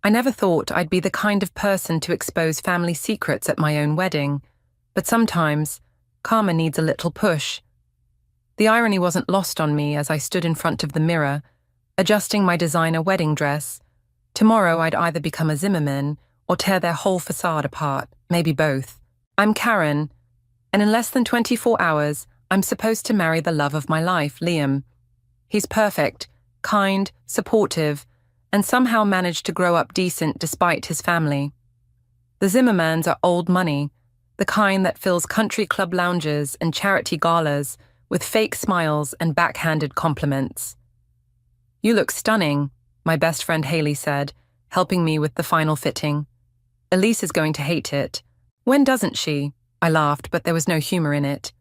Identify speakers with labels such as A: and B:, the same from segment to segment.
A: I never thought I'd be the kind of person to expose family secrets at my own wedding, but sometimes karma needs a little push. The irony wasn't lost on me as I stood in front of the mirror, adjusting my designer wedding dress. Tomorrow I'd either become a Zimmerman or tear their whole facade apart, maybe both. I'm Karen, and in less than 24 hours, I'm supposed to marry the love of my life, Liam. He's perfect, kind, supportive, and somehow managed to grow up decent despite his family. The Zimmermans are old money, the kind that fills country club lounges and charity galas with fake smiles and backhanded compliments. "You look stunning," my best friend Haley said, helping me with the final fitting. "Elise is going to hate it." "When doesn't she?" I laughed, but there was no humor in it.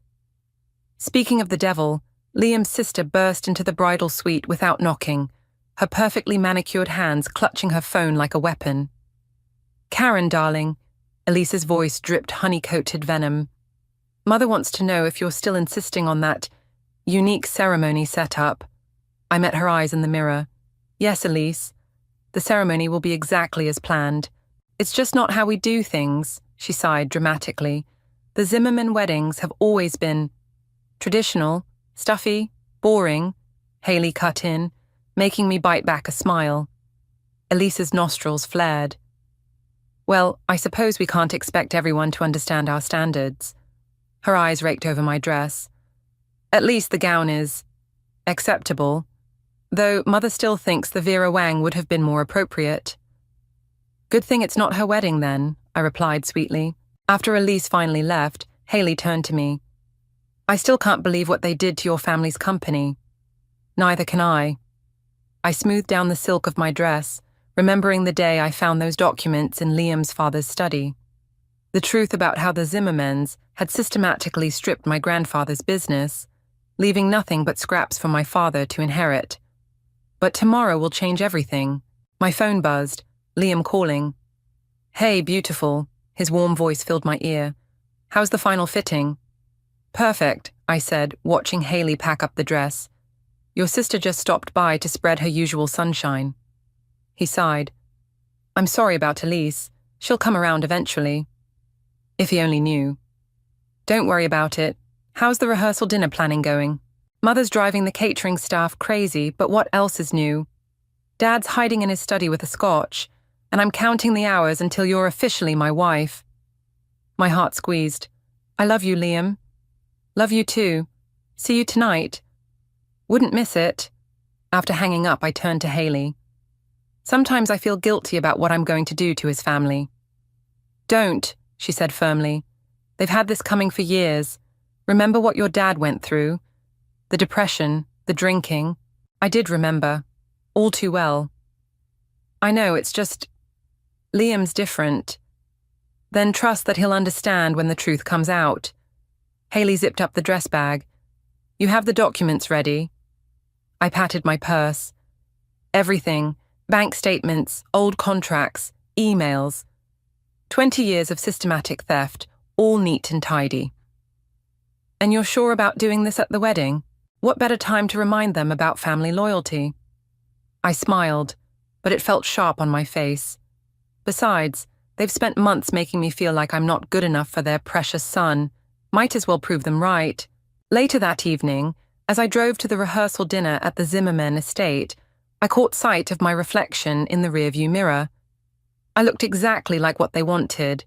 A: Speaking of the devil, Liam's sister burst into the bridal suite without knocking, her perfectly manicured hands clutching her phone like a weapon. "Karen, darling," Elise's voice dripped honey-coated venom. "Mother wants to know if you're still insisting on that unique ceremony setup." I met her eyes in the mirror. "Yes, Elise. The ceremony will be exactly as planned. It's just not how we do things," she sighed dramatically. "The Zimmerman weddings have always been traditional, stuffy, boring," Haley cut in, making me bite back a smile. Elise's nostrils flared. "Well, I suppose we can't expect everyone to understand our standards." Her eyes raked over my dress. "At least the gown is acceptable, though Mother still thinks the Vera Wang would have been more appropriate." "Good thing it's not her wedding then," I replied sweetly. After Elise finally left, Haley turned to me. "I still can't believe what they did to your family's company." "Neither can I." I smoothed down the silk of my dress, remembering the day I found those documents in Liam's father's study. The truth about how the Zimmermans had systematically stripped my grandfather's business, leaving nothing but scraps for my father to inherit. But tomorrow will change everything. My phone buzzed, Liam calling. "Hey, beautiful," his warm voice filled my ear. "How's the final fitting?" "Perfect," I said, watching Haley pack up the dress. "Your sister just stopped by to spread her usual sunshine." He sighed. "I'm sorry about Elise. She'll come around eventually." If he only knew. "Don't worry about it. How's the rehearsal dinner planning going?" "Mother's driving the catering staff crazy, but what else is new? Dad's hiding in his study with a scotch, and I'm counting the hours until you're officially my wife." My heart squeezed. "I love you, Liam." "Love you too. See you tonight." "Wouldn't miss it." After hanging up, I turned to Haley. "Sometimes I feel guilty about what I'm going to do to his family." "Don't," she said firmly. "They've had this coming for years. Remember what your dad went through? The depression, the drinking." I did remember. All too well. "I know, it's just Liam's different." "Then trust that he'll understand when the truth comes out." Haley zipped up the dress bag. "You have the documents ready?" I patted my purse. Everything, bank statements, old contracts, emails. 20 years of systematic theft, all neat and tidy. "And you're sure about doing this at the wedding? What better time to remind them about family loyalty?" I smiled, but it felt sharp on my face. Besides, they've spent months making me feel like I'm not good enough for their precious son. Might as well prove them right. Later that evening, as I drove to the rehearsal dinner at the Zimmerman estate, I caught sight of my reflection in the rearview mirror. I looked exactly like what they wanted.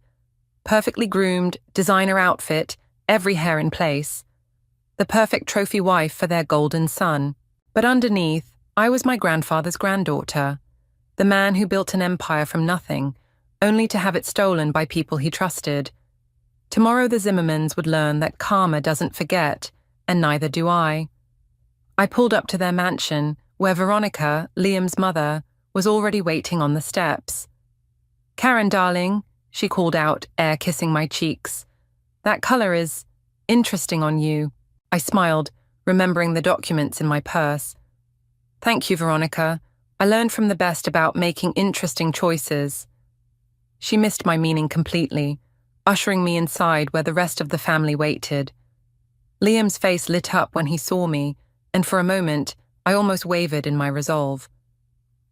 A: Perfectly groomed, designer outfit, every hair in place. The perfect trophy wife for their golden son. But underneath, I was my grandfather's granddaughter. The man who built an empire from nothing, only to have it stolen by people he trusted. Tomorrow the Zimmermans would learn that karma doesn't forget, and neither do I. I pulled up to their mansion, where Veronica, Liam's mother, was already waiting on the steps. "Karen, darling," she called out, air-kissing my cheeks. "That color is interesting on you." I smiled, remembering the documents in my purse. "Thank you, Veronica. I learned from the best about making interesting choices." She missed my meaning completely, ushering me inside where the rest of the family waited. Liam's face lit up when he saw me, and for a moment, I almost wavered in my resolve.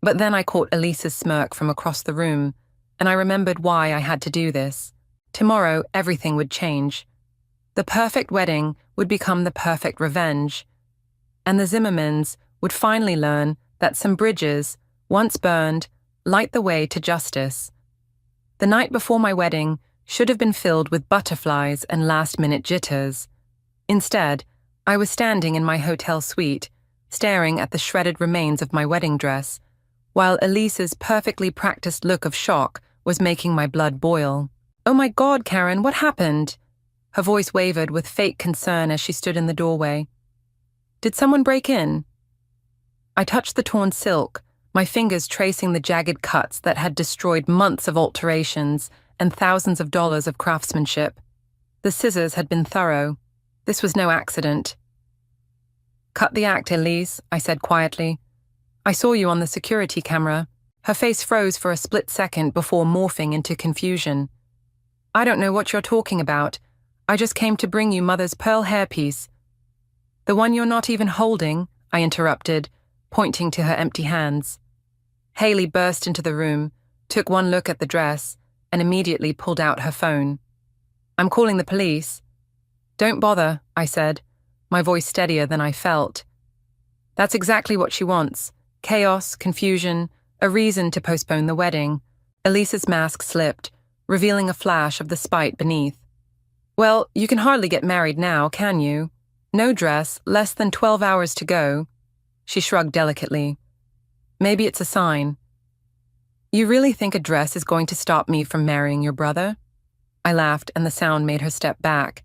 A: But then I caught Elisa's smirk from across the room, and I remembered why I had to do this. Tomorrow, everything would change. The perfect wedding would become the perfect revenge. And the Zimmermans would finally learn that some bridges, once burned, light the way to justice. The night before my wedding should have been filled with butterflies and last-minute jitters. Instead, I was standing in my hotel suite, staring at the shredded remains of my wedding dress, while Elisa's perfectly practiced look of shock was making my blood boil. "Oh my God, Karen, what happened?" Her voice wavered with fake concern as she stood in the doorway. "Did someone break in?" I touched the torn silk, my fingers tracing the jagged cuts that had destroyed months of alterations and thousands of dollars of craftsmanship. The scissors had been thorough. This was no accident. "Cut the act, Elise," I said quietly. "I saw you on the security camera." Her face froze for a split second before morphing into confusion. "I don't know what you're talking about. I just came to bring you Mother's pearl hairpiece." "The one you're not even holding," I interrupted, pointing to her empty hands. Haley burst into the room, took one look at the dress, and immediately pulled out her phone. "I'm calling the police." "Don't bother," I said, my voice steadier than I felt. "That's exactly what she wants. Chaos, confusion, a reason to postpone the wedding." Elisa's mask slipped, revealing a flash of the spite beneath. "Well, you can hardly get married now, can you? No dress, less than 12 hours to go." She shrugged delicately. "Maybe it's a sign." "You really think a dress is going to stop me from marrying your brother?" I laughed, and the sound made her step back.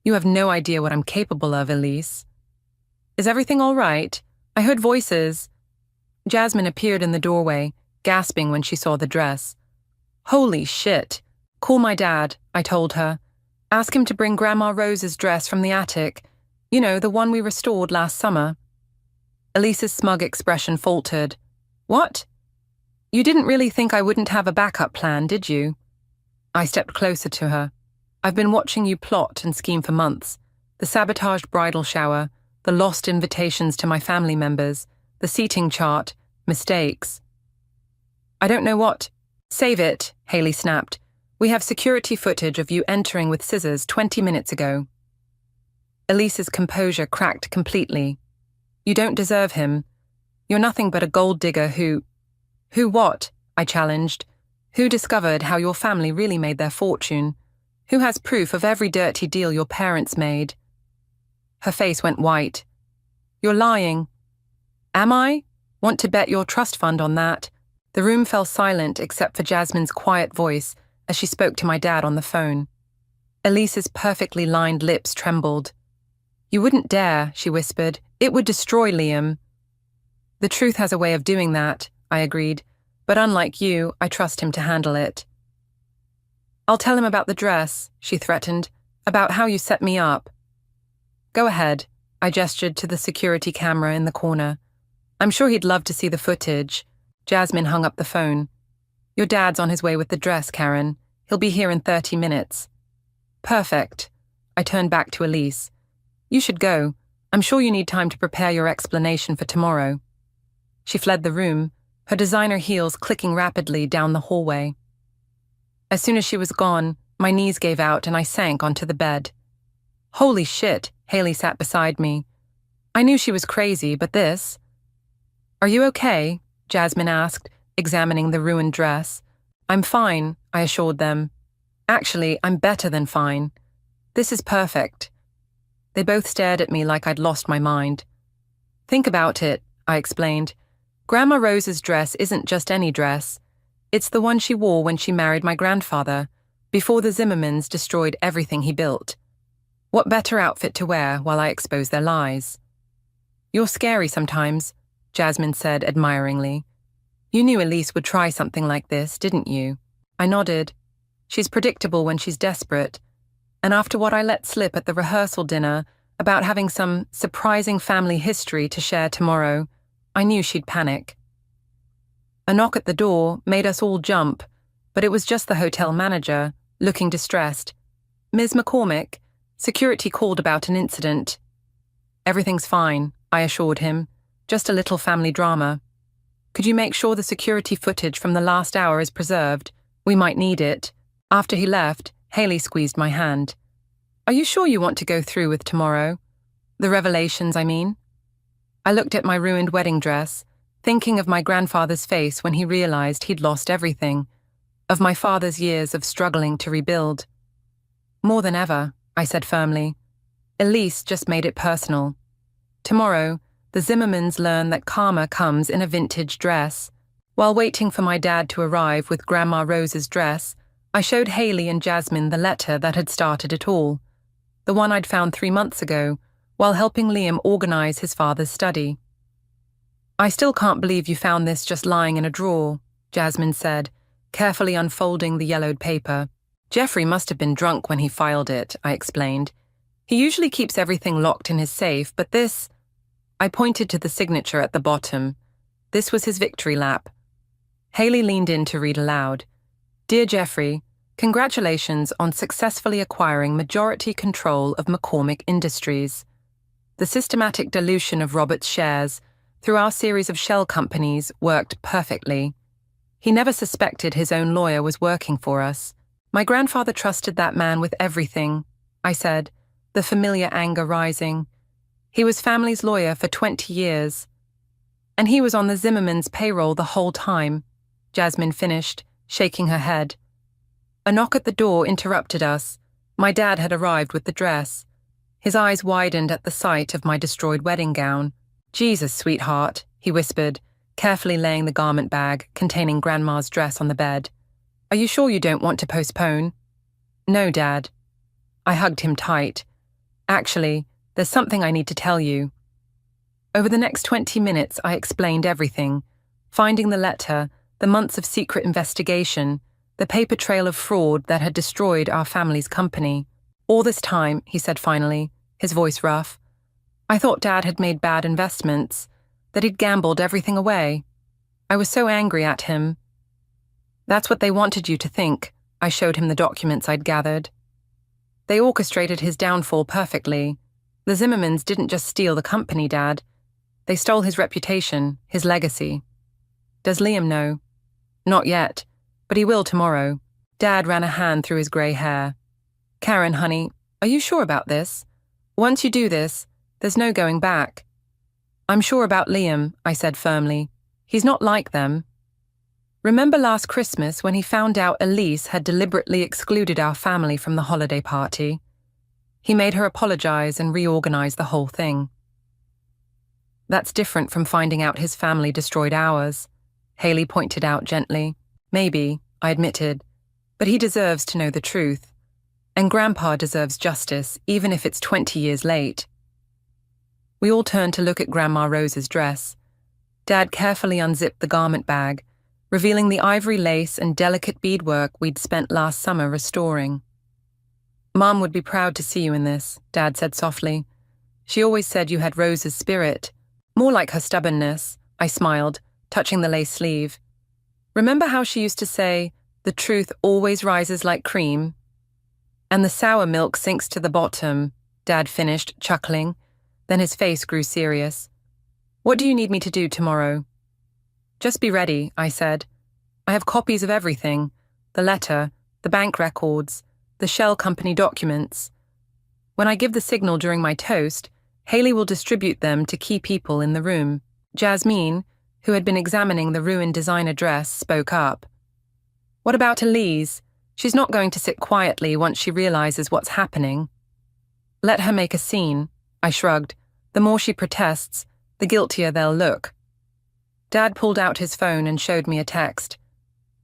A: "You have no idea what I'm capable of, Elise." "Is everything all right? I heard voices." Jasmine appeared in the doorway, gasping when she saw the dress. "Holy shit. Call my dad," I told her. "Ask him to bring Grandma Rose's dress from the attic. You know, the one we restored last summer." Elisa's smug expression faltered. "What? You didn't really think I wouldn't have a backup plan, did you?" I stepped closer to her. "I've been watching you plot and scheme for months. The sabotaged bridal shower, the lost invitations to my family members, the seating chart, mistakes." "I don't know what—" "Save it," Haley snapped. "We have security footage of you entering with scissors 20 minutes ago." Elisa's composure cracked completely. "You don't deserve him. You're nothing but a gold digger who—" "Who what?" I challenged. "Who discovered how your family really made their fortune? Who has proof of every dirty deal your parents made?" Her face went white. "You're lying." "Am I? Want to bet your trust fund on that?" The room fell silent except for Jasmine's quiet voice as she spoke to my dad on the phone. Elisa's perfectly lined lips trembled. "You wouldn't dare," she whispered. "It would destroy Liam." "The truth has a way of doing that," I agreed. "But unlike you, I trust him to handle it." "I'll tell him about the dress," she threatened. "About how you set me up." "Go ahead," I gestured to the security camera in the corner. "I'm sure he'd love to see the footage." Jasmine hung up the phone. "Your dad's on his way with the dress, Karen. He'll be here in 30 minutes. "Perfect." I turned back to Elise. "You should go. I'm sure you need time to prepare your explanation for tomorrow." She fled the room, her designer heels clicking rapidly down the hallway. As soon as she was gone, my knees gave out and I sank onto the bed. "Holy shit," Haley sat beside me. "I knew she was crazy, but this—" "Are you okay?" Jasmine asked, examining the ruined dress. "I'm fine," I assured them. "Actually, I'm better than fine. This is perfect." They both stared at me like I'd lost my mind. "Think about it," I explained. "Grandma Rose's dress isn't just any dress. It's the one she wore when she married my grandfather, before the Zimmermans destroyed everything he built. What better outfit to wear while I expose their lies?" "You're scary sometimes," Jasmine said admiringly. "You knew Elise would try something like this, didn't you?" I nodded. "She's predictable when she's desperate. And after what I let slip at the rehearsal dinner about having some surprising family history to share tomorrow, I knew she'd panic." A knock at the door made us all jump, but it was just the hotel manager, looking distressed. "Ms. McCormick, security called about an incident." "Everything's fine," I assured him. "Just a little family drama." Could you make sure the security footage from the last hour is preserved? We might need it. After he left, Haley squeezed my hand. Are you sure you want to go through with tomorrow? The revelations, I mean. I looked at my ruined wedding dress, thinking of my grandfather's face when he realized he'd lost everything, of my father's years of struggling to rebuild. More than ever, I said firmly. Elise just made it personal. Tomorrow, the Zimmermans learn that karma comes in a vintage dress. While waiting for my dad to arrive with Grandma Rose's dress, I showed Haley and Jasmine the letter that had started it all, the one I'd found 3 months ago, while helping Liam organize his father's study. I still can't believe you found this just lying in a drawer, Jasmine said, carefully unfolding the yellowed paper. Jeffrey must have been drunk when he filed it, I explained. He usually keeps everything locked in his safe, but this... I pointed to the signature at the bottom. This was his victory lap. Haley leaned in to read aloud. Dear Jeffrey, congratulations on successfully acquiring majority control of McCormick Industries. The systematic dilution of Robert's shares through our series of shell companies worked perfectly. He never suspected his own lawyer was working for us. My grandfather trusted that man with everything, I said, the familiar anger rising. He was family's lawyer for 20 years. And he was on the Zimmermans' payroll the whole time, Jasmine finished, shaking her head. A knock at the door interrupted us. My dad had arrived with the dress. His eyes widened at the sight of my destroyed wedding gown. Jesus, sweetheart, he whispered, carefully laying the garment bag containing Grandma's dress on the bed. Are you sure you don't want to postpone? No, Dad. I hugged him tight. Actually, there's something I need to tell you. Over the next 20 minutes, I explained everything, finding the letter, the months of secret investigation, the paper trail of fraud that had destroyed our family's company. All this time, he said finally, his voice rough, I thought Dad had made bad investments, that he'd gambled everything away. I was so angry at him. That's what they wanted you to think. I showed him the documents I'd gathered. They orchestrated his downfall perfectly. The Zimmermans didn't just steal the company, Dad. They stole his reputation, his legacy. Does Liam know? Not yet, but he will tomorrow. Dad ran a hand through his grey hair. Karen, honey, are you sure about this? Once you do this, there's no going back. I'm sure about Liam, I said firmly. He's not like them. Remember last Christmas when he found out Elise had deliberately excluded our family from the holiday party? He made her apologize and reorganize the whole thing. That's different from finding out his family destroyed ours, Haley pointed out gently. Maybe, I admitted, but he deserves to know the truth. And Grandpa deserves justice, even if it's 20 years late. We all turned to look at Grandma Rose's dress. Dad carefully unzipped the garment bag, revealing the ivory lace and delicate beadwork we'd spent last summer restoring. Mom would be proud to see you in this, Dad said softly. She always said you had Rose's spirit, more like her stubbornness, I smiled, touching the lace sleeve. Remember how she used to say, the truth always rises like cream? And the sour milk sinks to the bottom, Dad finished, chuckling. Then his face grew serious. What do you need me to do tomorrow? Just be ready, I said. I have copies of everything, the letter, the bank records, the shell company documents. When I give the signal during my toast, Haley will distribute them to key people in the room. Jasmine, who had been examining the ruined designer dress, spoke up. What about Elise? She's not going to sit quietly once she realizes what's happening. Let her make a scene, I shrugged. The more she protests, the guiltier they'll look. Dad pulled out his phone and showed me a text.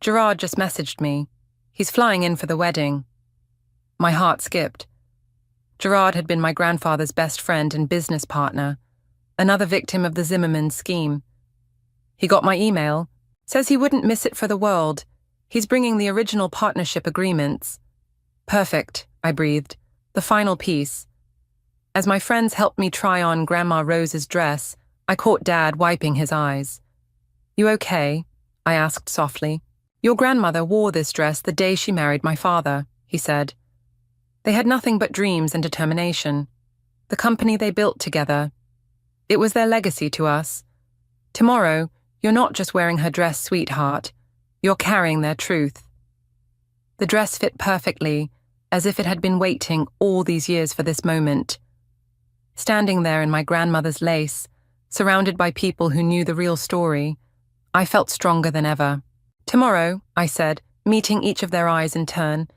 A: Gerard just messaged me. He's flying in for the wedding. My heart skipped. Gerard had been my grandfather's best friend and business partner, another victim of the Zimmerman scheme. He got my email, says he wouldn't miss it for the world. He's bringing the original partnership agreements. Perfect, I breathed. The final piece. As my friends helped me try on Grandma Rose's dress, I caught Dad wiping his eyes. You okay? I asked softly. Your grandmother wore this dress the day she married my father, he said. They had nothing but dreams and determination. The company they built together. It was their legacy to us. Tomorrow, You're not just wearing her dress, sweetheart. You're carrying their truth. The dress fit perfectly, as if it had been waiting all these years for this moment. Standing there in my grandmother's lace, surrounded by people who knew the real story, I felt stronger than ever. Tomorrow, I said, meeting each of their eyes in turn,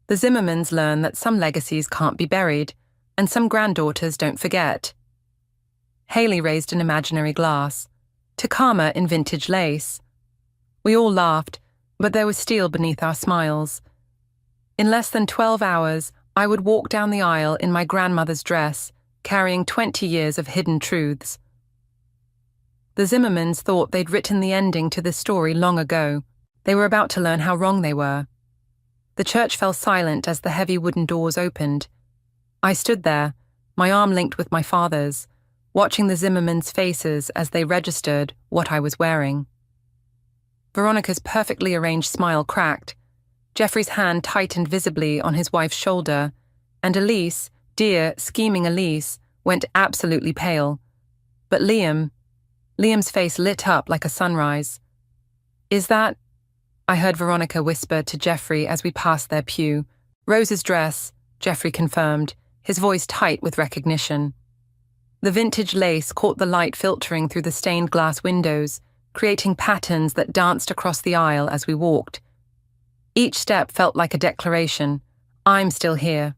A: the Zimmermans learn that some legacies can't be buried, and some granddaughters don't forget. Haley raised an imaginary glass, to Karma in vintage lace. We all laughed, but there was steel beneath our smiles. In less than 12 hours, I would walk down the aisle in my grandmother's dress, carrying 20 years of hidden truths. The Zimmermans thought they'd written the ending to this story long ago. They were about to learn how wrong they were. The church fell silent as the heavy wooden doors opened. I stood there, my arm linked with my father's, watching the Zimmermans' faces as they registered what I was wearing. Veronica's perfectly arranged smile cracked. Jeffrey's hand tightened visibly on his wife's shoulder, and Elise, dear, scheming Elise, went absolutely pale. But Liam's face lit up like a sunrise. Is that? I heard Veronica whisper to Jeffrey as we passed their pew. Rose's dress, Jeffrey confirmed, his voice tight with recognition. The vintage lace caught the light filtering through the stained glass windows, creating patterns that danced across the aisle as we walked. Each step felt like a declaration. I'm still here.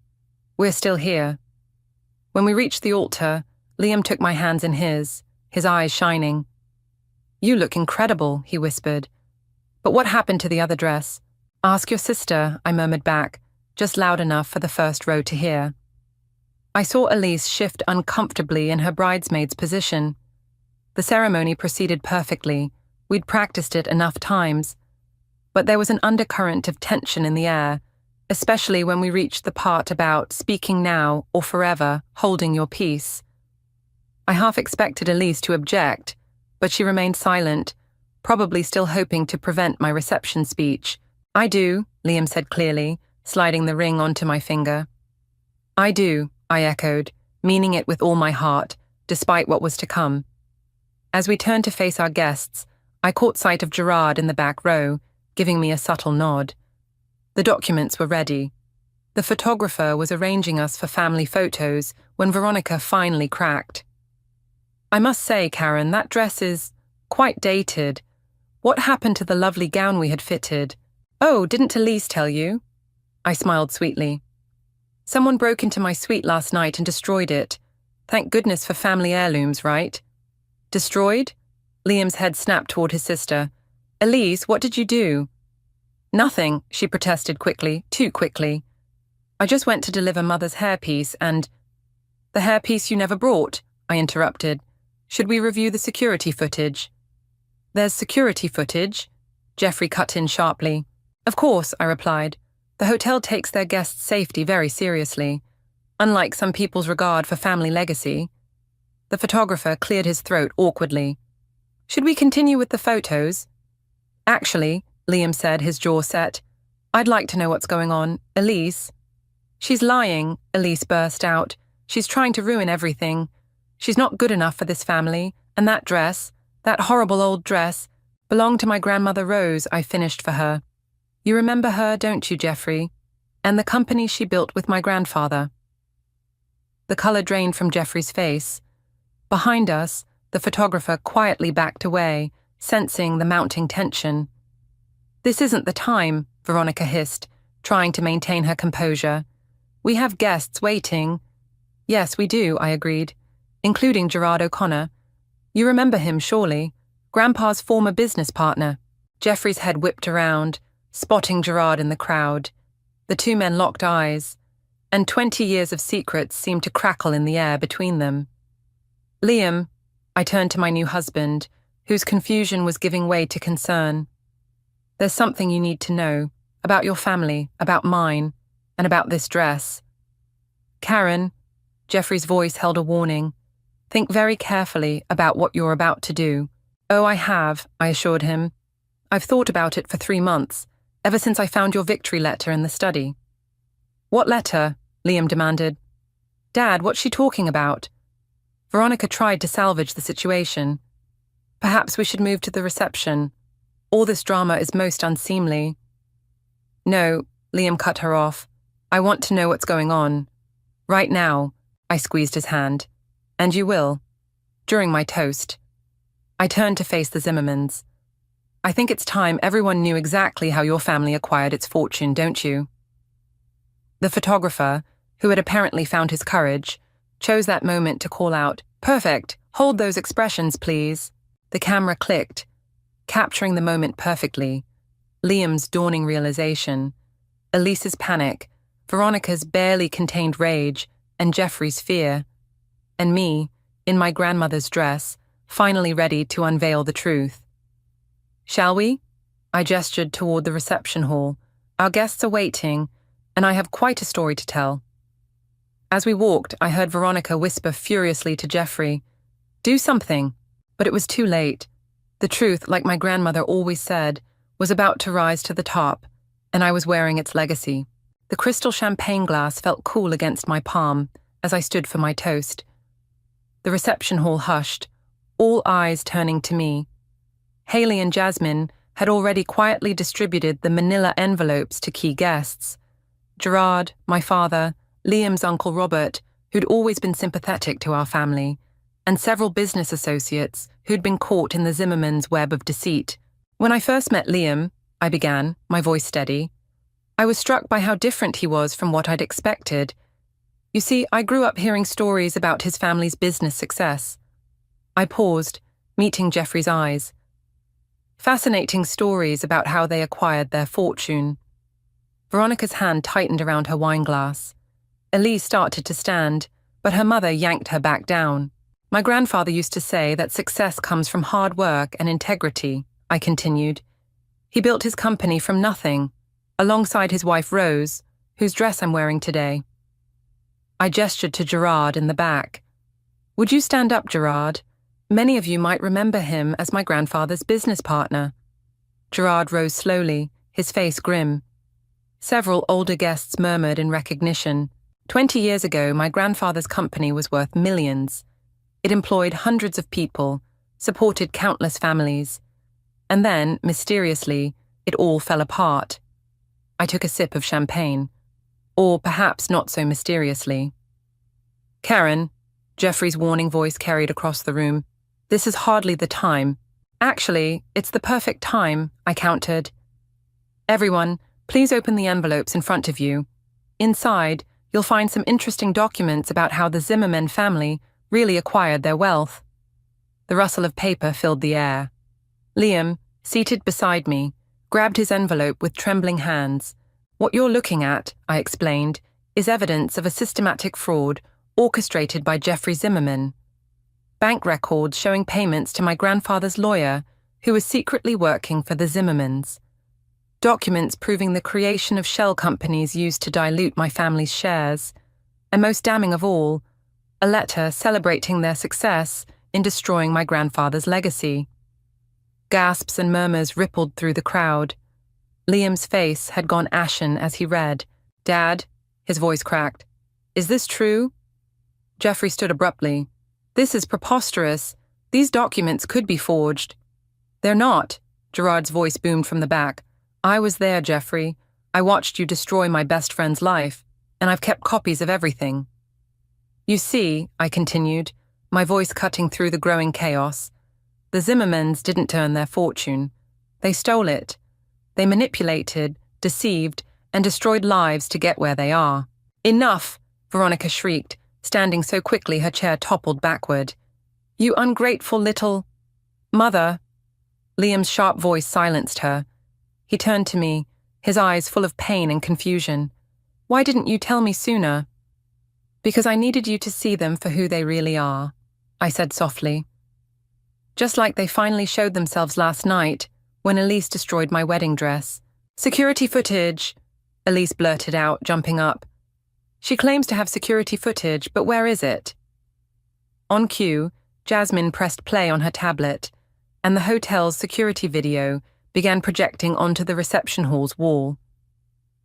A: We're still here. When we reached the altar, Liam took my hands in his eyes shining. You look incredible, he whispered. But what happened to the other dress? Ask your sister, I murmured back, just loud enough for the first row to hear. I saw Elise shift uncomfortably in her bridesmaid's position. The ceremony proceeded perfectly. We'd practiced it enough times. But there was an undercurrent of tension in the air, especially when we reached the part about speaking now or forever, holding your peace. I half expected Elise to object, but she remained silent, probably still hoping to prevent my reception speech. I do, Liam said clearly, sliding the ring onto my finger. I do, I echoed, meaning it with all my heart, despite what was to come. As we turned to face our guests, I caught sight of Gerard in the back row, giving me a subtle nod. The documents were ready. The photographer was arranging us for family photos when Veronica finally cracked. I must say, Karen, that dress is quite dated. What happened to the lovely gown we had fitted? Oh, didn't Elise tell you? I smiled sweetly. Someone broke into my suite last night and destroyed it. Thank goodness for family heirlooms, right? Destroyed? Liam's head snapped toward his sister. Elise, what did you do? Nothing, she protested quickly, too quickly. I just went to deliver Mother's hairpiece and... The hairpiece you never brought, I interrupted. Should we review the security footage? There's security footage, Jeffrey cut in sharply. Of course, I replied. The hotel takes their guests' safety very seriously, unlike some people's regard for family legacy. The photographer cleared his throat awkwardly. Should we continue with the photos? Actually, Liam said, his jaw set, I'd like to know what's going on. Elise? She's lying, Elise burst out. She's trying to ruin everything. She's not good enough for this family, and that dress, that horrible old dress, belonged to my grandmother Rose, I finished for her. You remember her, don't you, Jeffrey? And the company she built with my grandfather. The colour drained from Jeffrey's face. Behind us, the photographer quietly backed away, sensing the mounting tension. This isn't the time, Veronica hissed, trying to maintain her composure. We have guests waiting. Yes, we do, I agreed, including Gerard O'Connor. You remember him, surely? Grandpa's former business partner. Jeffrey's head whipped around, spotting Gerard in the crowd. The two men locked eyes, and 20 years of secrets seemed to crackle in the air between them. Liam, I turned to my new husband, whose confusion was giving way to concern. There's something you need to know, about your family, about mine, and about this dress. Karen, Jeffrey's voice held a warning. Think very carefully about what you're about to do. Oh, I have, I assured him. I've thought about it for 3 months, ever since I found your victory letter in the study. What letter? Liam demanded. Dad, what's she talking about? Veronica tried to salvage the situation. Perhaps we should move to the reception. All this drama is most unseemly. No, Liam cut her off. I want to know what's going on. Right now, I squeezed his hand. And you will. During my toast. I turned to face the Zimmermans. I think it's time everyone knew exactly how your family acquired its fortune, don't you? The photographer, who had apparently found his courage, chose that moment to call out, "Perfect! Hold those expressions, please." The camera clicked, capturing the moment perfectly. Liam's dawning realization, Elise's panic, Veronica's barely contained rage, and Jeffrey's fear. And me, in my grandmother's dress, finally ready to unveil the truth. "Shall we?" I gestured toward the reception hall. "Our guests are waiting, and I have quite a story to tell." As we walked, I heard Veronica whisper furiously to Jeffrey, "Do something." But it was too late. The truth, like my grandmother always said, was about to rise to the top, and I was wearing its legacy. The crystal champagne glass felt cool against my palm as I stood for my toast. The reception hall hushed, all eyes turning to me. Haley and Jasmine had already quietly distributed the manila envelopes to key guests. Gerard, my father, Liam's Uncle Robert, who'd always been sympathetic to our family, and several business associates who'd been caught in the Zimmermans' web of deceit. When I first met Liam, I began, my voice steady, I was struck by how different he was from what I'd expected. You see, I grew up hearing stories about his family's business success. I paused, meeting Jeffrey's eyes. Fascinating stories about how they acquired their fortune. Veronica's hand tightened around her wineglass. Elise started to stand, but her mother yanked her back down. My grandfather used to say that success comes from hard work and integrity, I continued. He built his company from nothing, alongside his wife Rose, whose dress I'm wearing today. I gestured to Gerard in the back. Would you stand up, Gerard? Many of you might remember him as my grandfather's business partner. Gerard rose slowly, his face grim. Several older guests murmured in recognition. 20 years ago, my grandfather's company was worth millions. It employed hundreds of people, supported countless families. And then, mysteriously, it all fell apart. I took a sip of champagne. Or perhaps not so mysteriously. "Karen," Jeffrey's warning voice carried across the room, "this is hardly the time." "Actually, it's the perfect time," I countered. "Everyone, please open the envelopes in front of you. Inside, you'll find some interesting documents about how the Zimmerman family really acquired their wealth." The rustle of paper filled the air. Liam, seated beside me, grabbed his envelope with trembling hands. "What you're looking at," I explained, "is evidence of a systematic fraud orchestrated by Jeffrey Zimmerman. Bank records showing payments to my grandfather's lawyer, who was secretly working for the Zimmermans. Documents proving the creation of shell companies used to dilute my family's shares. And most damning of all, a letter celebrating their success in destroying my grandfather's legacy." Gasps and murmurs rippled through the crowd. Liam's face had gone ashen as he read. "Dad," his voice cracked, "is this true?" Jeffrey stood abruptly. "This is preposterous. These documents could be forged." "They're not," Gerard's voice boomed from the back. "I was there, Jeffrey. I watched you destroy my best friend's life, and I've kept copies of everything." "You see," I continued, my voice cutting through the growing chaos, "the Zimmermans didn't earn their fortune. They stole it. They manipulated, deceived, and destroyed lives to get where they are." "Enough!" Veronica shrieked, standing so quickly her chair toppled backward. "You ungrateful little—" "Mother!" Liam's sharp voice silenced her. He turned to me, his eyes full of pain and confusion. "Why didn't you tell me sooner?" "Because I needed you to see them for who they really are," I said softly. "Just like they finally showed themselves last night, when Elise destroyed my wedding dress." "Security footage," Elise blurted out, jumping up. "She claims to have security footage, but where is it?" On cue, Jasmine pressed play on her tablet, and the hotel's security video began projecting onto the reception hall's wall.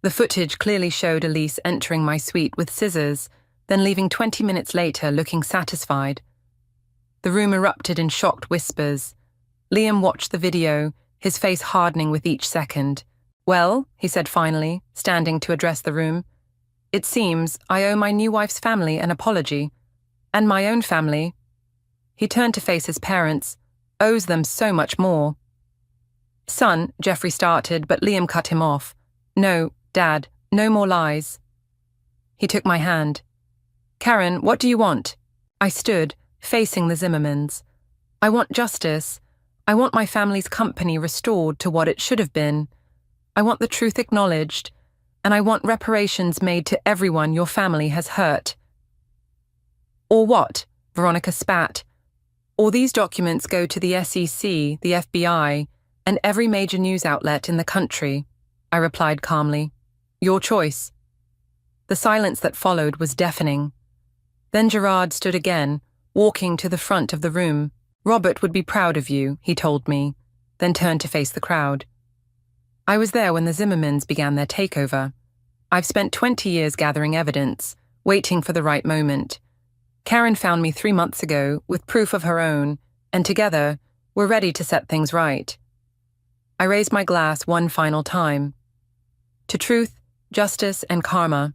A: The footage clearly showed Elise entering my suite with scissors, then leaving 20 minutes later looking satisfied. The room erupted in shocked whispers. Liam watched the video, his face hardening with each second. "Well," he said finally, standing to address the room, "it seems I owe my new wife's family an apology. And my own family," he turned to face his parents, "owes them so much more." "Son," Jeffrey started, but Liam cut him off. "No, Dad, no more lies." He took my hand. "Karen, what do you want?" I stood, facing the Zimmermans. "I want justice. I want my family's company restored to what it should have been. I want the truth acknowledged, and I want reparations made to everyone your family has hurt." "Or what?" Veronica spat. "Or these documents go to the SEC, the FBI, and every major news outlet in the country," I replied calmly. "Your choice." The silence that followed was deafening. Then Gerard stood again, walking to the front of the room. "Robert would be proud of you," he told me, then turned to face the crowd. "I was there when the Zimmermans began their takeover. I've spent 20 years gathering evidence, waiting for the right moment. Karen found me 3 months ago with proof of her own, and together, we're ready to set things right." I raised my glass one final time. "To truth, justice, and karma.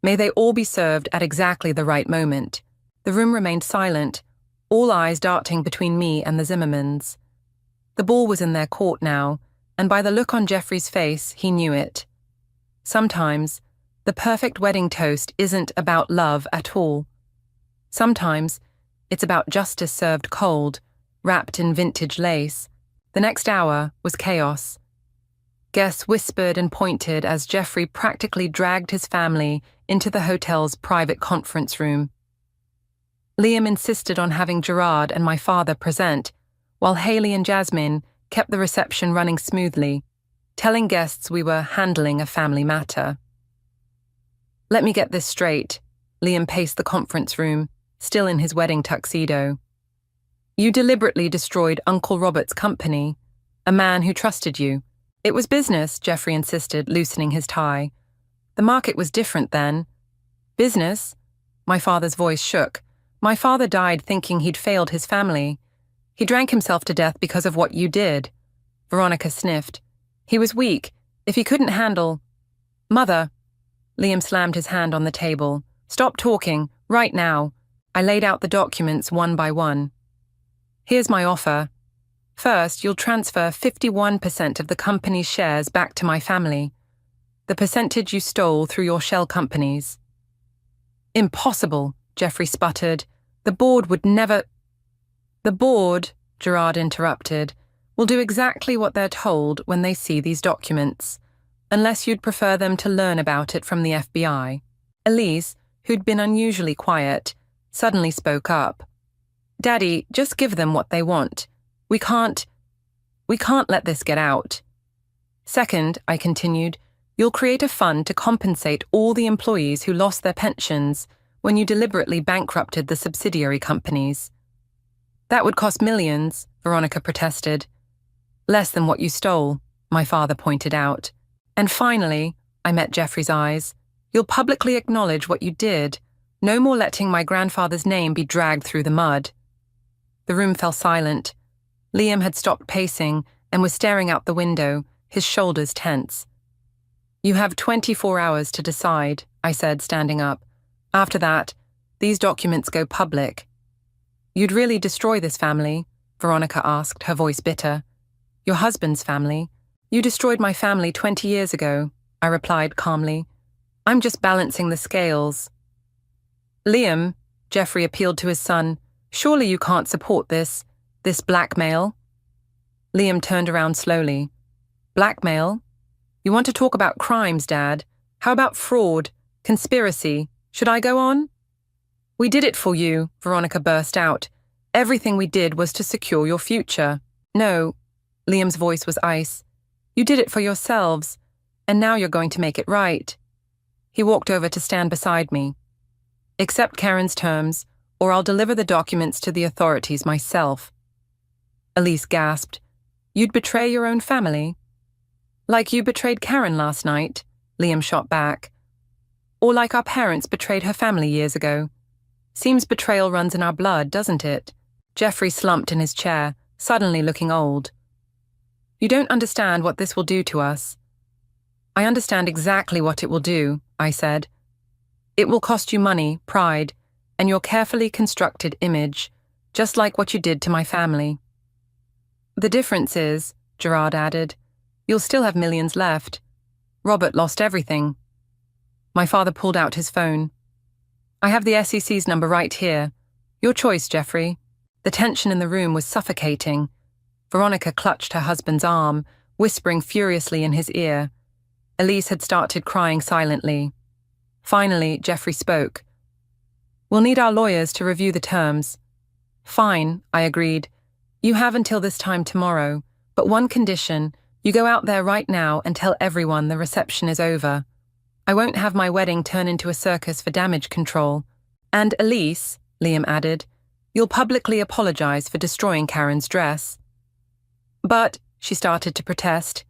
A: May they all be served at exactly the right moment." The room remained silent, all eyes darting between me and the Zimmermans. The ball was in their court now, and by the look on Jeffrey's face, he knew it. Sometimes, the perfect wedding toast isn't about love at all. Sometimes, it's about justice served cold, wrapped in vintage lace. The next hour was chaos. Guests whispered and pointed as Jeffrey practically dragged his family into the hotel's private conference room. Liam insisted on having Gerard and my father present, while Haley and Jasmine kept the reception running smoothly, telling guests we were handling a family matter. "Let me get this straight," Liam paced the conference room, still in his wedding tuxedo. "You deliberately destroyed Uncle Robert's company, a man who trusted you." "It was business," Jeffrey insisted, loosening his tie. "The market was different then." "Business?" My father's voice shook. "My father died thinking he'd failed his family. He drank himself to death because of what you did." Veronica sniffed. "He was weak. If he couldn't handle—" "Mother!" Liam slammed his hand on the table. "Stop talking, right now." I laid out the documents one by one. "Here's my offer. First, you'll transfer 51% of the company's shares back to my family. The percentage you stole through your shell companies." "Impossible," Jeffrey sputtered. "The board would never—" "The board," Gerard interrupted, "will do exactly what they're told when they see these documents, unless you'd prefer them to learn about it from the FBI." Elise, who'd been unusually quiet, suddenly spoke up. "Daddy, just give them what they want. We can't let this get out." "Second," I continued, "you'll create a fund to compensate all the employees who lost their pensions when you deliberately bankrupted the subsidiary companies." "That would cost millions," Veronica protested. "Less than what you stole," my father pointed out. "And finally," I met Jeffrey's eyes, "you'll publicly acknowledge what you did. No more letting my grandfather's name be dragged through the mud." The room fell silent. Liam had stopped pacing and was staring out the window, his shoulders tense. "You have 24 hours to decide," I said, standing up. "After that, these documents go public." "You'd really destroy this family?" Veronica asked, her voice bitter. "Your husband's family? You destroyed my family 20 years ago," I replied calmly. "I'm just balancing the scales." "Liam," Jeffrey appealed to his son, "surely you can't support this blackmail?" Liam turned around slowly. "Blackmail? You want to talk about crimes, Dad? How about fraud, conspiracy? Should I go on?" "We did it for you," Veronica burst out. "Everything we did was to secure your future." "No," Liam's voice was ice. "You did it for yourselves, and now you're going to make it right." He walked over to stand beside me. "Accept Karen's terms, or I'll deliver the documents to the authorities myself." Elise gasped. "You'd betray your own family?" "Like you betrayed Karen last night," Liam shot back. "Or like our parents betrayed her family years ago. Seems betrayal runs in our blood, doesn't it?" Jeffrey slumped in his chair. suddenly looking old. You don't understand what this will do to us. I understand exactly what it will do, I said. It will cost you money, pride, and your carefully constructed image, just like what you did to my family. The difference is, Gerard added, you'll still have millions left. Robert lost everything. My father pulled out his phone. I have the SEC's number right here. Your choice, Jeffrey. The tension in the room was suffocating. Veronica clutched her husband's arm, whispering furiously in his ear. Elise had started crying silently. Finally, Jeffrey spoke. We'll need our lawyers to review the terms. Fine, I agreed. You have until this time tomorrow, but one condition, you go out there right now and tell everyone the reception is over. I won't have my wedding turn into a circus for damage control. And Elise, Liam added, you'll publicly apologize for destroying Karen's dress. But, she started to protest.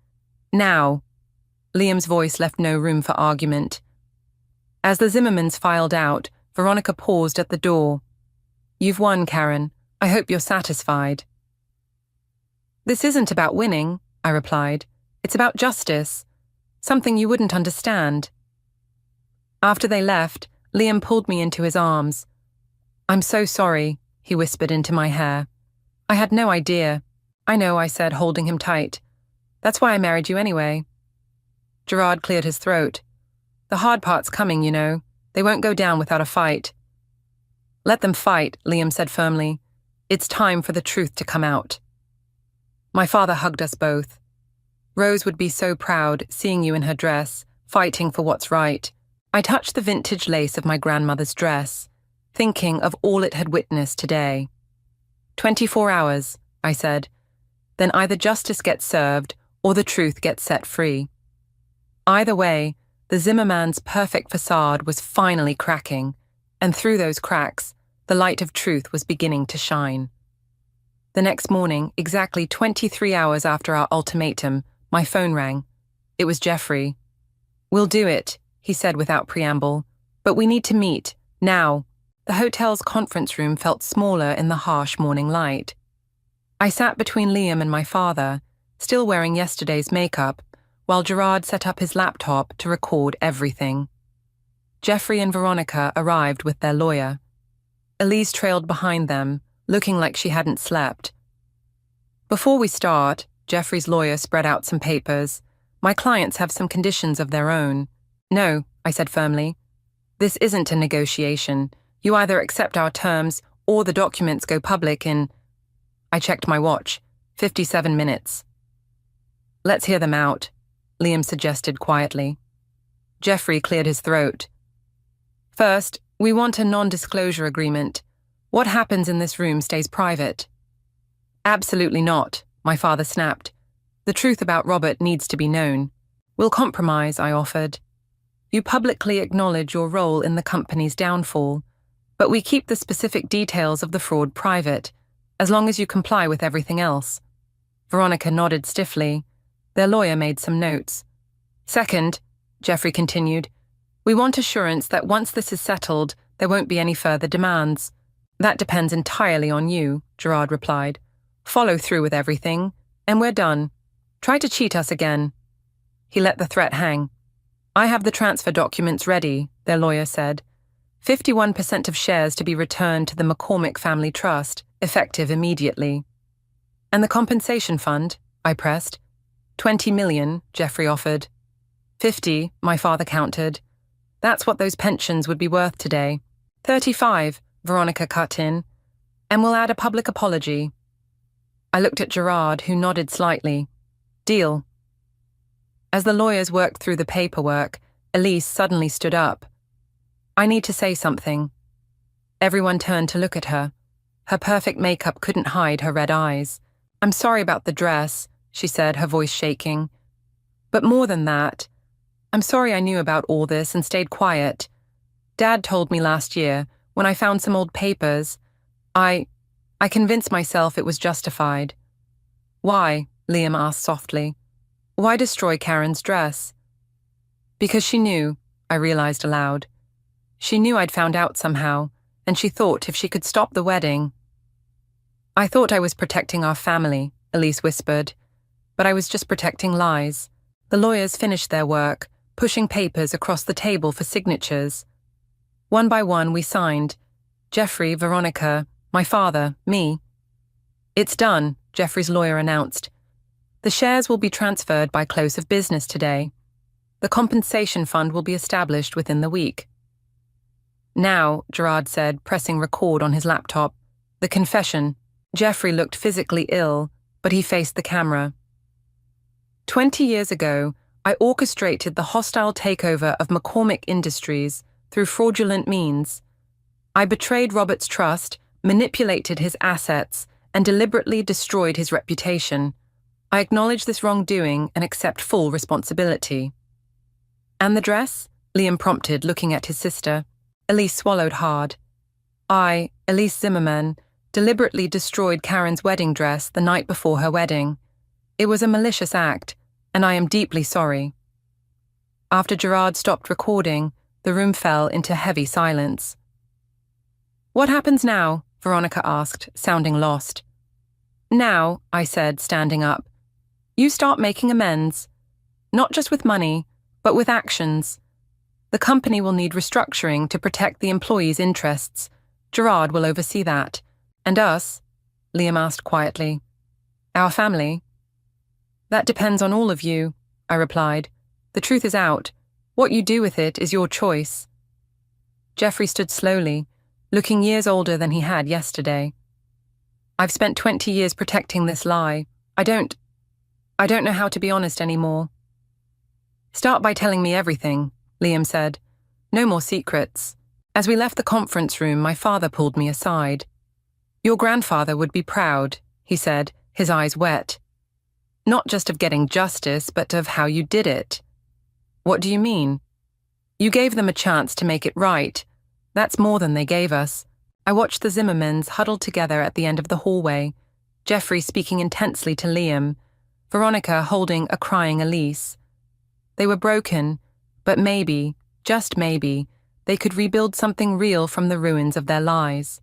A: Now. Liam's voice left no room for argument. As the Zimmermans filed out, Veronica paused at the door. You've won, Karen. I hope you're satisfied. This isn't about winning, I replied. It's about justice. Something you wouldn't understand. After they left, Liam pulled me into his arms. I'm so sorry, he whispered into my hair. I had no idea. I know, I said, holding him tight. That's why I married you anyway. Gerard cleared his throat. The hard part's coming, you know. They won't go down without a fight. Let them fight, Liam said firmly. It's time for the truth to come out. My father hugged us both. Rose would be so proud seeing you in her dress, fighting for what's right. I touched the vintage lace of my grandmother's dress, thinking of all it had witnessed today. 24 hours, I said. Then either justice gets served or the truth gets set free. Either way, the Zimmerman's perfect facade was finally cracking, and through those cracks, the light of truth was beginning to shine. The next morning, exactly 23 hours after our ultimatum, my phone rang. It was Jeffrey. We'll do it, he said without preamble. But we need to meet, now. The hotel's conference room felt smaller in the harsh morning light. I sat between Liam and my father, still wearing yesterday's makeup, while Gerard set up his laptop to record everything. Jeffrey and Veronica arrived with their lawyer. Elise trailed behind them, looking like she hadn't slept. Before we start, Jeffrey's lawyer spread out some papers. My clients have some conditions of their own. No, I said firmly. This isn't a negotiation. You either accept our terms or the documents go public in... I checked my watch. 57 minutes. Let's hear them out, Liam suggested quietly. Jeffrey cleared his throat. First, we want a non-disclosure agreement. What happens in this room stays private. Absolutely not, my father snapped. The truth about Robert needs to be known. We'll compromise, I offered. You publicly acknowledge your role in the company's downfall, but we keep the specific details of the fraud private, as long as you comply with everything else. Veronica nodded stiffly. Their lawyer made some notes. Second, Jeffrey continued, we want assurance that once this is settled, there won't be any further demands. That depends entirely on you, Gerard replied. Follow through with everything, and we're done. Try to cheat us again. He let the threat hang. I have the transfer documents ready, their lawyer said. 51% of shares to be returned to the McCormick Family Trust, effective immediately. And the compensation fund, I pressed. 20 million, Jeffrey offered. 50, my father countered. That's what those pensions would be worth today. 35, Veronica cut in. And we'll add a public apology. I looked at Gerard, who nodded slightly. Deal. As the lawyers worked through the paperwork, Elise suddenly stood up. I need to say something. Everyone turned to look at her. Her perfect makeup couldn't hide her red eyes. I'm sorry about the dress, she said, her voice shaking. But more than that, I'm sorry I knew about all this and stayed quiet. Dad told me last year, when I found some old papers, I convinced myself it was justified. Why? Liam asked softly. Why destroy Karen's dress? Because she knew, I realized aloud. She knew I'd found out somehow, and she thought if she could stop the wedding. I thought I was protecting our family, Elise whispered, but I was just protecting lies. The lawyers finished their work, pushing papers across the table for signatures. One by one we signed. Jeffrey, Veronica, my father, me. It's done, Jeffrey's lawyer announced. The shares will be transferred by close of business today. The compensation fund will be established within the week. Now, Gerard said, pressing record on his laptop, the confession. Jeffrey looked physically ill, but he faced the camera. 20 years ago, I orchestrated the hostile takeover of McCormick Industries through fraudulent means. I betrayed Robert's trust, manipulated his assets, and deliberately destroyed his reputation. I acknowledge this wrongdoing and accept full responsibility. And the dress? Liam prompted, looking at his sister. Elise swallowed hard. I, Elise Zimmerman, deliberately destroyed Karen's wedding dress the night before her wedding. It was a malicious act, and I am deeply sorry. After Gerard stopped recording, the room fell into heavy silence. What happens now? Veronica asked, sounding lost. Now, I said, standing up, you start making amends. Not just with money, but with actions. The company will need restructuring to protect the employees' interests. Gerard will oversee that. And us? Liam asked quietly. Our family? That depends on all of you, I replied. The truth is out. What you do with it is your choice. Jeffrey stood slowly, looking years older than he had yesterday. I've spent 20 years protecting this lie. I don't know how to be honest anymore. Start by telling me everything, Liam said. No more secrets. As we left the conference room, my father pulled me aside. Your grandfather would be proud, he said, his eyes wet. Not just of getting justice, but of how you did it. What do you mean? You gave them a chance to make it right. That's more than they gave us. I watched the Zimmermans huddled together at the end of the hallway, Jeffrey speaking intensely to Liam, Veronica holding a crying Elise. They were broken, but maybe, just maybe, they could rebuild something real from the ruins of their lies.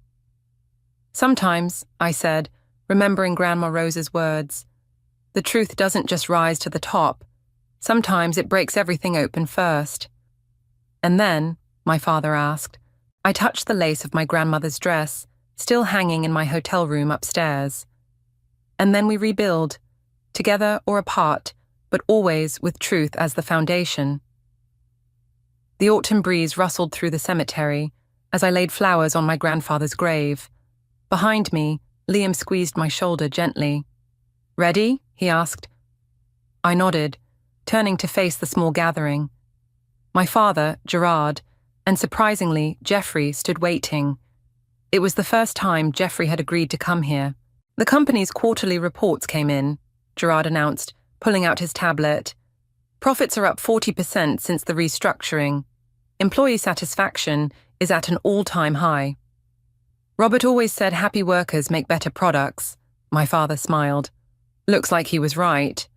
A: Sometimes, I said, remembering Grandma Rose's words, the truth doesn't just rise to the top. Sometimes it breaks everything open first. And then, my father asked, I touched the lace of my grandmother's dress, still hanging in my hotel room upstairs. And then we rebuild, together or apart, but always with truth as the foundation. The autumn breeze rustled through the cemetery as I laid flowers on my grandfather's grave. Behind me, Liam squeezed my shoulder gently. Ready? He asked. I nodded, turning to face the small gathering. My father, Gerard, and surprisingly, Jeffrey stood waiting. It was the first time Jeffrey had agreed to come here. The company's quarterly reports came in, Gerard announced, pulling out his tablet. Profits are up 40% since the restructuring. Employee satisfaction is at an all-time high. Robert always said happy workers make better products. My father smiled. Looks like he was right.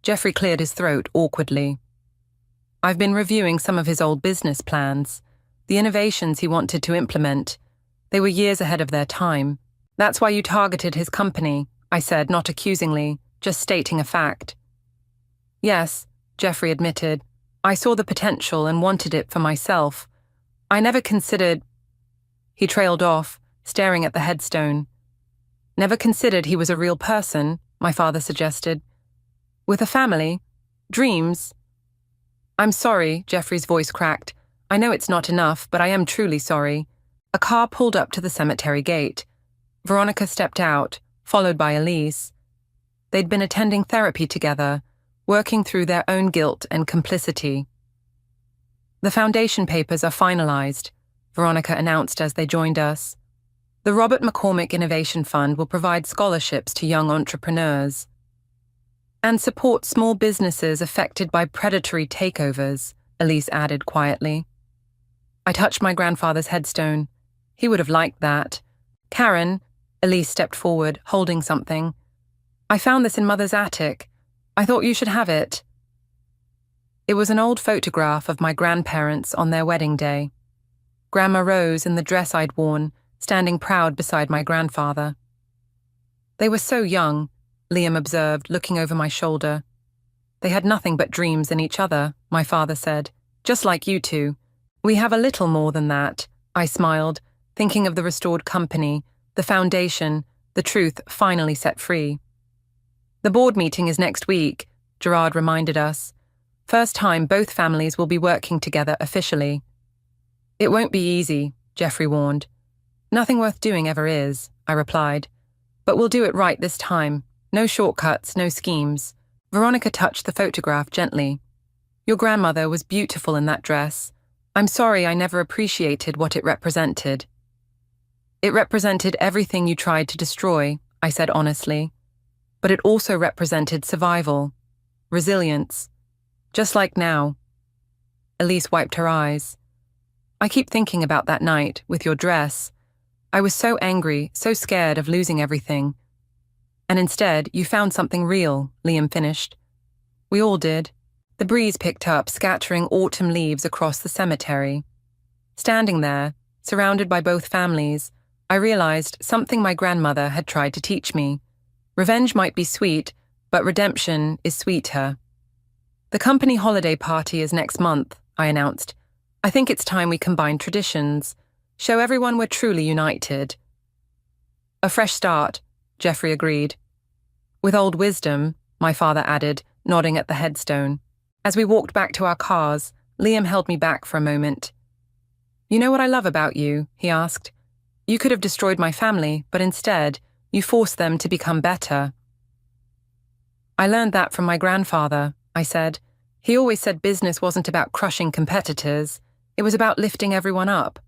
A: Jeffrey cleared his throat awkwardly. I've been reviewing some of his old business plans, the innovations he wanted to implement. They were years ahead of their time. That's why you targeted his company, I said, not accusingly, just stating a fact. Yes, Jeffrey admitted. I saw the potential and wanted it for myself. I never considered... He trailed off, staring at the headstone. Never considered he was a real person, my father suggested. With a family? Dreams? I'm sorry, Jeffrey's voice cracked. I know it's not enough, but I am truly sorry. A car pulled up to the cemetery gate. Veronica stepped out, followed by Elise. They'd been attending therapy together, working through their own guilt and complicity. The foundation papers are finalized, Veronica announced as they joined us. The Robert McCormick Innovation Fund will provide scholarships to young entrepreneurs and support small businesses affected by predatory takeovers, Elise added quietly. I touched my grandfather's headstone. He would have liked that. Karen, Elise stepped forward, holding something. I found this in Mother's attic. I thought you should have it. It was an old photograph of my grandparents on their wedding day. Grandma Rose in the dress I'd worn, standing proud beside my grandfather. They were so young, Liam observed, looking over my shoulder. They had nothing but dreams in each other, my father said. Just like you two. We have a little more than that, I smiled, thinking of the restored company, the foundation, the truth finally set free. The board meeting is next week, Gerard reminded us. First time both families will be working together officially. It won't be easy, Jeffrey warned. Nothing worth doing ever is, I replied. But we'll do it right this time. No shortcuts, no schemes. Veronica touched the photograph gently. Your grandmother was beautiful in that dress. I'm sorry I never appreciated what it represented. It represented everything you tried to destroy, I said honestly. But it also represented survival, resilience, just like now. Elise wiped her eyes. I keep thinking about that night with your dress. I was so angry, so scared of losing everything. And instead, you found something real, Liam finished. We all did. The breeze picked up, scattering autumn leaves across the cemetery. Standing there, surrounded by both families, I realized something my grandmother had tried to teach me. Revenge might be sweet, but redemption is sweeter. The company holiday party is next month, I announced. I think it's time we combine traditions, show everyone we're truly united. A fresh start, Jeffrey agreed. With old wisdom, my father added, nodding at the headstone. As we walked back to our cars, Liam held me back for a moment. You know what I love about you? He asked. You could have destroyed my family, but instead, you forced them to become better. I learned that from my grandfather, I said. He always said business wasn't about crushing competitors. It was about lifting everyone up.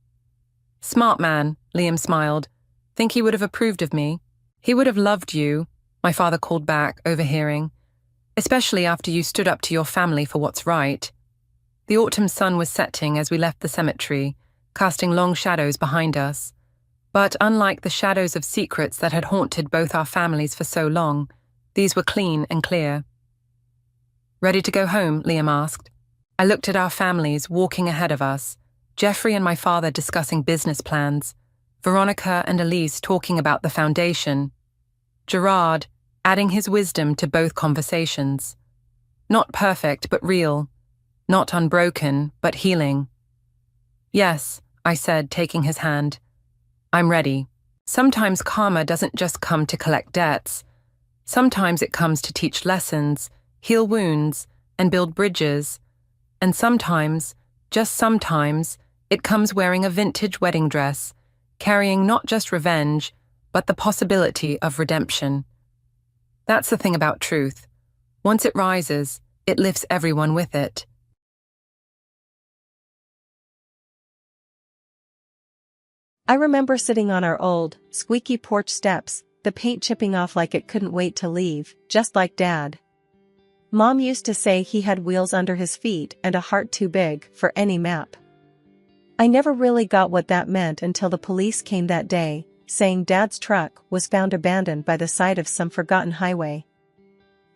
A: Smart man, Liam smiled. Think he would have approved of me? He would have loved you, my father called back, overhearing. Especially after you stood up to your family for what's right. The autumn sun was setting as we left the cemetery, casting long shadows behind us. But unlike the shadows of secrets that had haunted both our families for so long, these were clean and clear. Ready to go home? Liam asked. I looked at our families walking ahead of us, Jeffrey and my father discussing business plans, Veronica and Elise talking about the foundation, Gerard adding his wisdom to both conversations. Not perfect, but real. Not unbroken, but healing. Yes, I said, taking his hand. I'm ready. Sometimes karma doesn't just come to collect debts. Sometimes it comes to teach lessons, heal wounds, and build bridges. And sometimes, just sometimes, it comes wearing a vintage wedding dress, carrying not just revenge, but the possibility of redemption. That's the thing about truth. Once it rises, it lifts everyone with it.
B: I remember sitting on our old, squeaky porch steps, the paint chipping off like it couldn't wait to leave, just like Dad. Mom used to say he had wheels under his feet and a heart too big for any map. I never really got what that meant until the police came that day, saying Dad's truck was found abandoned by the side of some forgotten highway.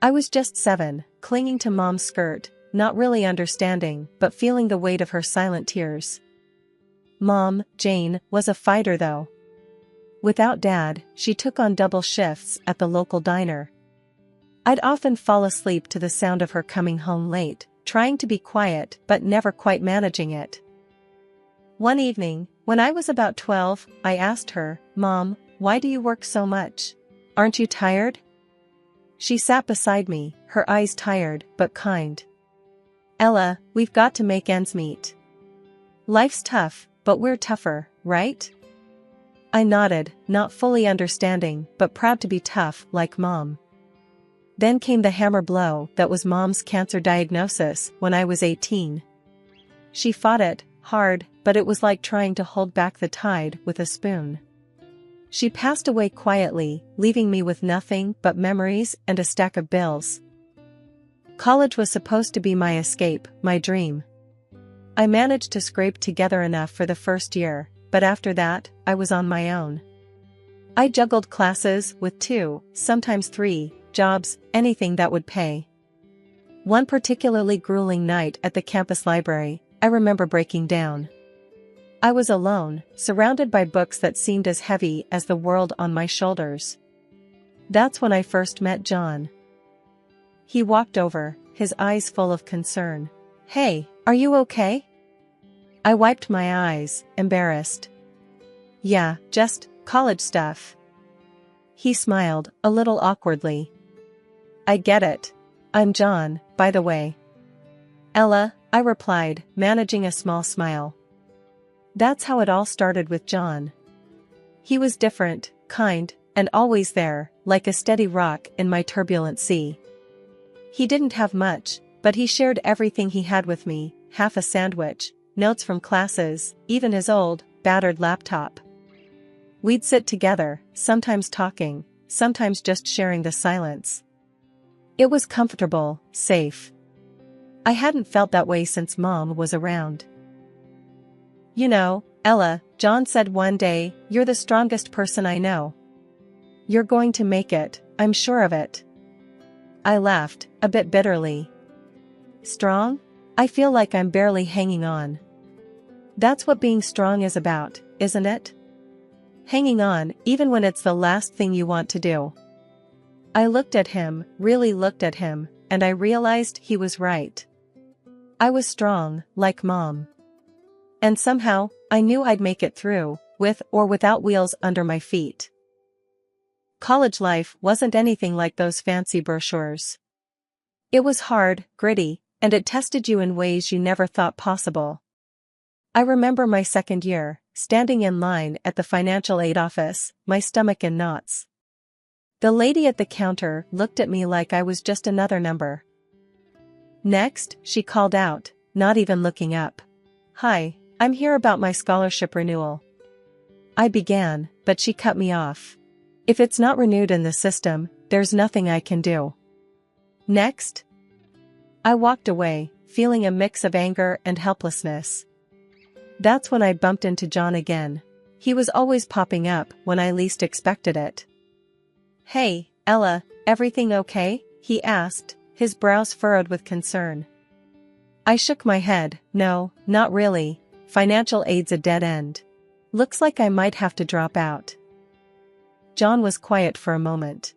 B: I was just 7, clinging to Mom's skirt, not really understanding but feeling the weight of her silent tears. Mom, Jane, was a fighter though. Without Dad, she took on double shifts at the local diner. I'd often fall asleep to the sound of her coming home late, trying to be quiet but never quite managing it. One evening, when I was about 12, I asked her, Mom, why do you work so much? Aren't you tired? She sat beside me, her eyes tired but kind. Ella, we've got to make ends meet. Life's tough, but we're tougher, right? I nodded, not fully understanding but proud to be tough like Mom. Then came the hammer blow that was Mom's cancer diagnosis when I was 18. She fought it, hard, but it was like trying to hold back the tide with a spoon. She passed away quietly, leaving me with nothing but memories and a stack of bills. College was supposed to be my escape, my dream. I managed to scrape together enough for the first year, but after that, I was on my own. I juggled classes with 2, sometimes 3, jobs, anything that would pay. One particularly grueling night at the campus library, I remember breaking down. I was alone, surrounded by books that seemed as heavy as the world on my shoulders. That's when I first met John. He walked over, his eyes full of concern. Hey, are you okay? I wiped my eyes, embarrassed. Yeah, just college stuff. He smiled, a little awkwardly. I get it. I'm John, by the way. Ella, I replied, managing a small smile. That's how it all started with John. He was different, kind, and always there, like a steady rock in my turbulent sea. He didn't have much, but he shared everything he had with me, half a sandwich, notes from classes, even his old, battered laptop. We'd sit together, sometimes talking, sometimes just sharing the silence. It was comfortable, safe. I hadn't felt that way since Mom was around. You know, Ella, John said one day, you're the strongest person I know. You're going to make it, I'm sure of it. I laughed, a bit bitterly. Strong? I feel like I'm barely hanging on. That's what being strong is about, isn't it? Hanging on, even when it's the last thing you want to do. I looked at him, really looked at him, and I realized he was right. I was strong, like Mom. And somehow, I knew I'd make it through, with or without wheels under my feet. College life wasn't anything like those fancy brochures. It was hard, gritty, and it tested you in ways you never thought possible. I remember my second year, standing in line at the financial aid office, my stomach in knots. The lady at the counter looked at me like I was just another number. Next, she called out, not even looking up. Hi, I'm here about my scholarship renewal. I began, but she cut me off. If it's not renewed in the system, there's nothing I can do. Next. I walked away, feeling a mix of anger and helplessness. That's when I bumped into John again. He was always popping up when I least expected it. Hey, Ella, everything okay? He asked, his brows furrowed with concern. I shook my head, no, not really. Financial aid's a dead end. Looks like I might have to drop out. John was quiet for a moment.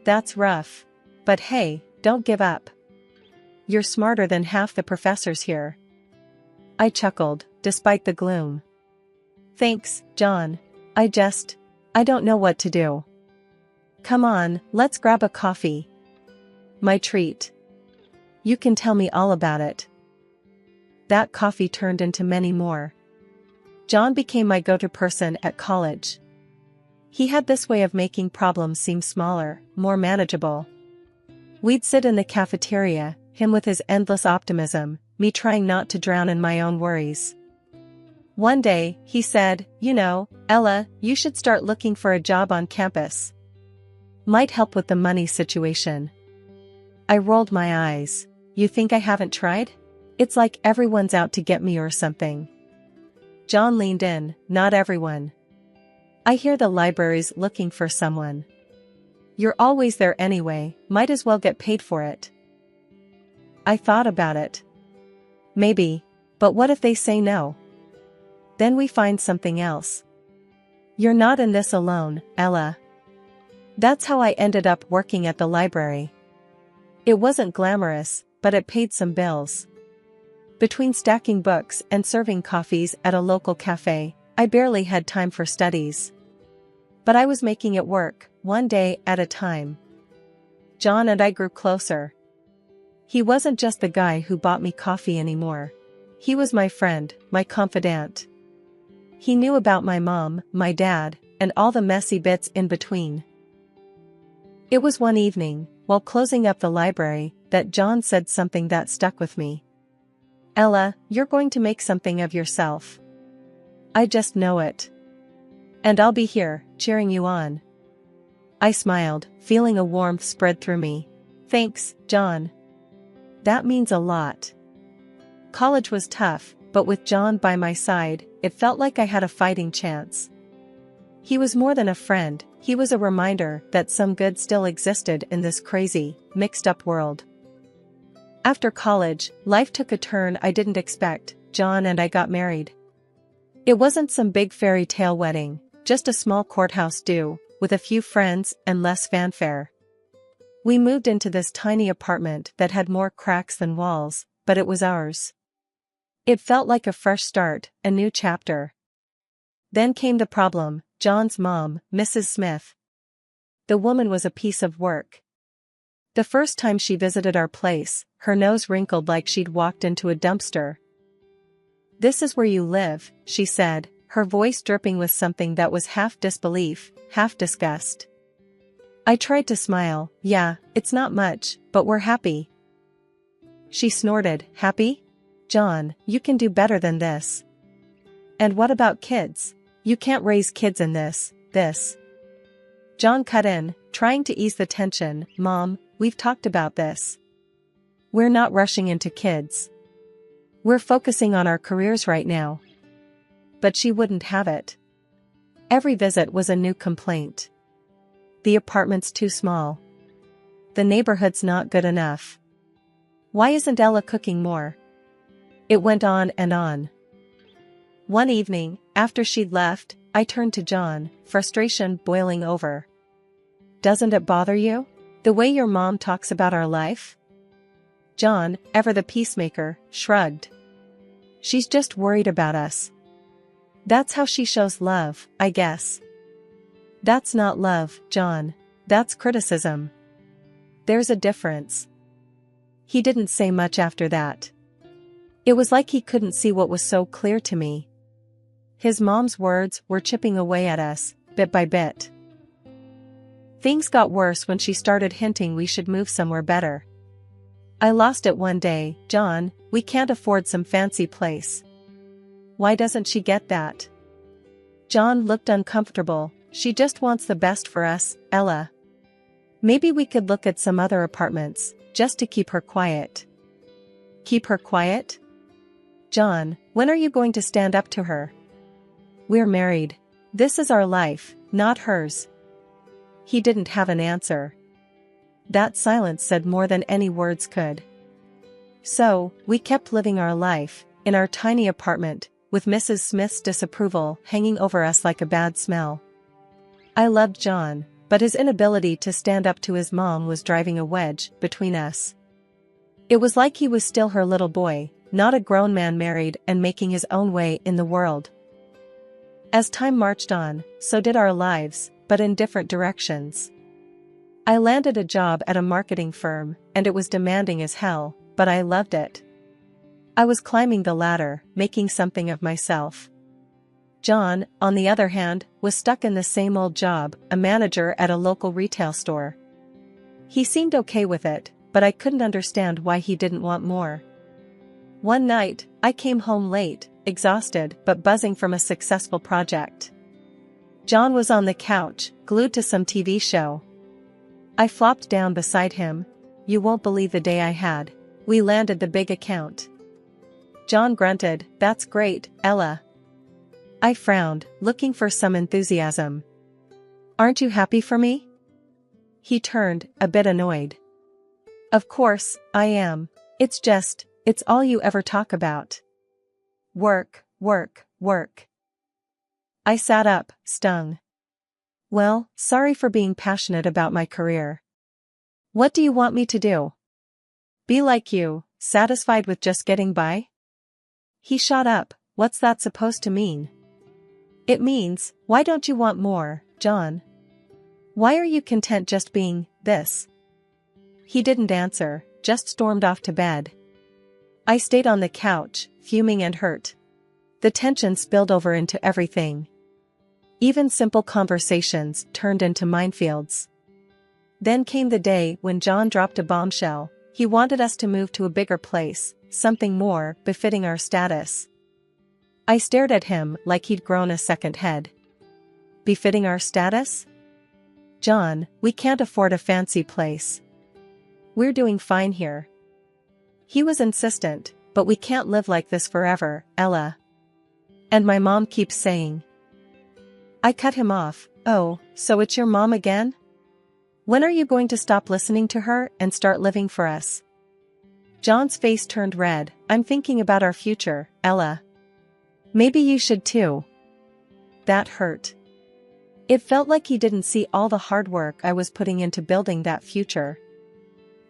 B: That's rough. But hey, don't give up. You're smarter than half the professors here. I chuckled, despite the gloom. Thanks, John. I don't know what to do. Come on, let's grab a coffee. My treat. You can tell me all about it. That coffee turned into many more. John became my go-to person at college. He had this way of making problems seem smaller, more manageable. We'd sit in the cafeteria, him with his endless optimism, me trying not to drown in my own worries. One day, he said, you know, Ella, you should start looking for a job on campus. Might help with the money situation. I rolled my eyes. You think I haven't tried? It's like everyone's out to get me or something. John leaned in, not everyone. I hear the library's looking for someone. You're always there anyway, might as well get paid for it. I thought about it. Maybe, but what if they say no? Then we find something else. You're not in this alone, Ella. That's how I ended up working at the library. It wasn't glamorous, but it paid some bills. Between stacking books and serving coffees at a local cafe, I barely had time for studies. But I was making it work, one day at a time. John and I grew closer. He wasn't just the guy who bought me coffee anymore. He was my friend, my confidant. He knew about my mom, my dad, and all the messy bits in between. It was one evening, while closing up the library, that John said something that stuck with me. Ella, you're going to make something of yourself. I just know it. And I'll be here, cheering you on. I smiled, feeling a warmth spread through me. Thanks, John. That means a lot. College was tough, but with John by my side, it felt like I had a fighting chance. He was more than a friend, he was a reminder that some good still existed in this crazy, mixed-up world. After college, life took a turn I didn't expect. John and I got married. It wasn't some big fairy tale wedding, just a small courthouse do, with a few friends and less fanfare. We moved into this tiny apartment that had more cracks than walls, but it was ours. It felt like a fresh start, a new chapter. Then came the problem: John's mom, Mrs. Smith. The woman was a piece of work. The first time she visited our place, her nose wrinkled like she'd walked into a dumpster. "This is where you live," she said, her voice dripping with something that was half disbelief, half disgust. I tried to smile. "Yeah, it's not much, but we're happy." She snorted. "Happy? John, you can do better than this. And what about kids? You can't raise kids in this." John cut in, trying to ease the tension. "Mom, we've talked about this. We're not rushing into kids. We're focusing on our careers right now." But she wouldn't have it. Every visit was a new complaint. The apartment's too small. The neighborhood's not good enough. Why isn't Ella cooking more? It went on and on. One evening, after she'd left, I turned to John, frustration boiling over. "Doesn't it bother you? The way your mom talks about our life?" John, ever the peacemaker, shrugged. "She's just worried about us. That's how she shows love, I guess." "That's not love, John. That's criticism. There's a difference." He didn't say much after that. It was like he couldn't see what was so clear to me. His mom's words were chipping away at us, bit by bit. Things got worse when she started hinting we should move somewhere better. I lost it one day. "John, we can't afford some fancy place." "Why doesn't she get that?" John looked uncomfortable. "She just wants the best for us, Ella. Maybe we could look at some other apartments, just to keep her quiet." "Keep her quiet? John, when are you going to stand up to her? We're married. This is our life, not hers." He didn't have an answer. That silence said more than any words could. So, we kept living our life, in our tiny apartment, with Mrs. Smith's disapproval hanging over us like a bad smell. I loved John, but his inability to stand up to his mom was driving a wedge between us. It was like he was still her little boy, not a grown man married and making his own way in the world. As time marched on, so did our lives, but in different directions. I landed a job at a marketing firm, and it was demanding as hell, but I loved it. I was climbing the ladder, making something of myself. John, on the other hand, was stuck in the same old job, a manager at a local retail store. He seemed okay with it, but I couldn't understand why he didn't want more. One night, I came home late, exhausted but buzzing from a successful project. John was on the couch, glued to some TV show. I flopped down beside him. "You won't believe the day I had. We landed the big account." John grunted. "That's great, Ella." I frowned, looking for some enthusiasm. "Aren't you happy for me?" He turned, a bit annoyed. "Of course, I am. It's all you ever talk about. Work, work, work." I sat up, stung. "Well, sorry for being passionate about my career. What do you want me to do? Be like you, satisfied with just getting by?" He shot up. "What's that supposed to mean?" "It means, why don't you want more, John? Why are you content just being this?" He didn't answer, just stormed off to bed. I stayed on the couch, fuming and hurt. The tension spilled over into everything. Even simple conversations turned into minefields. Then came the day when John dropped a bombshell. He wanted us to move to a bigger place, something more befitting our status. I stared at him like he'd grown a second head. Befitting our status? "John, we can't afford a fancy place. We're doing fine here." He was insistent. "But we can't live like this forever, Ella. And my mom keeps saying." I cut him off. "Oh, so it's your mom again? When are you going to stop listening to her and start living for us?" John's face turned red. "I'm thinking about our future, Ella. Maybe you should too." That hurt. It felt like he didn't see all the hard work I was putting into building that future.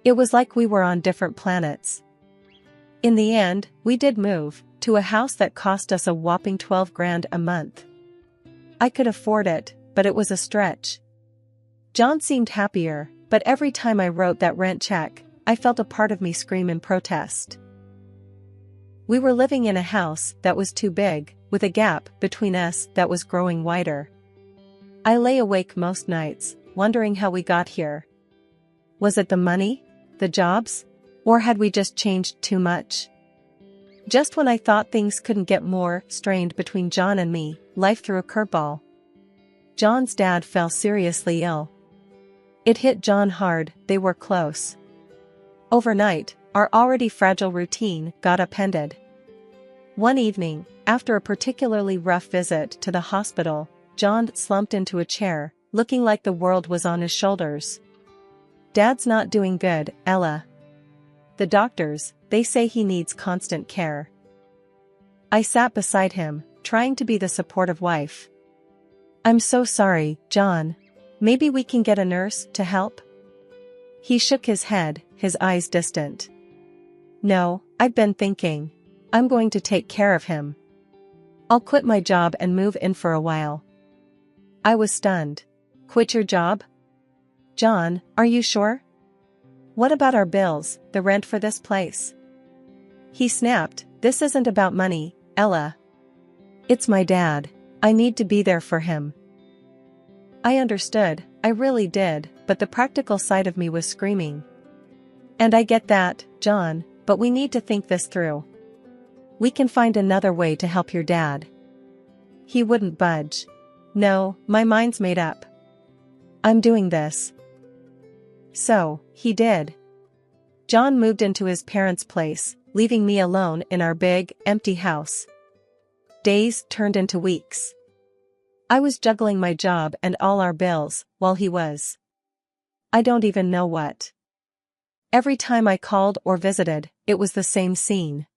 B: It was like we were on different planets. In the end, we did move to a house that cost us a whopping 12 grand a month. I could afford it, but it was a stretch. John seemed happier, but every time I wrote that rent check, I felt a part of me scream in protest. We were living in a house that was too big, with a gap between us that was growing wider. I lay awake most nights, wondering how we got here. Was it the money? The jobs? Or had we just changed too much? Just when I thought things couldn't get more strained between John and me, life threw a curveball. John's dad fell seriously ill. It hit John hard, they were close. Overnight, our already fragile routine got upended. One evening, after a particularly rough visit to the hospital, John slumped into a chair, looking like the world was on his shoulders. "Dad's not doing good, Ella. The doctors, they say he needs constant care." I sat beside him, trying to be the supportive wife. "I'm so sorry, John. Maybe we can get a nurse to help?" He shook his head, his eyes distant. "No, I've been thinking. I'm going to take care of him. I'll quit my job and move in for a while." I was stunned. "Quit your job? John, are you sure? What about our bills, the rent for this place?" He snapped, "This isn't about money, Ella. It's my dad. I need to be there for him." I understood, I really did, but the practical side of me was screaming. "And I get that, John, but we need to think this through. We can find another way to help your dad." He wouldn't budge. "No, my mind's made up. I'm doing this." So, he did. John moved into his parents' place, leaving me alone in our big, empty house. Days turned into weeks. I was juggling my job and all our bills, while he was. I don't even know what. Every time I called or visited, it was the same scene.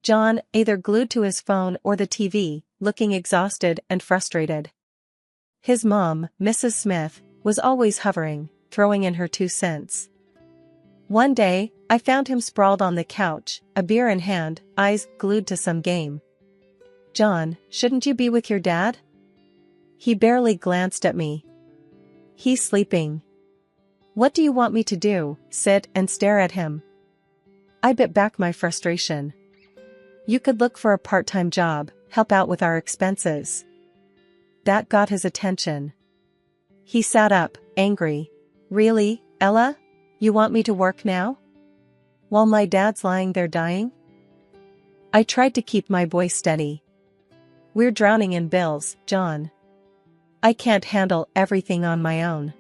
B: John, either glued to his phone or the TV, looking exhausted and frustrated. His mom, Mrs. Smith, was always hovering, throwing in her 2 cents. One day, I found him sprawled on the couch, a beer in hand, eyes glued to some game. "John, shouldn't you be with your dad?" He barely glanced at me. "He's sleeping." "What do you want me to do, sit and stare at him?" I bit back my frustration. "You could look for a part-time job, help out with our expenses." That got his attention. He sat up, angry. "Really, Ella? You want me to work now? While my dad's lying there dying?" I tried to keep my voice steady. "We're drowning in bills, John. I can't handle everything on my own."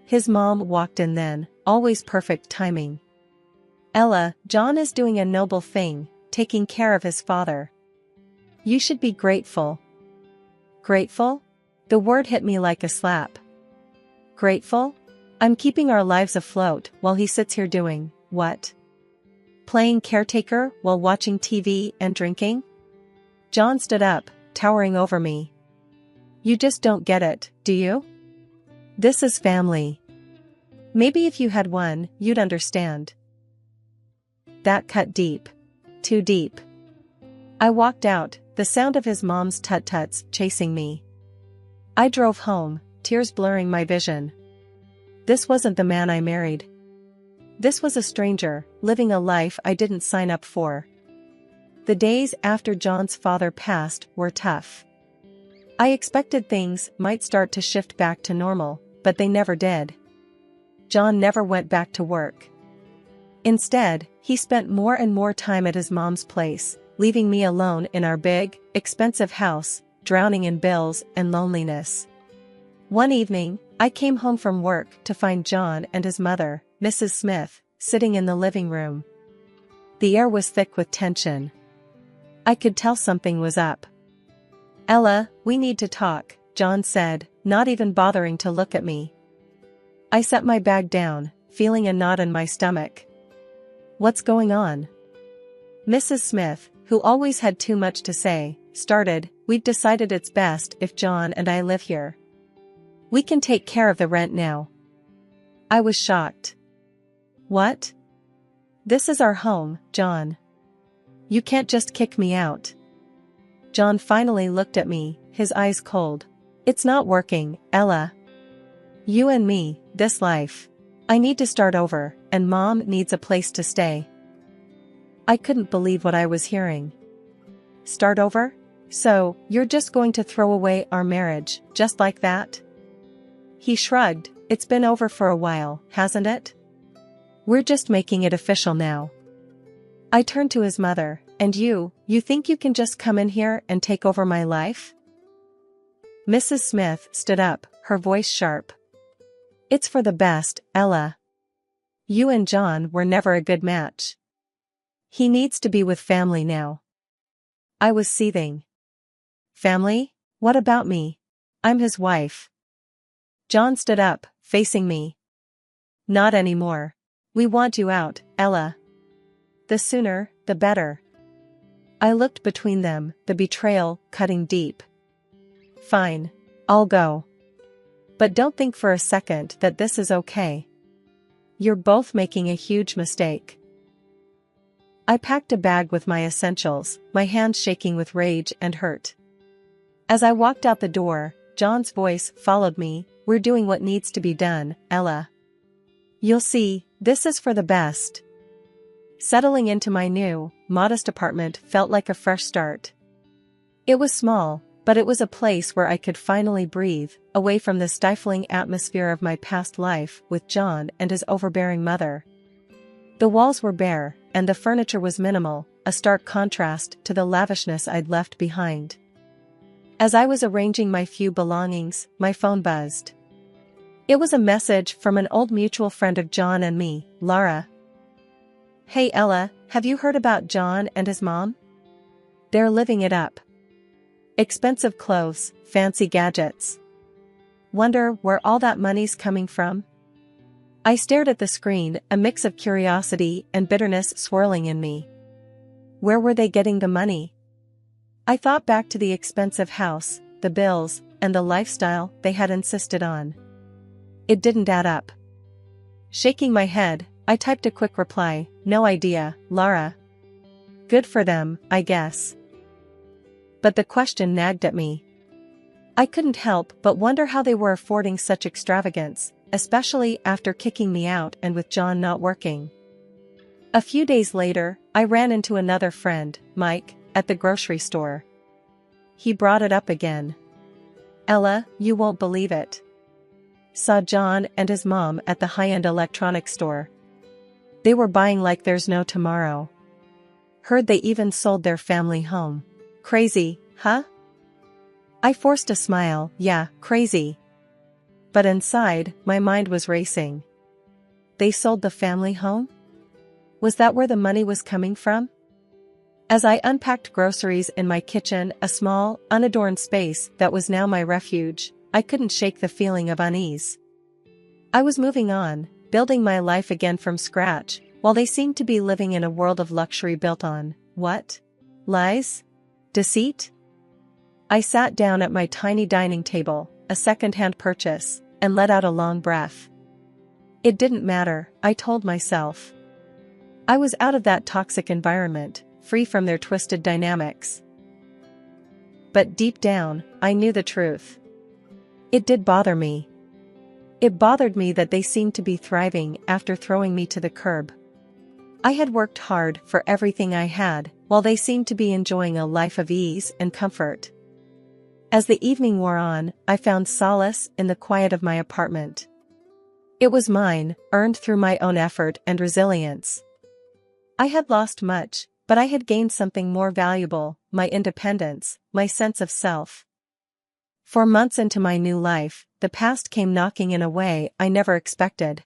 B: His mom walked in then, always perfect timing. "Ella, John is doing a noble thing, taking care of his father. You should be grateful." Grateful? The word hit me like a slap. Grateful? I'm keeping our lives afloat while he sits here doing, what? Playing caretaker while watching TV and drinking? John stood up, towering over me. "You just don't get it, do you? This is family. Maybe if you had one, you'd understand." That cut deep. Too deep. I walked out, the sound of his mom's tut-tuts chasing me. I drove home, tears blurring my vision. This wasn't the man I married. This was a stranger, living a life I didn't sign up for. The days after John's father passed were tough. I expected things might start to shift back to normal, but they never did. John never went back to work. Instead, he spent more and more time at his mom's place, leaving me alone in our big, expensive house, drowning in bills and loneliness. One evening, I came home from work to find John and his mother, Mrs. Smith, sitting in the living room. The air was thick with tension. I could tell something was up. "Ella, we need to talk," John said, not even bothering to look at me. I set my bag down, feeling a knot in my stomach. "What's going on?" Mrs. Smith, who always had too much to say, started. "We've decided it's best if John and I live here. We can take care of the rent now. I was shocked. What? This is our home, John. You can't just kick me out. John finally looked at me, his eyes cold. It's not working, Ella. You and me, this life. I need to start over, and Mom needs a place to stay. I couldn't believe what I was hearing. Start over? So, you're just going to throw away our marriage, just like that? He shrugged. It's been over for a while, hasn't it? We're just making it official now. I turned to his mother. And you think you can just come in here and take over my life? Mrs. Smith stood up, her voice sharp. It's for the best, Ella. You and John were never a good match. He needs to be with family now. I was seething. Family? What about me? I'm his wife. John stood up, facing me. Not anymore. We want you out, Ella. The sooner, the better. I looked between them, the betrayal cutting deep. Fine. I'll go. But don't think for a second that this is okay. You're both making a huge mistake. I packed a bag with my essentials, my hands shaking with rage and hurt. As I walked out the door, John's voice followed me. We're doing what needs to be done, Ella. You'll see, this is for the best. Settling into my new, modest apartment felt like a fresh start. It was small, but it was a place where I could finally breathe, away from the stifling atmosphere of my past life with John and his overbearing mother. The walls were bare, and the furniture was minimal, a stark contrast to the lavishness I'd left behind. As I was arranging my few belongings, my phone buzzed. It was a message from an old mutual friend of John and me, Laura. Hey Ella, have you heard about John and his mom? They're living it up. Expensive clothes, fancy gadgets. Wonder where all that money's coming from? I stared at the screen, a mix of curiosity and bitterness swirling in me. Where were they getting the money? I thought back to the expensive house, the bills, and the lifestyle they had insisted on. It didn't add up. Shaking my head, I typed a quick reply, no idea, Laura. Good for them, I guess. But the question nagged at me. I couldn't help but wonder how they were affording such extravagance, especially after kicking me out and with John not working. A few days later, I ran into another friend, Mike, at the grocery store. He brought it up again. Ella, you won't believe it. Saw John and his mom at the high-end electronics store. They were buying like there's no tomorrow. Heard they even sold their family home. Crazy, huh? I forced a smile, yeah, crazy. But inside, my mind was racing. They sold the family home? Was that where the money was coming from? As I unpacked groceries in my kitchen, a small, unadorned space that was now my refuge, I couldn't shake the feeling of unease. I was moving on, building my life again from scratch, while they seemed to be living in a world of luxury built on, what? Lies? Deceit? I sat down at my tiny dining table, a second-hand purchase, and let out a long breath. It didn't matter, I told myself. I was out of that toxic environment, free from their twisted dynamics. But deep down, I knew the truth. It did bother me. It bothered me that they seemed to be thriving after throwing me to the curb. I had worked hard for everything I had, while they seemed to be enjoying a life of ease and comfort. As the evening wore on, I found solace in the quiet of my apartment. It was mine, earned through my own effort and resilience. I had lost much, but I had gained something more valuable, my independence, my sense of self. 4 months into my new life, the past came knocking in a way I never expected.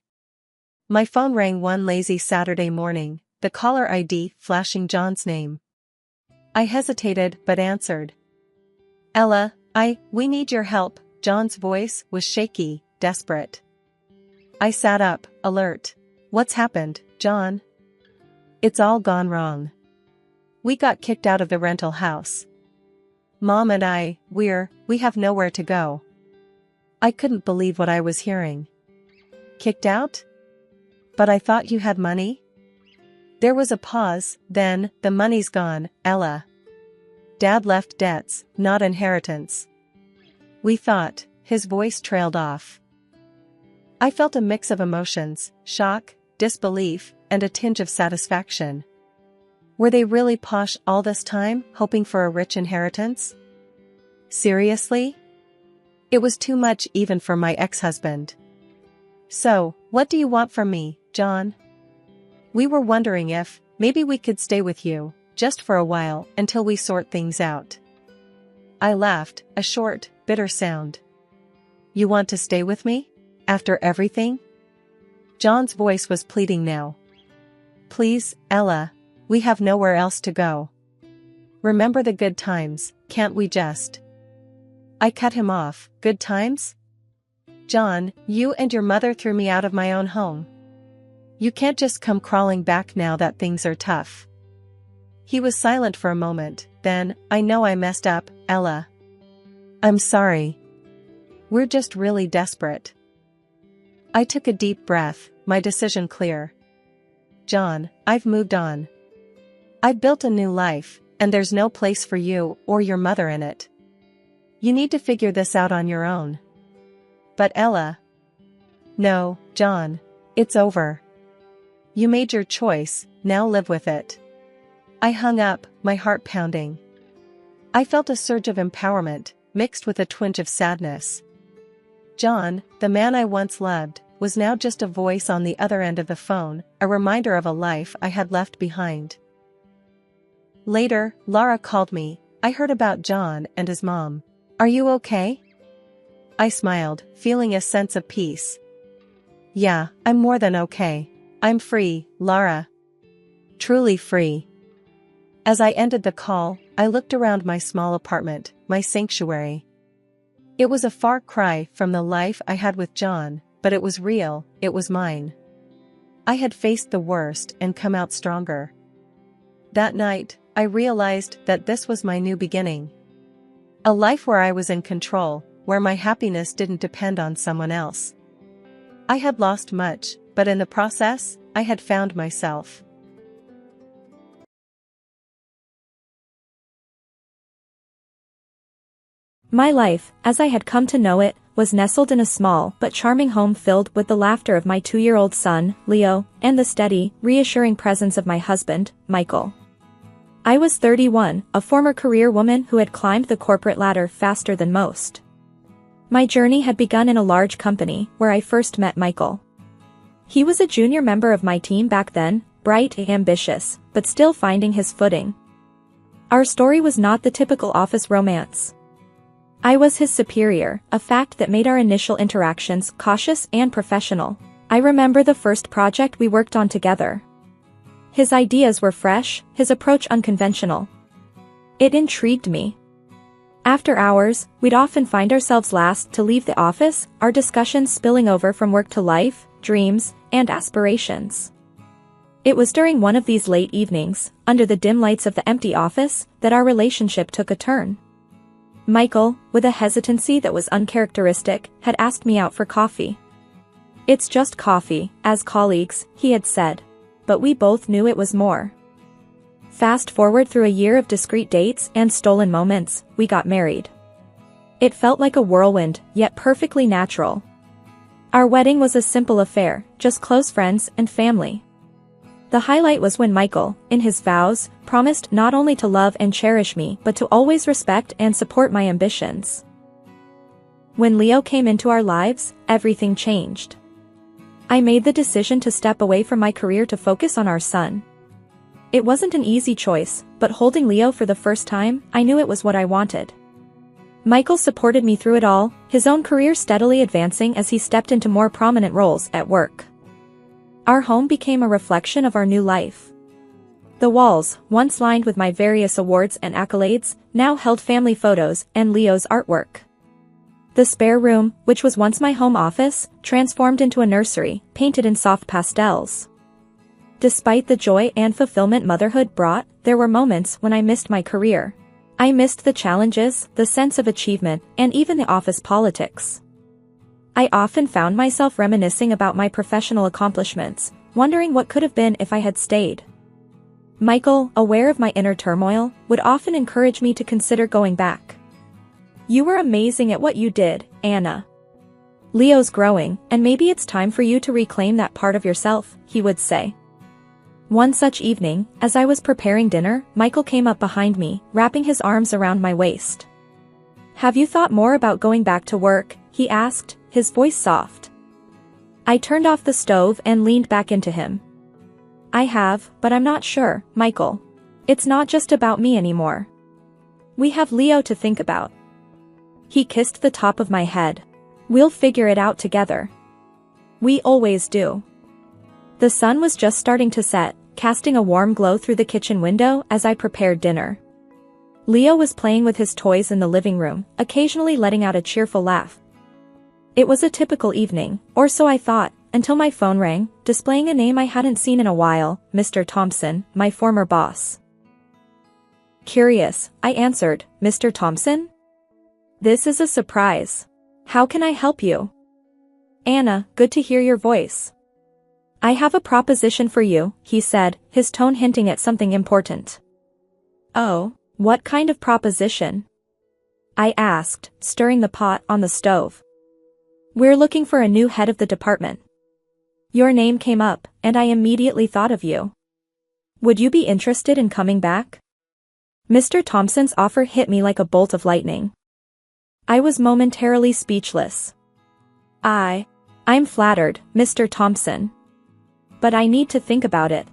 B: My phone rang one lazy Saturday morning, the caller ID flashing John's name. I hesitated but answered. Ella, we need your help. John's voice was shaky, desperate. I sat up, alert. What's happened, John? It's all gone wrong. We got kicked out of the rental house. Mom and we have nowhere to go. I couldn't believe what I was hearing. Kicked out? But I thought you had money? There was a pause, then, the money's gone, Ella. Dad left debts, not inheritance. We thought, his voice trailed off. I felt a mix of emotions, shock, disbelief, and a tinge of satisfaction. Were they really posh all this time, hoping for a rich inheritance? Seriously? It was too much even for my ex-husband. So, what do you want from me, John? We were wondering if, maybe we could stay with you, just for a while, until we sort things out. I laughed, a short, bitter sound. You want to stay with me? After everything? John's voice was pleading now. Please, Ella, we have nowhere else to go. Remember the good times, can't we just? I cut him off. Good times? John, you and your mother threw me out of my own home. You can't just come crawling back now that things are tough. He was silent for a moment, then, I know I messed up, Ella. I'm sorry. We're just really desperate. I took a deep breath, my decision clear. John, I've moved on. I've built a new life, and there's no place for you or your mother in it. You need to figure this out on your own. But Ella. No, John. It's over. You made your choice, now live with it. I hung up, my heart pounding. I felt a surge of empowerment, mixed with a twinge of sadness. John, the man I once loved, was now just a voice on the other end of the phone, a reminder of a life I had left behind. Later, Laura called me. I heard about John and his mom. Are you okay? I smiled, feeling a sense of peace. Yeah, I'm more than okay. I'm free, Laura. Truly free. As I ended the call, I looked around my small apartment, my sanctuary. It was a far cry from the life I had with John, but it was real, it was mine. I had faced the worst and come out stronger. That night, I realized that this was my new beginning. A life where I was in control, where my happiness didn't depend on someone else. I had lost much, but in the process, I had found myself.
C: My life, as I had come to know it, was nestled in a small but charming home filled with the laughter of my 2-year-old son, Leo, and the steady, reassuring presence of my husband, Michael. I was 31, a former career woman who had climbed the corporate ladder faster than most. My journey had begun in a large company, where I first met Michael. He was a junior member of my team back then, bright and ambitious, but still finding his footing. Our story was not the typical office romance. I was his superior, a fact that made our initial interactions cautious and professional. I remember the first project we worked on together. His ideas were fresh, his approach unconventional. It intrigued me. After hours, we'd often find ourselves last to leave the office, our discussions spilling over from work to life, dreams, and aspirations. It was during one of these late evenings, under the dim lights of the empty office, that our relationship took a turn. Michael, with a hesitancy that was uncharacteristic, had asked me out for coffee. It's just coffee, as colleagues, he had said. But we both knew it was more. Fast forward through a year of discreet dates and stolen moments, we got married. It felt like a whirlwind, yet perfectly natural. Our wedding was a simple affair, just close friends and family. The highlight was when Michael, in his vows, promised not only to love and cherish me but to always respect and support my ambitions. When Leo came into our lives, everything changed. I made the decision to step away from my career to focus on our son. It wasn't an easy choice, but holding Leo for the first time, I knew it was what I wanted. Michael supported me through it all, his own career steadily advancing as he stepped into more prominent roles at work. Our home became a reflection of our new life. The walls, once lined with my various awards and accolades, now held family photos and Leo's artwork. The spare room, which was once my home office, transformed into a nursery, painted in soft pastels. Despite the joy and fulfillment motherhood brought, there were moments when I missed my career. I missed the challenges, the sense of achievement, and even the office politics. I often found myself reminiscing about my professional accomplishments, wondering what could have been if I had stayed. Michael, aware of my inner turmoil, would often encourage me to consider going back. "You were amazing at what you did, Anna. Leo's growing, and maybe it's time for you to reclaim that part of yourself," he would say. One such evening, as I was preparing dinner, Michael came up behind me, wrapping his arms around my waist. "Have you thought more about going back to work?" he asked, his voice soft. I turned off the stove and leaned back into him. "I have, but I'm not sure, Michael. It's not just about me anymore. We have Leo to think about." He kissed the top of my head. "We'll figure it out together. We always do." The sun was just starting to set, casting a warm glow through the kitchen window as I prepared dinner. Leo was playing with his toys in the living room, occasionally letting out a cheerful laugh. It was a typical evening, or so I thought, until my phone rang, displaying a name I hadn't seen in a while, Mr. Thompson, my former boss. Curious, I answered, "Mr. Thompson? This is a surprise. How can I help you?" "Anna, good to hear your voice. I have a proposition for you," he said, his tone hinting at something important. "Oh, what kind of proposition?" I asked, stirring the pot on the stove. "We're looking for a new head of the department. Your name came up, and I immediately thought of you. Would you be interested in coming back?" Mr. Thompson's offer hit me like a bolt of lightning. I was momentarily speechless. I'm flattered, Mr. Thompson. But I need to think about it."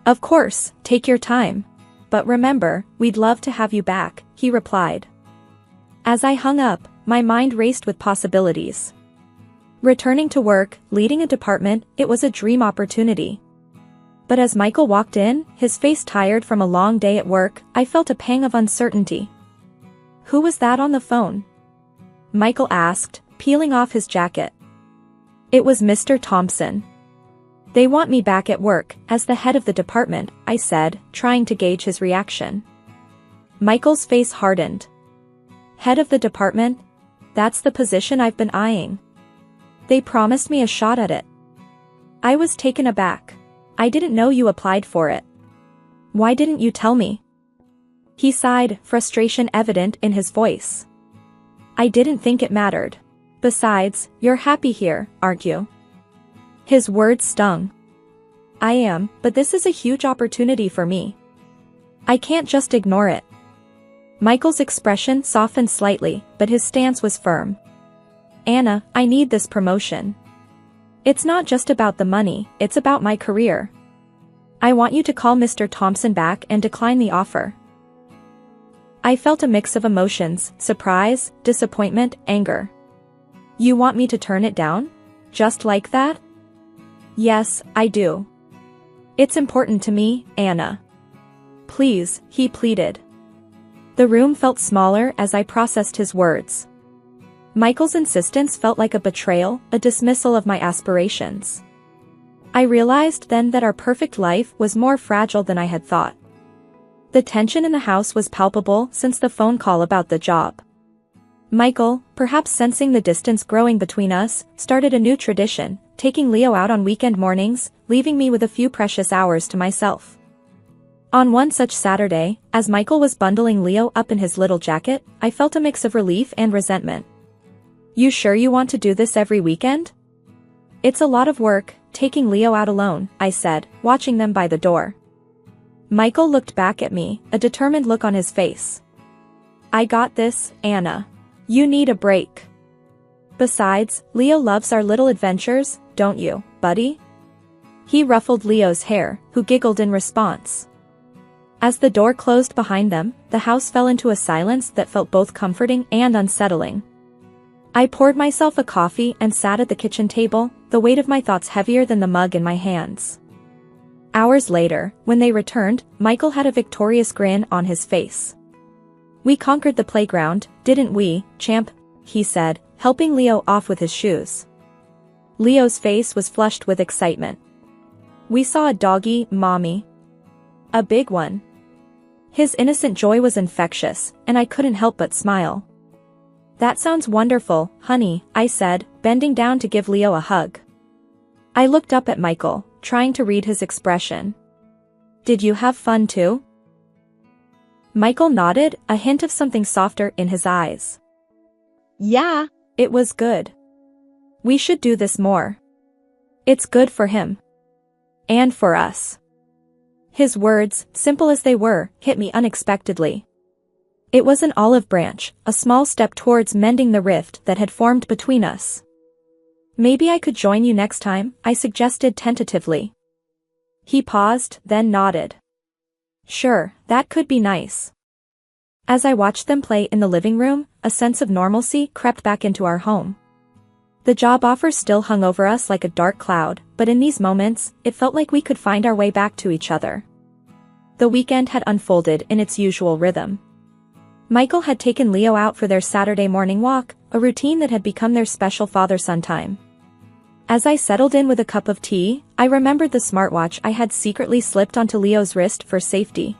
C: "Of course, take your time. But remember, we'd love to have you back," he replied. As I hung up, my mind raced with possibilities. Returning to work, leading a department, it was a dream opportunity. But as Michael walked in, his face tired from a long day at work, I felt a pang of uncertainty. "Who was that on the phone?" Michael asked, peeling off his jacket. "It was Mr. Thompson. They want me back at work, as the head of the department," I said, trying to gauge his reaction. Michael's face hardened. "Head of the department? That's the position I've been eyeing. They promised me a shot at it." I was taken aback. "I didn't know you applied for it. Why didn't you tell me?" He sighed, frustration evident in his voice. "I didn't think it mattered. Besides, you're happy here, aren't you?" His words stung. "I am, but this is a huge opportunity for me. I can't just ignore it." Michael's expression softened slightly, but his stance was firm. "Anna, I need this promotion. It's not just about the money, it's about my career. I want you to call Mr. Thompson back and decline the offer." I felt a mix of emotions, surprise, disappointment, anger. "You want me to turn it down? Just like that?" "Yes, I do. It's important to me, Anna. Please," he pleaded. The room felt smaller as I processed his words. Michael's insistence felt like a betrayal, a dismissal of my aspirations. I realized then that our perfect life was more fragile than I had thought. The tension in the house was palpable since the phone call about the job. Michael, perhaps sensing the distance growing between us, started a new tradition, taking Leo out on weekend mornings, leaving me with a few precious hours to myself. On one such Saturday, as Michael was bundling Leo up in his little jacket, I felt a mix of relief and resentment. "You sure you want to do this every weekend?" "It's a lot of work, taking Leo out alone," I said, watching them by the door. Michael looked back at me, a determined look on his face. "I got this, Anna. You need a break. Besides, Leo loves our little adventures, don't you, buddy?" He ruffled Leo's hair, who giggled in response. As the door closed behind them, the house fell into a silence that felt both comforting and unsettling. I poured myself a coffee and sat at the kitchen table, the weight of my thoughts heavier than the mug in my hands. Hours later, when they returned, Michael had a victorious grin on his face. "We conquered the playground, didn't we, champ?" he said, helping Leo off with his shoes. Leo's face was flushed with excitement. "We saw a doggy, Mommy. A big one." His innocent joy was infectious, and I couldn't help but smile. That sounds wonderful, honey, I said, bending down to give Leo a hug. I looked up at Michael, trying to read his expression. Did you have fun too? Michael nodded, a hint of something softer in his eyes. Yeah, it was good. We should do this more. It's good for him. And for us. His words, simple as they were, hit me unexpectedly. It was an olive branch, a small step towards mending the rift that had formed between us. Maybe I could join you next time, I suggested tentatively. He paused, then nodded. Sure, that could be nice. As I watched them play in the living room, a sense of normalcy crept back into our home. The job offer still hung over us like a dark cloud, but in these moments, it felt like we could find our way back to each other. The weekend had unfolded in its usual rhythm. Michael had taken Leo out for their Saturday morning walk, a routine that had become their special father-son time. As I settled in with a cup of tea, I remembered the smartwatch I had secretly slipped onto Leo's wrist for safety.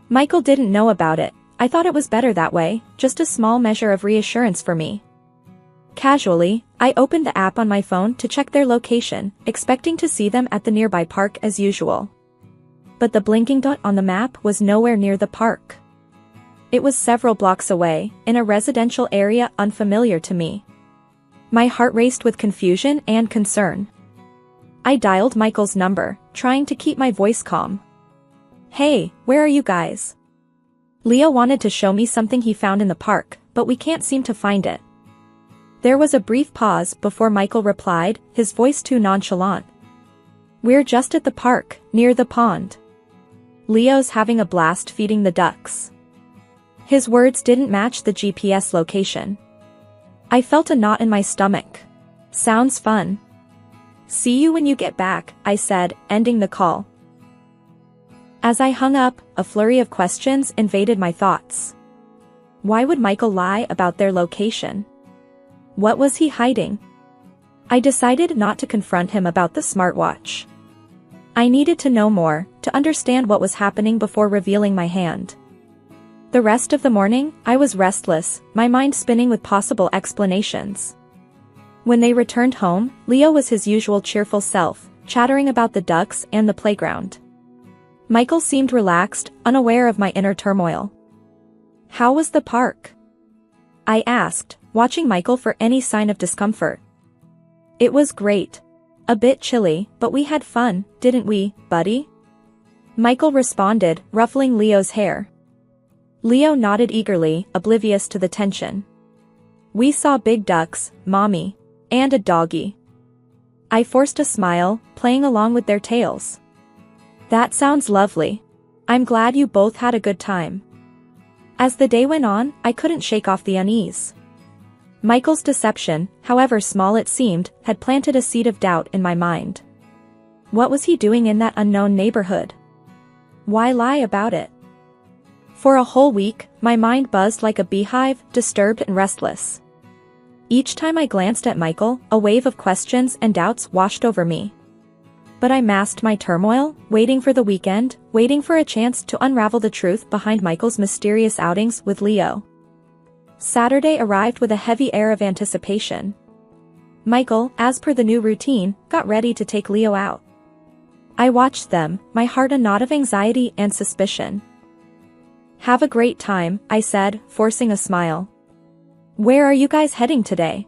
C: Michael didn't know about it. I thought it was better that way, just a small measure of reassurance for me. Casually, I opened the app on my phone to check their location, expecting to see them at the nearby park as usual. But the blinking dot on the map was nowhere near the park. It was several blocks away, in a residential area unfamiliar to me. My heart raced with confusion and concern. I dialed Michael's number, trying to keep my voice calm. Hey, where are you guys? Leo wanted to show me something he found in the park, but we can't seem to find it. There was a brief pause before Michael replied, his voice too nonchalant. We're just at the park, near the pond. Leo's having a blast feeding the ducks. His words didn't match the GPS location. I felt a knot in my stomach. Sounds fun. See you when you get back, I said, ending the call. As I hung up, a flurry of questions invaded my thoughts. Why would Michael lie about their location? What was he hiding? I decided not to confront him about the smartwatch. I needed to know more, to understand what was happening before revealing my hand. The rest of the morning, I was restless, my mind spinning with possible explanations. When they returned home, Leo was his usual cheerful self, chattering about the ducks and the playground. Michael seemed relaxed, unaware of my inner turmoil. How was the park? I asked, watching Michael for any sign of discomfort. It was great. A bit chilly, but we had fun, didn't we, buddy? Michael responded, ruffling Leo's hair. Leo nodded eagerly, oblivious to the tension. We saw big ducks, mommy, and a doggy. I forced a smile, playing along with their tails. That sounds lovely. I'm glad you both had a good time. As the day went on, I couldn't shake off the unease. Michael's deception, however small it seemed, had planted a seed of doubt in my mind. What was he doing in that unknown neighborhood? Why lie about it? For a whole week, my mind buzzed like a beehive, disturbed and restless. Each time I glanced at Michael, a wave of questions and doubts washed over me. But I masked my turmoil, waiting for the weekend, waiting for a chance to unravel the truth behind Michael's mysterious outings with Leo. Saturday arrived with a heavy air of anticipation. Michael, as per the new routine, got ready to take Leo out. I watched them, my heart a knot of anxiety and suspicion. Have a great time, I said, forcing a smile. Where are you guys heading today?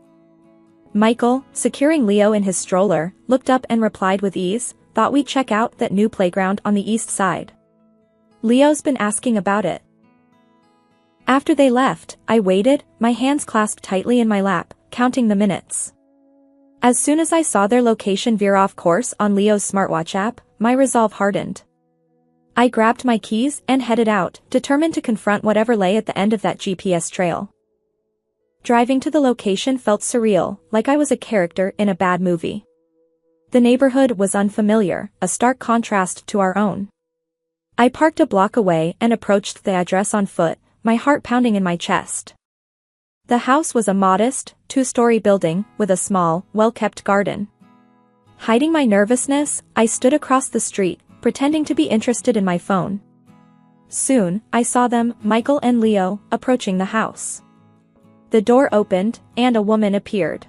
C: Michael, securing Leo in his stroller, looked up and replied with ease, thought we'd check out that new playground on the east side. Leo's been asking about it. After they left, I waited, my hands clasped tightly in my lap, counting the minutes. As soon as I saw their location veer off course on Leo's smartwatch app, my resolve hardened. I grabbed my keys and headed out, determined to confront whatever lay at the end of that GPS trail. Driving to the location felt surreal, like I was a character in a bad movie. The neighborhood was unfamiliar, a stark contrast to our own. I parked a block away and approached the address on foot, my heart pounding in my chest. The house was a modest, two-story building, with a small, well-kept garden. Hiding my nervousness, I stood across the street, pretending to be interested in my phone. Soon, I saw them, Michael and Leo, approaching the house. The door opened, and a woman appeared.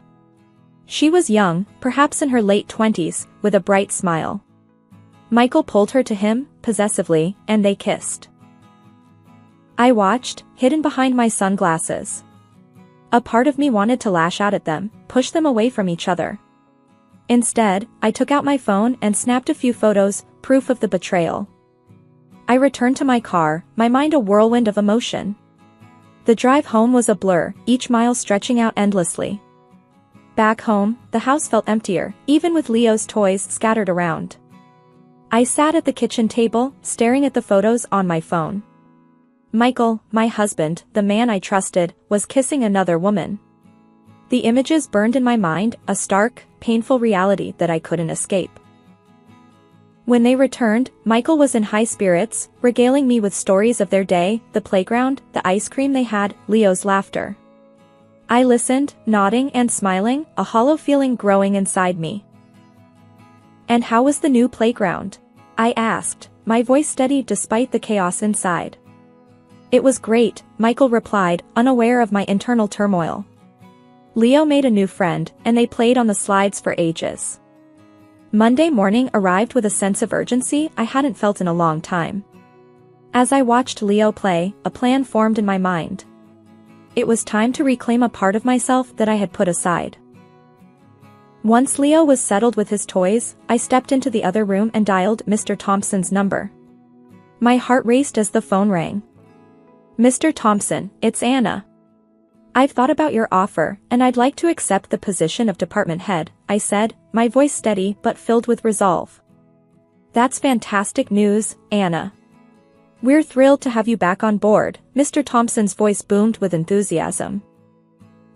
C: She was young, perhaps in her late 20s, with a bright smile. Michael pulled her to him, possessively, and they kissed. I watched, hidden behind my sunglasses. A part of me wanted to lash out at them, push them away from each other. Instead, I took out my phone and snapped a few photos, proof of the betrayal. I returned to my car, my mind a whirlwind of emotion. The drive home was a blur, each mile stretching out endlessly. Back home, the house felt emptier, even with Leo's toys scattered around. I sat at the kitchen table, staring at the photos on my phone. Michael, my husband, the man I trusted, was kissing another woman. The images burned in my mind, a stark, painful reality that I couldn't escape. When they returned, Michael was in high spirits, regaling me with stories of their day, the playground, the ice cream they had, Leo's laughter. I listened, nodding and smiling, a hollow feeling growing inside me. "And how was the new playground?" I asked, my voice steady despite the chaos inside. "It was great," Michael replied, unaware of my internal turmoil. Leo made a new friend, and they played on the slides for ages. Monday morning arrived with a sense of urgency I hadn't felt in a long time. As I watched Leo play, a plan formed in my mind. It was time to reclaim a part of myself that I had put aside. Once Leo was settled with his toys, I stepped into the other room and dialed Mr. Thompson's number. My heart raced as the phone rang. "Mr. Thompson, it's Anna. I've thought about your offer, and I'd like to accept the position of department head," I said, my voice steady but filled with resolve. "That's fantastic news, Anna. We're thrilled to have you back on board," Mr. Thompson's voice boomed with enthusiasm.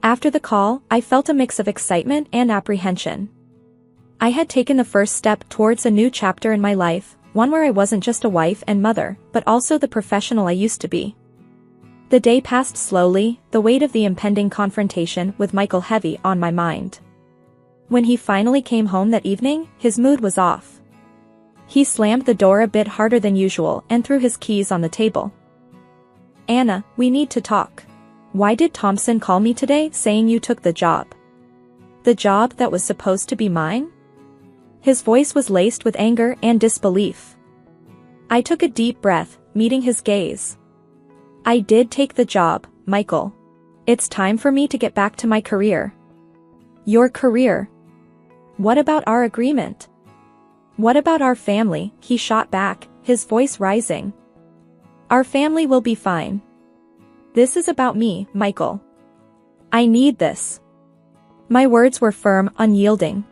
C: After the call, I felt a mix of excitement and apprehension. I had taken the first step towards a new chapter in my life, one where I wasn't just a wife and mother, but also the professional I used to be. The day passed slowly, the weight of the impending confrontation with Michael heavy on my mind. When he finally came home that evening, his mood was off. He slammed the door a bit harder than usual and threw his keys on the table. "Anna, we need to talk. Why did Thompson call me today saying you took the job? The job that was supposed to be mine?" His voice was laced with anger and disbelief. I took a deep breath, meeting his gaze. "I did take the job, Michael. It's time for me to get back to my career." "Your career? What about our agreement? What about our family?" he shot back, his voice rising. "Our family will be fine. This is about me, Michael. I need this." My words were firm, unyielding.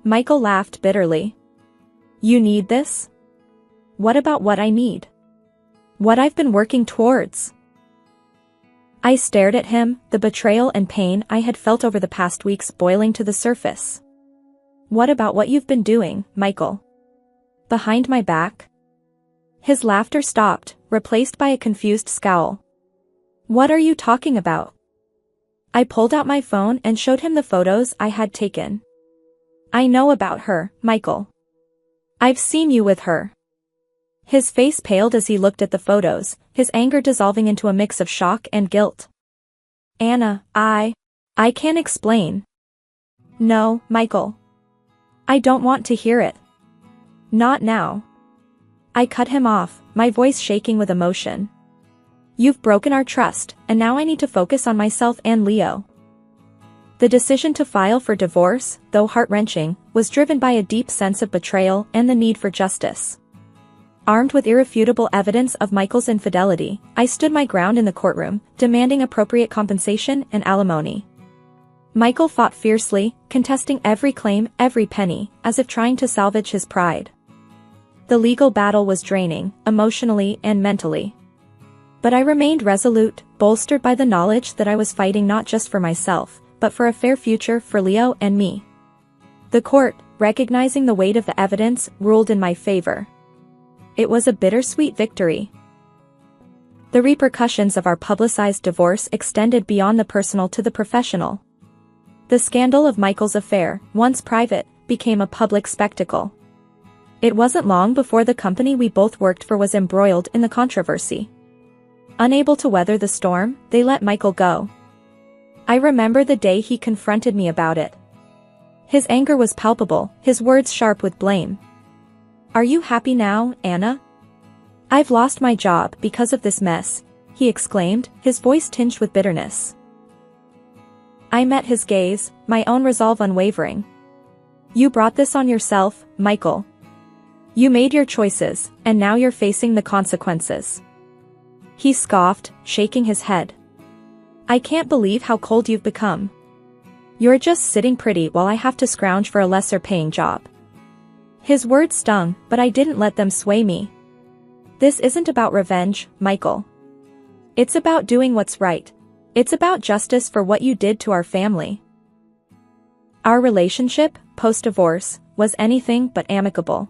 C: Michael laughed bitterly. "You need this? What about what I need? What I've been working towards?" I stared at him, the betrayal and pain I had felt over the past weeks boiling to the surface. "What about what you've been doing, Michael? Behind my back?" His laughter stopped, replaced by a confused scowl. "What are you talking about?" I pulled out my phone and showed him the photos I had taken. "I know about her, Michael. I've seen you with her." His face paled as he looked at the photos, his anger dissolving into a mix of shock and guilt. "Anna, I can't explain." "No, Michael. I don't want to hear it. Not now." I cut him off, my voice shaking with emotion. "You've broken our trust, and now I need to focus on myself and Leo." The decision to file for divorce, though heart-wrenching, was driven by a deep sense of betrayal and the need for justice. Armed with irrefutable evidence of Michael's infidelity, I stood my ground in the courtroom, demanding appropriate compensation and alimony. Michael fought fiercely, contesting every claim, every penny, as if trying to salvage his pride. The legal battle was draining, emotionally and mentally. But I remained resolute, bolstered by the knowledge that I was fighting not just for myself, but for a fair future for Leo and me. The court, recognizing the weight of the evidence, ruled in my favor. It was a bittersweet victory. The repercussions of our publicized divorce extended beyond the personal to the professional. The scandal of Michael's affair, once private, became a public spectacle. It wasn't long before the company we both worked for was embroiled in the controversy. Unable to weather the storm, they let Michael go. I remember the day he confronted me about it. His anger was palpable, his words sharp with blame. "Are you happy now, Anna? I've lost my job because of this mess," he exclaimed, his voice tinged with bitterness. I met his gaze, my own resolve unwavering. "You brought this on yourself, Michael. You made your choices, and now you're facing the consequences." He scoffed, shaking his head. "I can't believe how cold you've become. You're just sitting pretty while I have to scrounge for a lesser-paying job." His words stung, but I didn't let them sway me. "This isn't about revenge, Michael. It's about doing what's right. It's about justice for what you did to our family." Our relationship, post-divorce, was anything but amicable.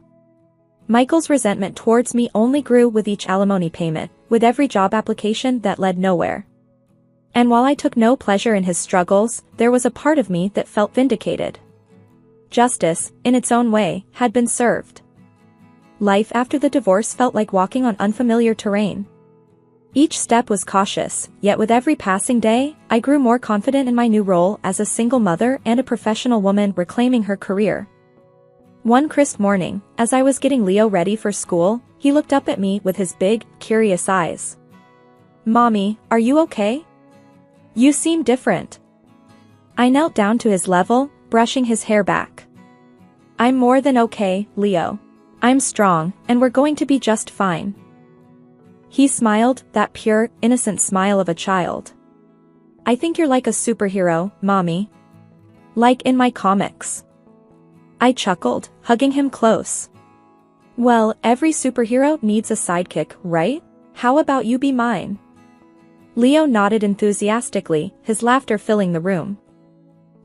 C: Michael's resentment towards me only grew with each alimony payment, with every job application that led nowhere. And while I took no pleasure in his struggles, there was a part of me that felt vindicated. Justice, in its own way, had been served. Life after the divorce felt like walking on unfamiliar terrain. Each step was cautious, yet with every passing day, I grew more confident in my new role as a single mother and a professional woman reclaiming her career. One crisp morning, as I was getting Leo ready for school, he looked up at me with his big, curious eyes. "Mommy, are you okay? You seem different." I knelt down to his level, brushing his hair back. "I'm more than okay, Leo. I'm strong, and we're going to be just fine." He smiled, that pure, innocent smile of a child. "I think you're like a superhero, Mommy. Like in my comics." I chuckled, hugging him close. "Well, every superhero needs a sidekick, right? How about you be mine?" Leo nodded enthusiastically, his laughter filling the room.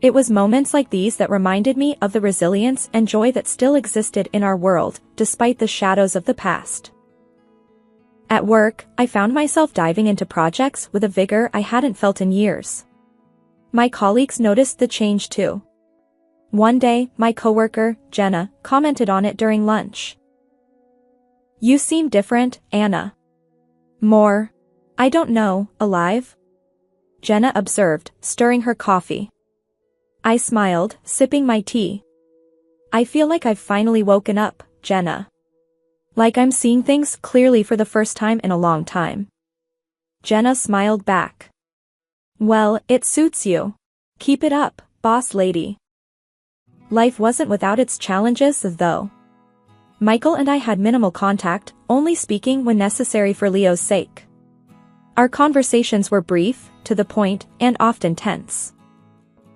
C: It was moments like these that reminded me of the resilience and joy that still existed in our world, despite the shadows of the past. At work, I found myself diving into projects with a vigor I hadn't felt in years. My colleagues noticed the change too. One day, my coworker, Jenna, commented on it during lunch. "You seem different, Anna. More, I don't know, alive?" Jenna observed, stirring her coffee. I smiled, sipping my tea. "I feel like I've finally woken up, Jenna. Like I'm seeing things clearly for the first time in a long time." Jenna smiled back. "Well, it suits you. Keep it up, boss lady." Life wasn't without its challenges, though. Michael and I had minimal contact, only speaking when necessary for Leo's sake. Our conversations were brief, to the point, and often tense.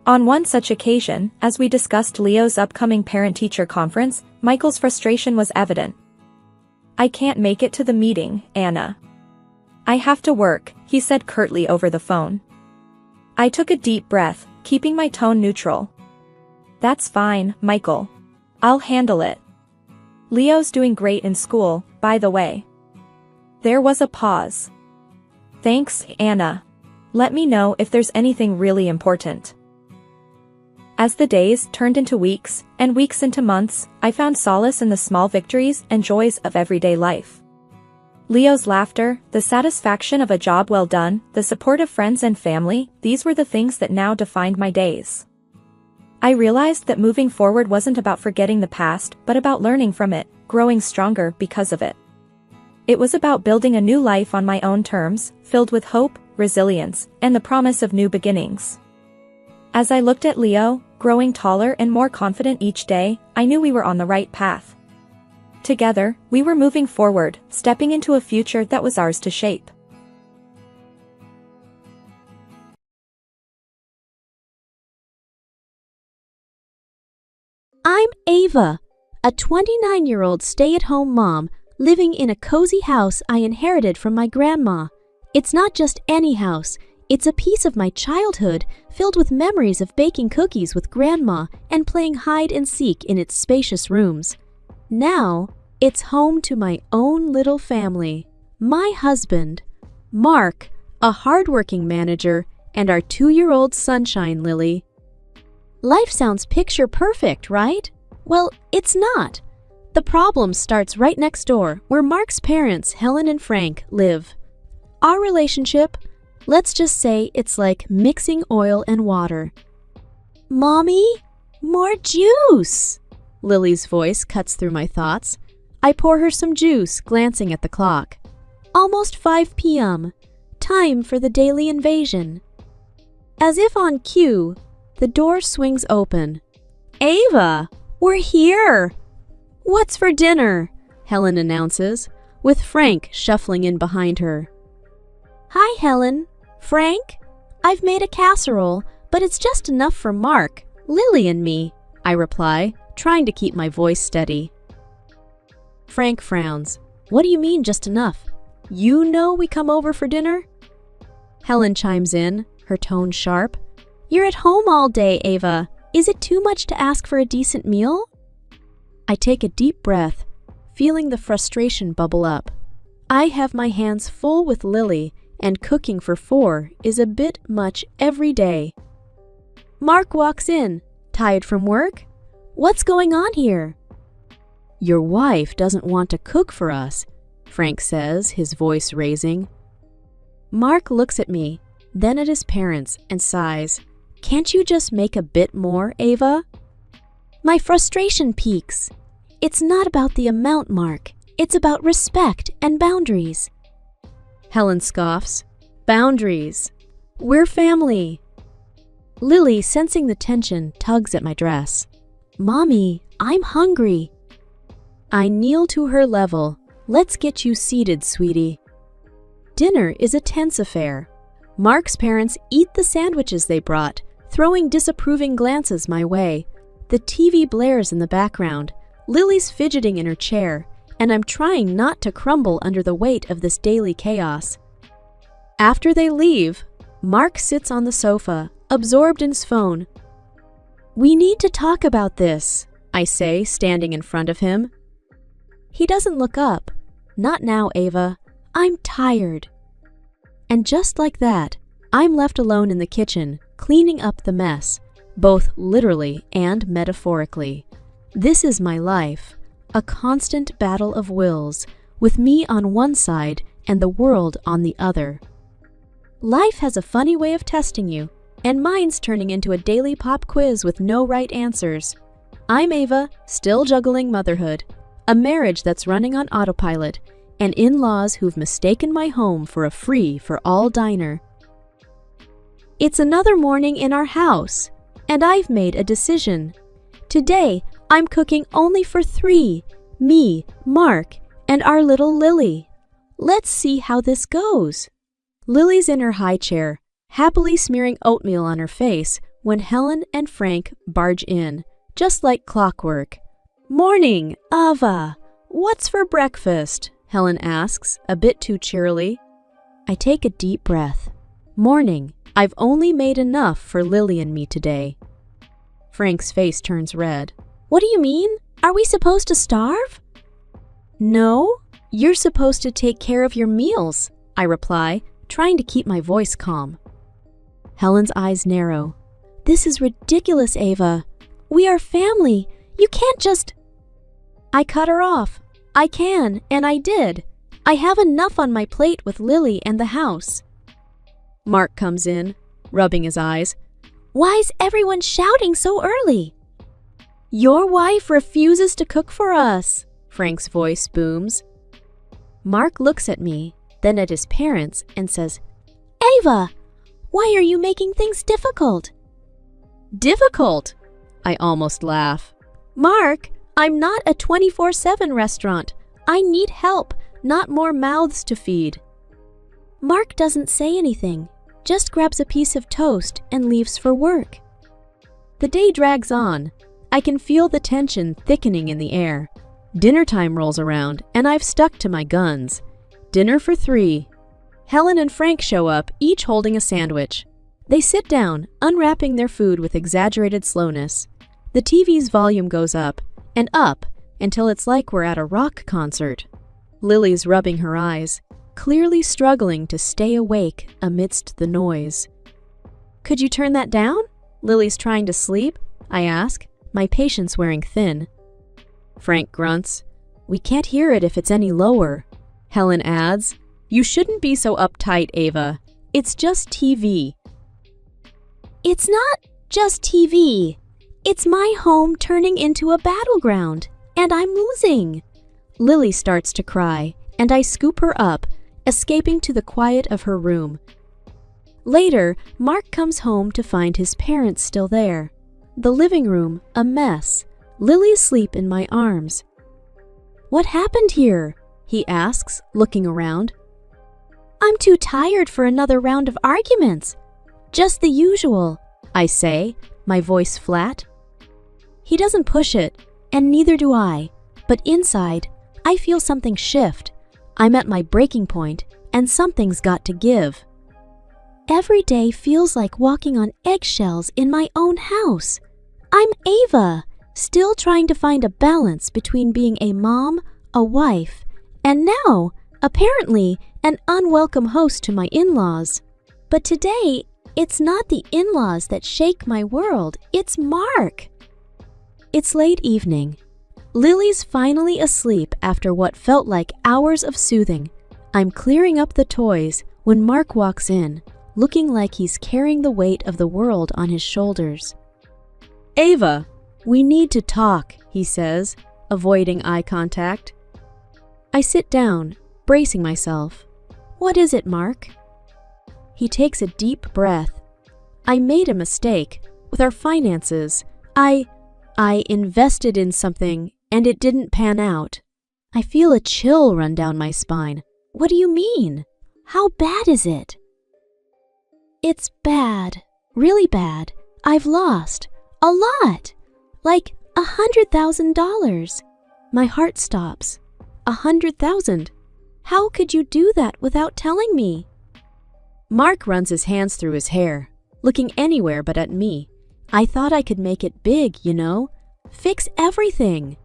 C: On one such occasion, as we discussed Leo's upcoming parent-teacher conference, Michael's frustration was evident. "I can't make it to the meeting, Anna. I have to work," he said curtly over the phone. I took a deep breath, keeping my tone neutral. "That's fine, Michael. I'll handle it. Leo's doing great in school, by the way." There was a pause. "Thanks, Anna. Let me know if there's anything really important." As the days turned into weeks, and weeks into months, I found solace in the small victories and joys of everyday life. Leo's laughter, the satisfaction of a job well done, the support of friends and family, these were the things that now defined my days. I realized that moving forward wasn't about forgetting the past, but about learning from it, growing stronger because of it. It was about building a new life on my own terms, filled with hope, resilience, and the promise of new beginnings. As I looked at Leo, growing taller and more confident each day, I knew we were on the right path. Together, we were moving forward, stepping into a future that was ours to shape.
D: I'm Ava, a 29-year-old stay-at-home mom living in a cozy house I inherited from my grandma. It's not just any house, it's a piece of my childhood filled with memories of baking cookies with grandma and playing hide and seek in its spacious rooms. Now, it's home to my own little family. My husband, Mark, a hardworking manager, and our 2-year-old sunshine Lily. Life sounds picture perfect, right? Well, it's not. The problem starts right next door, where Mark's parents, Helen and Frank, live. Our relationship, Let's just say it's like mixing oil and water. Mommy, more juice! Lily's voice cuts through my thoughts. I pour her some juice, glancing at the clock. Almost 5 p.m. Time for the daily invasion. As if on cue, the door swings open. Ava, we're here! What's for dinner? Helen announces, with Frank shuffling in behind her. Hi, Helen. Frank? I've made a casserole, but it's just enough for Mark, Lily, and me, I reply, trying to keep my voice steady. Frank frowns. What do you mean, just enough? You know we come over for dinner? Helen chimes in, her tone sharp. You're at home all day, Ava. Is it too much to ask for a decent meal? I take a deep breath, feeling the frustration bubble up. I have my hands full with Lily, and cooking for 4 is a bit much every day. Mark walks in, tired from work. What's going on here? Your wife doesn't want to cook for us, Frank says, his voice raising. Mark looks at me, then at his parents, and sighs. Can't you just make a bit more, Ava? My frustration peaks. It's not about the amount, Mark. It's about respect and boundaries. Helen scoffs. Boundaries. We're family. Lily, sensing the tension, tugs at my dress. Mommy, I'm hungry. I kneel to her level. Let's get you seated, sweetie. Dinner is a tense affair. Mark's parents eat the sandwiches they brought, throwing disapproving glances my way. The TV blares in the background. Lily's fidgeting in her chair, and I'm trying not to crumble under the weight of this daily chaos. After they leave, Mark sits on the sofa, absorbed in his phone. We need to talk about this, I say, standing in front of him. He doesn't look up. Not now, Ava. I'm tired. And just like that, I'm left alone in the kitchen, cleaning up the mess, both literally and metaphorically. This is my life, a constant battle of wills, with me on one side and the world on the other. Life has a funny way of testing you, and mine's turning into a daily pop quiz with no right answers. I'm Ava, still juggling motherhood, a marriage that's running on autopilot, and in-laws who've mistaken my home for a free-for-all diner. It's another morning in our house, and I've made a decision. Today, I'm cooking only for 3, me, Mark, and our little Lily. Let's see how this goes. Lily's in her high chair, happily smearing oatmeal on her face when Helen and Frank barge in, just like clockwork. Morning, Ava. What's for breakfast? Helen asks, a bit too cheerily. I take a deep breath. Morning. I've only made enough for Lily and me today. Frank's face turns red. What do you mean? Are we supposed to starve? No, you're supposed to take care of your meals, I reply, trying to keep my voice calm. Helen's eyes narrow. This is ridiculous, Ava. We are family. You can't just... I cut her off. I can, and I did. I have enough on my plate with Lily and the house. Mark comes in, rubbing his eyes. Why's everyone shouting so early? Your wife refuses to cook for us, Frank's voice booms. Mark looks at me, then at his parents, and says, Ava, why are you making things difficult? Difficult? I almost laugh. Mark, I'm not a 24/7 restaurant. I need help, not more mouths to feed. Mark doesn't say anything, just grabs a piece of toast and leaves for work. The day drags on. I can feel the tension thickening in the air. Dinner time rolls around, and I've stuck to my guns. Dinner for 3. Helen and Frank show up, each holding a sandwich. They sit down, unwrapping their food with exaggerated slowness. The TV's volume goes up, and up, until it's like we're at a rock concert. Lily's rubbing her eyes, clearly struggling to stay awake amidst the noise. Could you turn that down? Lily's trying to sleep, I ask, my patience wearing thin. Frank grunts. We can't hear it if it's any lower. Helen adds, You shouldn't be so uptight, Ava. It's just TV. It's not just TV. It's my home turning into a battleground, and I'm losing. Lily starts to cry, and I scoop her up, escaping to the quiet of her room. Later, Mark comes home to find his parents still there. The living room, a mess. Lily asleep in my arms. "What happened here?" he asks, looking around. "I'm too tired for another round of arguments. Just the usual," I say, my voice flat. He doesn't push it, and neither do I, but inside, I feel something shift. I'm at my breaking point, and something's got to give. Every day feels like walking on eggshells in my own house. I'm Ava, still trying to find a balance between being a mom, a wife, and now, apparently, an unwelcome host to my in-laws. But today, it's not the in-laws that shake my world, it's Mark. It's late evening. Lily's finally asleep after what felt like hours of soothing. I'm clearing up the toys when Mark walks in, looking like he's carrying the weight of the world on his shoulders. "Ava, we need to talk," he says, avoiding eye contact. I sit down, bracing myself. "What is it, Mark?" He takes a deep breath. "I made a mistake with our finances. I invested in something and it didn't pan out." I feel a chill run down my spine. "What do you mean? How bad is it?" "It's bad, really bad. I've lost a lot, like $100,000. My heart stops. 100,000? How could you do that without telling me?" Mark runs his hands through his hair, looking anywhere but at me. I thought I could make it big, you know? Fix everything.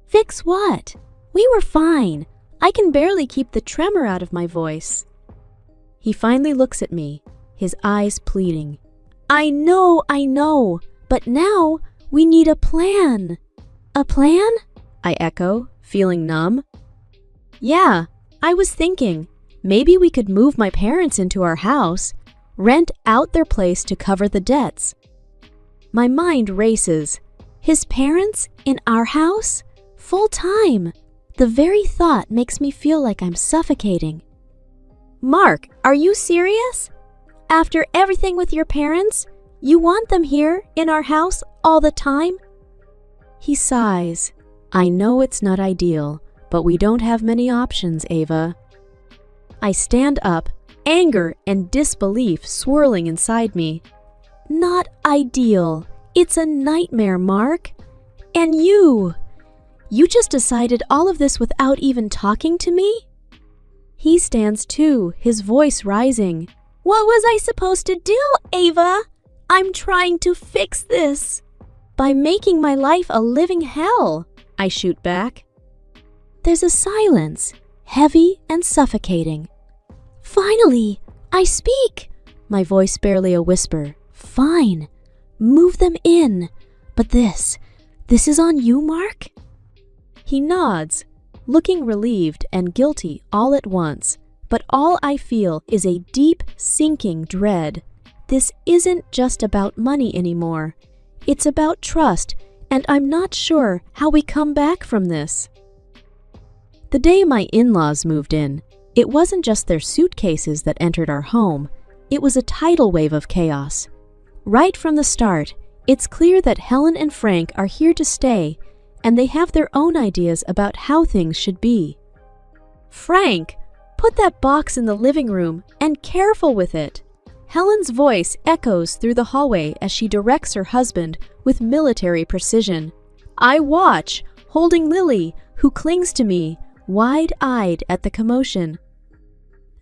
D: "Fix what? We were fine. I can barely keep the tremor out of my voice." He finally looks at me, his eyes pleading. I know, but now we need a plan." "A plan?" I echo, feeling numb. "Yeah, I was thinking, maybe we could move my parents into our house, rent out their place to cover the debts." My mind races. His parents in our house? Full time. The very thought makes me feel like I'm suffocating. "Mark, are you serious? After everything with your parents, you want them here in our house all the time?" He sighs. "I know it's not ideal, but we don't have many options, Ava." I stand up, anger and disbelief swirling inside me. "Not ideal. It's a nightmare, Mark. And you just decided all of this without even talking to me?" He stands too, his voice rising. "What was I supposed to do, Ava? I'm trying to fix this." "By making my life a living hell," I shoot back. There's a silence, heavy and suffocating. "Finally, I speak," my voice barely a whisper. "Fine. Move them in. But this is on you, Mark?" He nods, looking relieved and guilty all at once, but all I feel is a deep, sinking dread. This isn't just about money anymore. It's about trust, and I'm not sure how we come back from this. The day my in-laws moved in, it wasn't just their suitcases that entered our home. It was a tidal wave of chaos. Right from the start, it's clear that Helen and Frank are here to stay, and they have their own ideas about how things should be. "Frank, put that box in the living room and careful with it." Helen's voice echoes through the hallway as she directs her husband with military precision. I watch, holding Lily, who clings to me, wide-eyed at the commotion.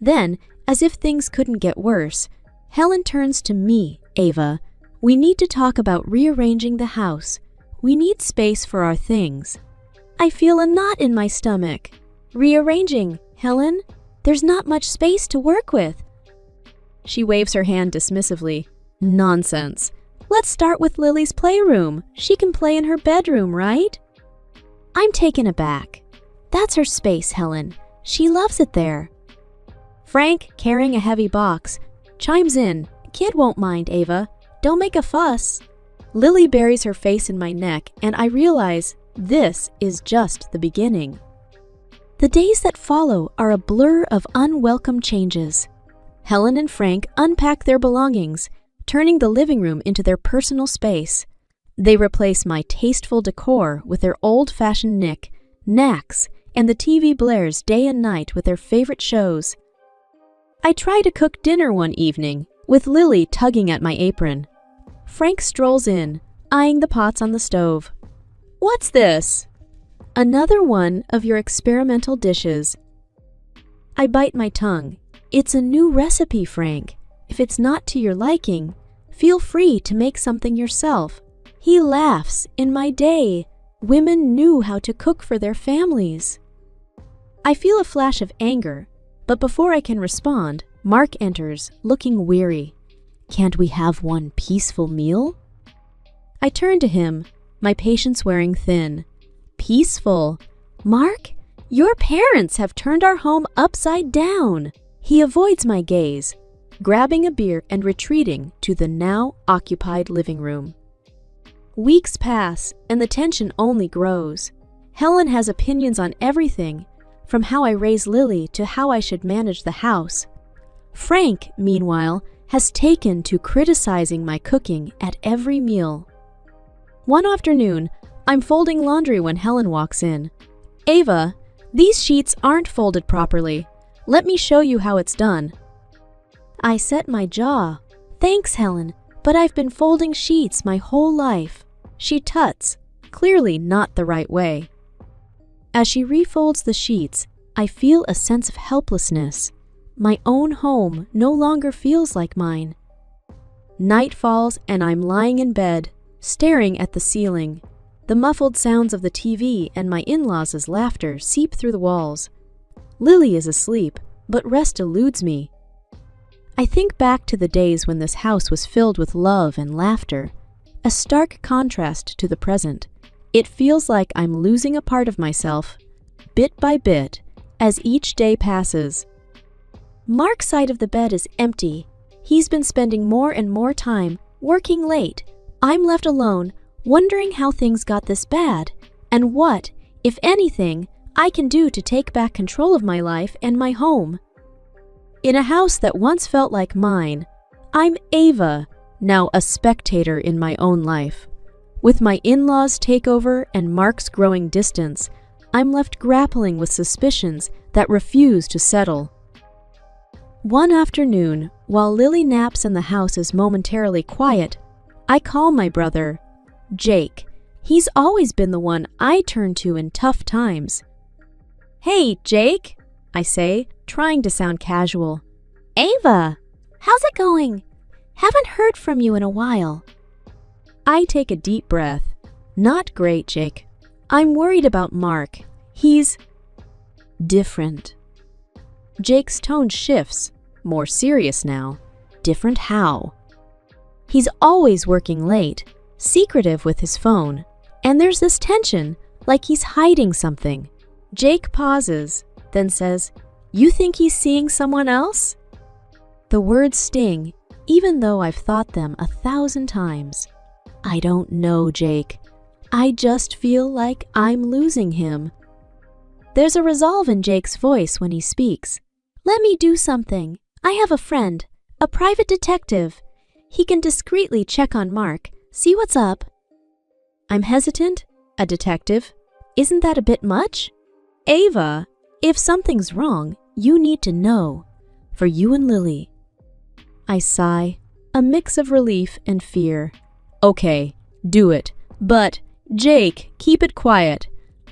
D: Then, as if things couldn't get worse, Helen turns to me. "Ava, we need to talk about rearranging the house. We need space for our things." I feel a knot in my stomach. "Rearranging, Helen? There's not much space to work with." She waves her hand dismissively. "Nonsense. Let's start with Lily's playroom. She can play in her bedroom, right?" I'm taken aback. "That's her space, Helen. She loves it there." Frank, carrying a heavy box, chimes in, "Kid won't mind, Ava. Don't make a fuss." Lily buries her face in my neck, and I realize this is just the beginning. The days that follow are a blur of unwelcome changes. Helen and Frank unpack their belongings, turning the living room into their personal space. They replace my tasteful decor with their old-fashioned knacks, and the TV blares day and night with their favorite shows. I try to cook dinner one evening, with Lily tugging at my apron. Frank strolls in, eyeing the pots on the stove. "What's this?" "Another one of your experimental dishes." I bite my tongue. "It's a new recipe, Frank. If it's not to your liking, feel free to make something yourself." He laughs. "In my day, women knew how to cook for their families." I feel a flash of anger, but before I can respond, Mark enters, looking weary. "Can't we have one peaceful meal?" I turn to him, my patience wearing thin. "Peaceful? Mark, your parents have turned our home upside down." He avoids my gaze, grabbing a beer and retreating to the now occupied living room. Weeks pass, and the tension only grows. Helen has opinions on everything, from how I raise Lily to how I should manage the house. Frank, meanwhile, has taken to criticizing my cooking at every meal. One afternoon, I'm folding laundry when Helen walks in. "Ava, these sheets aren't folded properly. Let me show you how it's done." I set my jaw. "Thanks, Helen, but I've been folding sheets my whole life." She tuts, clearly not the right way. As she refolds the sheets, I feel a sense of helplessness. My own home no longer feels like mine. Night falls and I'm lying in bed, staring at the ceiling. The muffled sounds of the TV and my in-laws' laughter seep through the walls. Lily is asleep, but rest eludes me. I think back to the days when this house was filled with love and laughter, a stark contrast to the present. It feels like I'm losing a part of myself, bit by bit, as each day passes. Mark's side of the bed is empty. He's been spending more and more time working late. I'm left alone, wondering how things got this bad, and what, if anything, I can do to take back control of my life and my home. In a house that once felt like mine, I'm Ava, now a spectator in my own life. With my in-laws' takeover and Mark's growing distance, I'm left grappling with suspicions that refuse to settle. One afternoon, while Lily naps and the house is momentarily quiet, I call my brother, Jake. He's always been the one I turn to in tough times. "Hey, Jake," I say, trying to sound casual. "Ava, how's it going? Haven't heard from you in a while." I take a deep breath. "Not great, Jake. I'm worried about Mark. He's different." Jake's tone shifts, more serious now. Different how? He's always working late, secretive with his phone, and there's this tension, like he's hiding something. Jake pauses, then says, "You think he's seeing someone else?" The words sting, even though I've thought them 1,000 times. I don't know, Jake. I just feel like I'm losing him. There's a resolve in Jake's voice when he speaks. "Let me do something. I have a friend, a private detective. He can discreetly check on Mark, see what's up." I'm hesitant. A detective? Isn't that a bit much? "Ava, if something's wrong, you need to know. For you and Lily." I sigh, a mix of relief and fear. "Okay, do it. But, Jake, keep it quiet.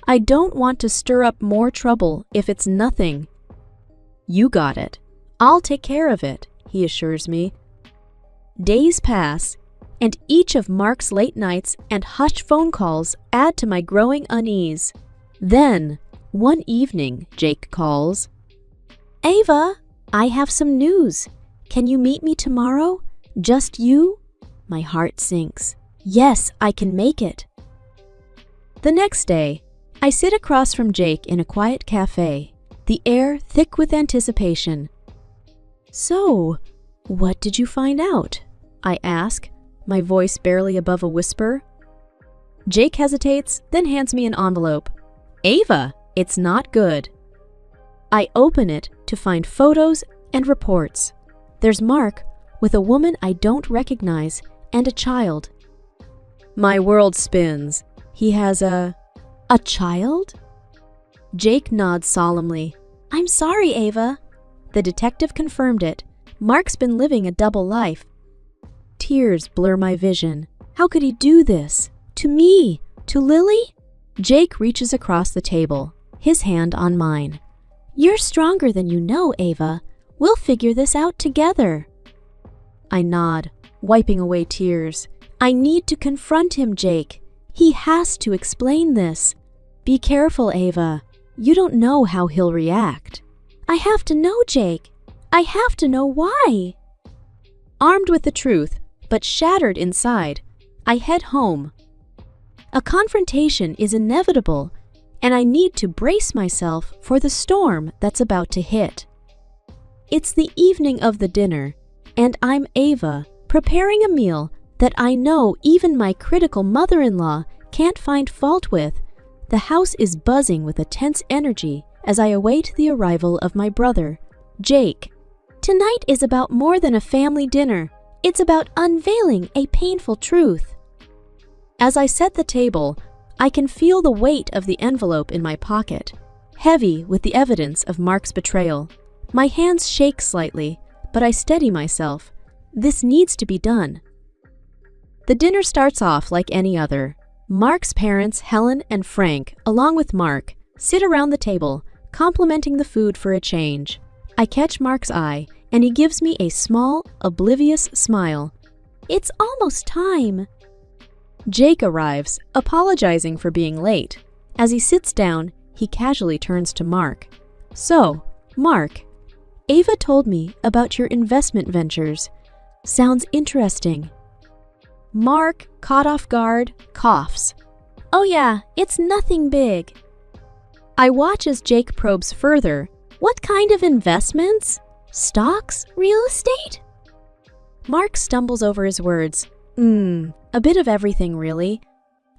D: I don't want to stir up more trouble if it's nothing." "You got it. I'll take care of it," he assures me. Days pass, and each of Mark's late nights and hushed phone calls add to my growing unease. Then, one evening, Jake calls. "Ava, I have some news. Can you meet me tomorrow? Just you?" My heart sinks. Yes, I can make it. The next day, I sit across from Jake in a quiet cafe, the air thick with anticipation. So, what did you find out? I ask, my voice barely above a whisper. Jake hesitates, then hands me an envelope. Ava, it's not good. I open it to find photos and reports. There's Mark with a woman I don't recognize and a child. My world spins. He has a child? Jake nods solemnly. I'm sorry, Ava. The detective confirmed it. Mark's been living a double life. Tears blur my vision. How could he do this? To me? To Lily? Jake reaches across the table, his hand on mine. You're stronger than you know, Ava. We'll figure this out together. I nod, wiping away tears. I need to confront him, Jake. He has to explain this. Be careful, Ava. You don't know how he'll react. I have to know, Jake. I have to know why. Armed with the truth, but shattered inside, I head home. A confrontation is inevitable, and I need to brace myself for the storm that's about to hit. It's the evening of the dinner, and I'm Ava, preparing a meal that I know even my critical mother-in-law can't find fault with. The house is buzzing with a tense energy as I await the arrival of my brother, Jake. Tonight is about more than a family dinner. It's about unveiling a painful truth. As I set the table, I can feel the weight of the envelope in my pocket, heavy with the evidence of Mark's betrayal. My hands shake slightly, but I steady myself. This needs to be done. The dinner starts off like any other. Mark's parents, Helen and Frank, along with Mark, sit around the table, complimenting the food for a change. I catch Mark's eye, and he gives me a small, oblivious smile. It's almost time. Jake arrives, apologizing for being late. As he sits down, he casually turns to Mark. So, Mark, Ava told me about your investment ventures. Sounds interesting. Mark, caught off guard, coughs. Oh yeah, it's nothing big. I watch as Jake probes further. What kind of investments? Stocks? Real estate? Mark stumbles over his words. A bit of everything, really.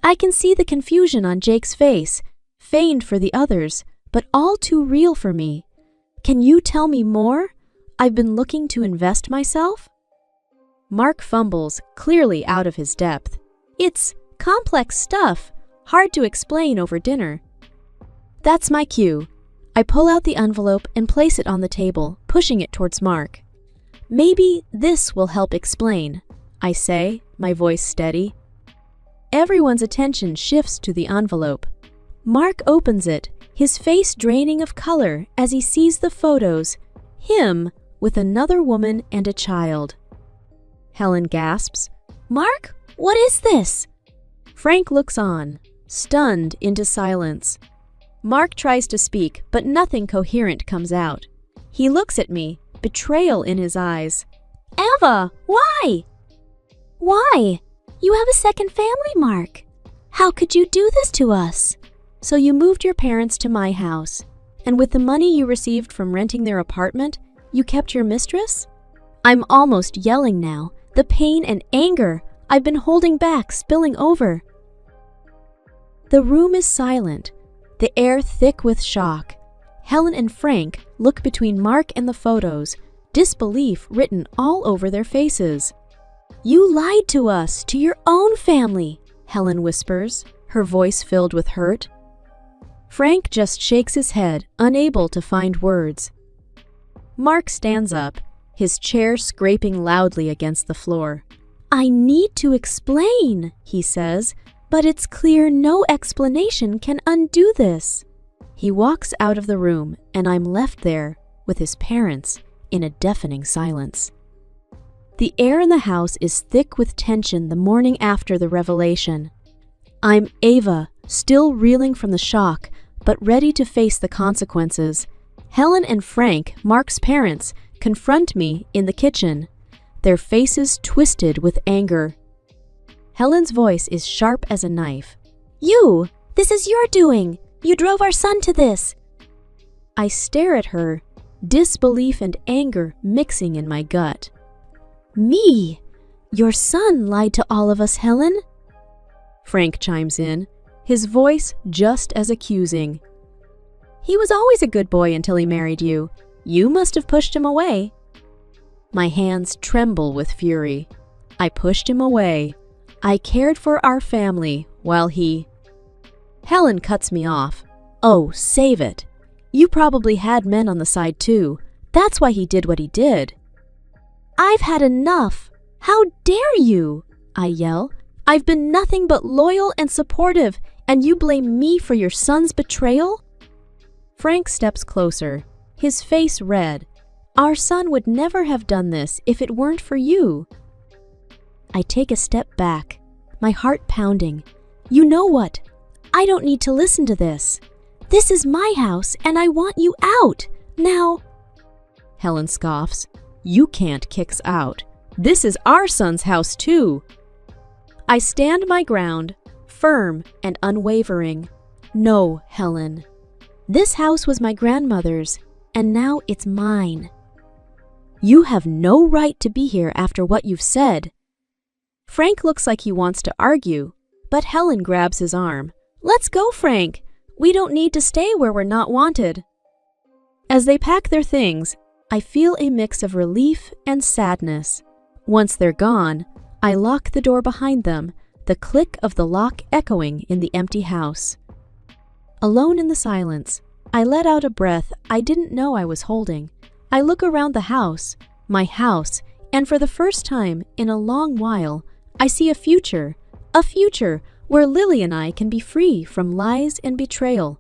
D: I can see the confusion on Jake's face, feigned for the others, but all too real for me. Can you tell me more? I've been looking to invest myself? Mark fumbles, clearly out of his depth. It's complex stuff, hard to explain over dinner. That's my cue. I pull out the envelope and place it on the table, pushing it towards Mark. Maybe this will help explain, I say, my voice steady. Everyone's attention shifts to the envelope. Mark opens it, his face draining of color as he sees the photos, him with another woman and a child. Helen gasps, Mark, what is this? Frank looks on, stunned into silence. Mark tries to speak, but nothing coherent comes out. He looks at me, betrayal in his eyes. Ava, why? Why? You have a second family, Mark. How could you do this to us? So you moved your parents to my house, and with the money you received from renting their apartment, you kept your mistress? I'm almost yelling now, the pain and anger I've been holding back spilling over. The room is silent, the air thick with shock. Helen and Frank look between Mark and the photos, disbelief written all over their faces. You lied to us, to your own family, Helen whispers, her voice filled with hurt. Frank just shakes his head, unable to find words. Mark stands up, his chair scraping loudly against the floor. I need to explain, he says, but it's clear no explanation can undo this. He walks out of the room, and I'm left there with his parents in a deafening silence. The air in the house is thick with tension the morning after the revelation. I'm Ava, still reeling from the shock, but ready to face the consequences. Helen and Frank, Mark's parents, confront me in the kitchen, their faces twisted with anger. Helen's voice is sharp as a knife. You! This is your doing! You drove our son to this! I stare at her, disbelief and anger mixing in my gut. Me? Your son lied to all of us, Helen? Frank chimes in, his voice just as accusing. He was always a good boy until he married you. You must have pushed him away. My hands tremble with fury. I pushed him away. I cared for our family while he... Helen cuts me off. Oh, save it. You probably had men on the side too. That's why he did what he did. I've had enough. How dare you? I yell. I've been nothing but loyal and supportive, and you blame me for your son's betrayal? Frank steps closer, his face red. Our son would never have done this if it weren't for you. I take a step back, my heart pounding. You know what? I don't need to listen to this. This is my house, and I want you out. Now... Helen scoffs. You can't kick us out. This is our son's house, too. I stand my ground, firm and unwavering. No, Helen. This house was my grandmother's, and now it's mine. You have no right to be here after what you've said. Frank looks like he wants to argue, but Helen grabs his arm. Let's go, Frank. We don't need to stay where we're not wanted. As they pack their things, I feel a mix of relief and sadness. Once they're gone, I lock the door behind them, the click of the lock echoing in the empty house. Alone in the silence, I let out a breath I didn't know I was holding. I look around the house, my house, and for the first time in a long while, I see a future where Lily and I can be free from lies and betrayal.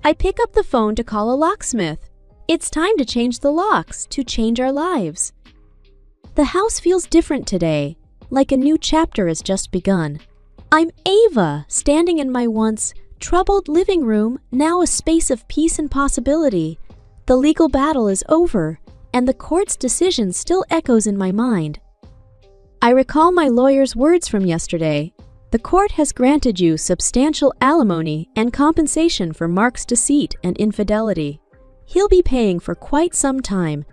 D: I pick up the phone to call a locksmith. It's time to change the locks, to change our lives. The house feels different today, like a new chapter has just begun. I'm Ava, standing in my once troubled living room, now a space of peace and possibility. The legal battle is over, and the court's decision still echoes in my mind. I recall my lawyer's words from yesterday. The court has granted you substantial alimony and compensation for Mark's deceit and infidelity. He'll be paying for quite some time.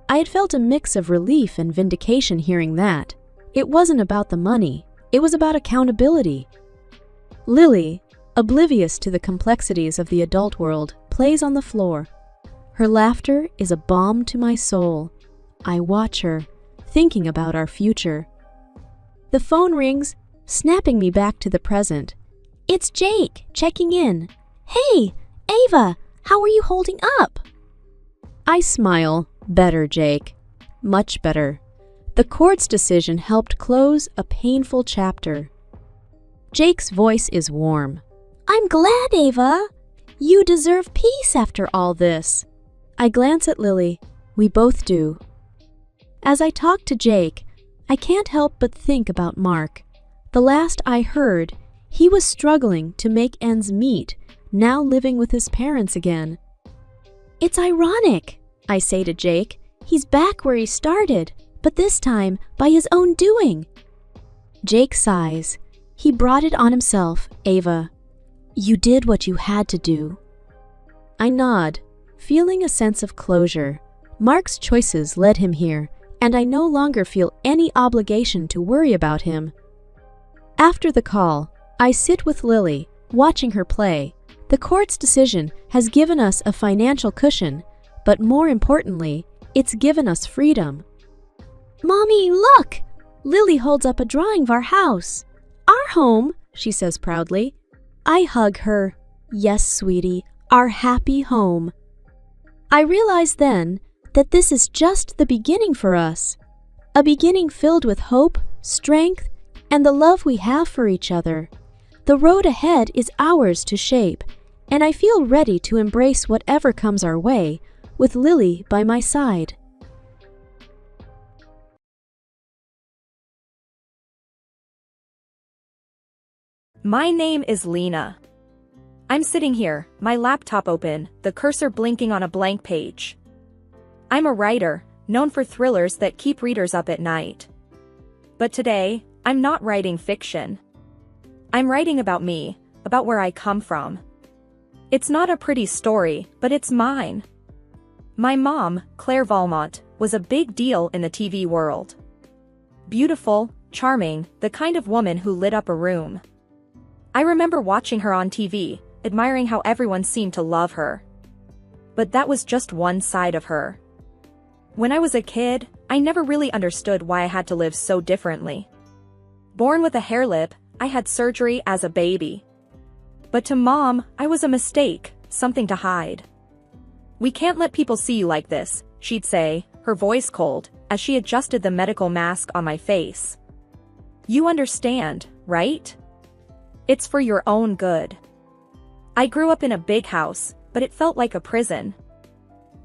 D: I had felt a mix of relief and vindication hearing that. It wasn't about the money. It was about accountability. Lily, oblivious to the complexities of the adult world, plays on the floor. Her laughter is a balm to my soul. I watch her, thinking about our future. The phone rings, snapping me back to the present. It's Jake, checking in. Hey, Ava, how are you holding up? I smile. Better, Jake. Much better. The court's decision helped close a painful chapter. Jake's voice is warm. I'm glad, Ava. You deserve peace after all this. I glance at Lily. We both do. As I talk to Jake, I can't help but think about Mark. The last I heard, he was struggling to make ends meet, now living with his parents again. It's ironic, I say to Jake. He's back where he started, but this time by his own doing. Jake sighs. He brought it on himself, Ava. You did what you had to do. I nod, feeling a sense of closure. Mark's choices led him here, and I no longer feel any obligation to worry about him. After the call, I sit with Lily, watching her play. The court's decision has given us a financial cushion, but more importantly, it's given us freedom. Mommy, look! Lily holds up a drawing of our house. Our home, she says proudly. I hug her. Yes, sweetie, our happy home. I realize then that this is just the beginning for us. A beginning filled with hope, strength, and the love we have for each other. The road ahead is ours to shape, and I feel ready to embrace whatever comes our way, with Lily by my side.
C: My name is Lena. I'm sitting here, my laptop open, the cursor blinking on a blank page. I'm a writer, known for thrillers that keep readers up at night. But today, I'm not writing fiction. I'm writing about me, about where I come from. It's not a pretty story, but it's mine. My mom, Claire Valmont, was a big deal in the TV world. Beautiful, charming, the kind of woman who lit up a room. I remember watching her on TV, admiring how everyone seemed to love her. But that was just one side of her. When I was a kid, I never really understood why I had to live so differently. Born with a hair lip, I had surgery as a baby. But to Mom, I was a mistake, something to hide. "We can't let people see you like this," she'd say, her voice cold, as she adjusted the medical mask on my face. "You understand, right? It's for your own good." I grew up in a big house, but it felt like a prison.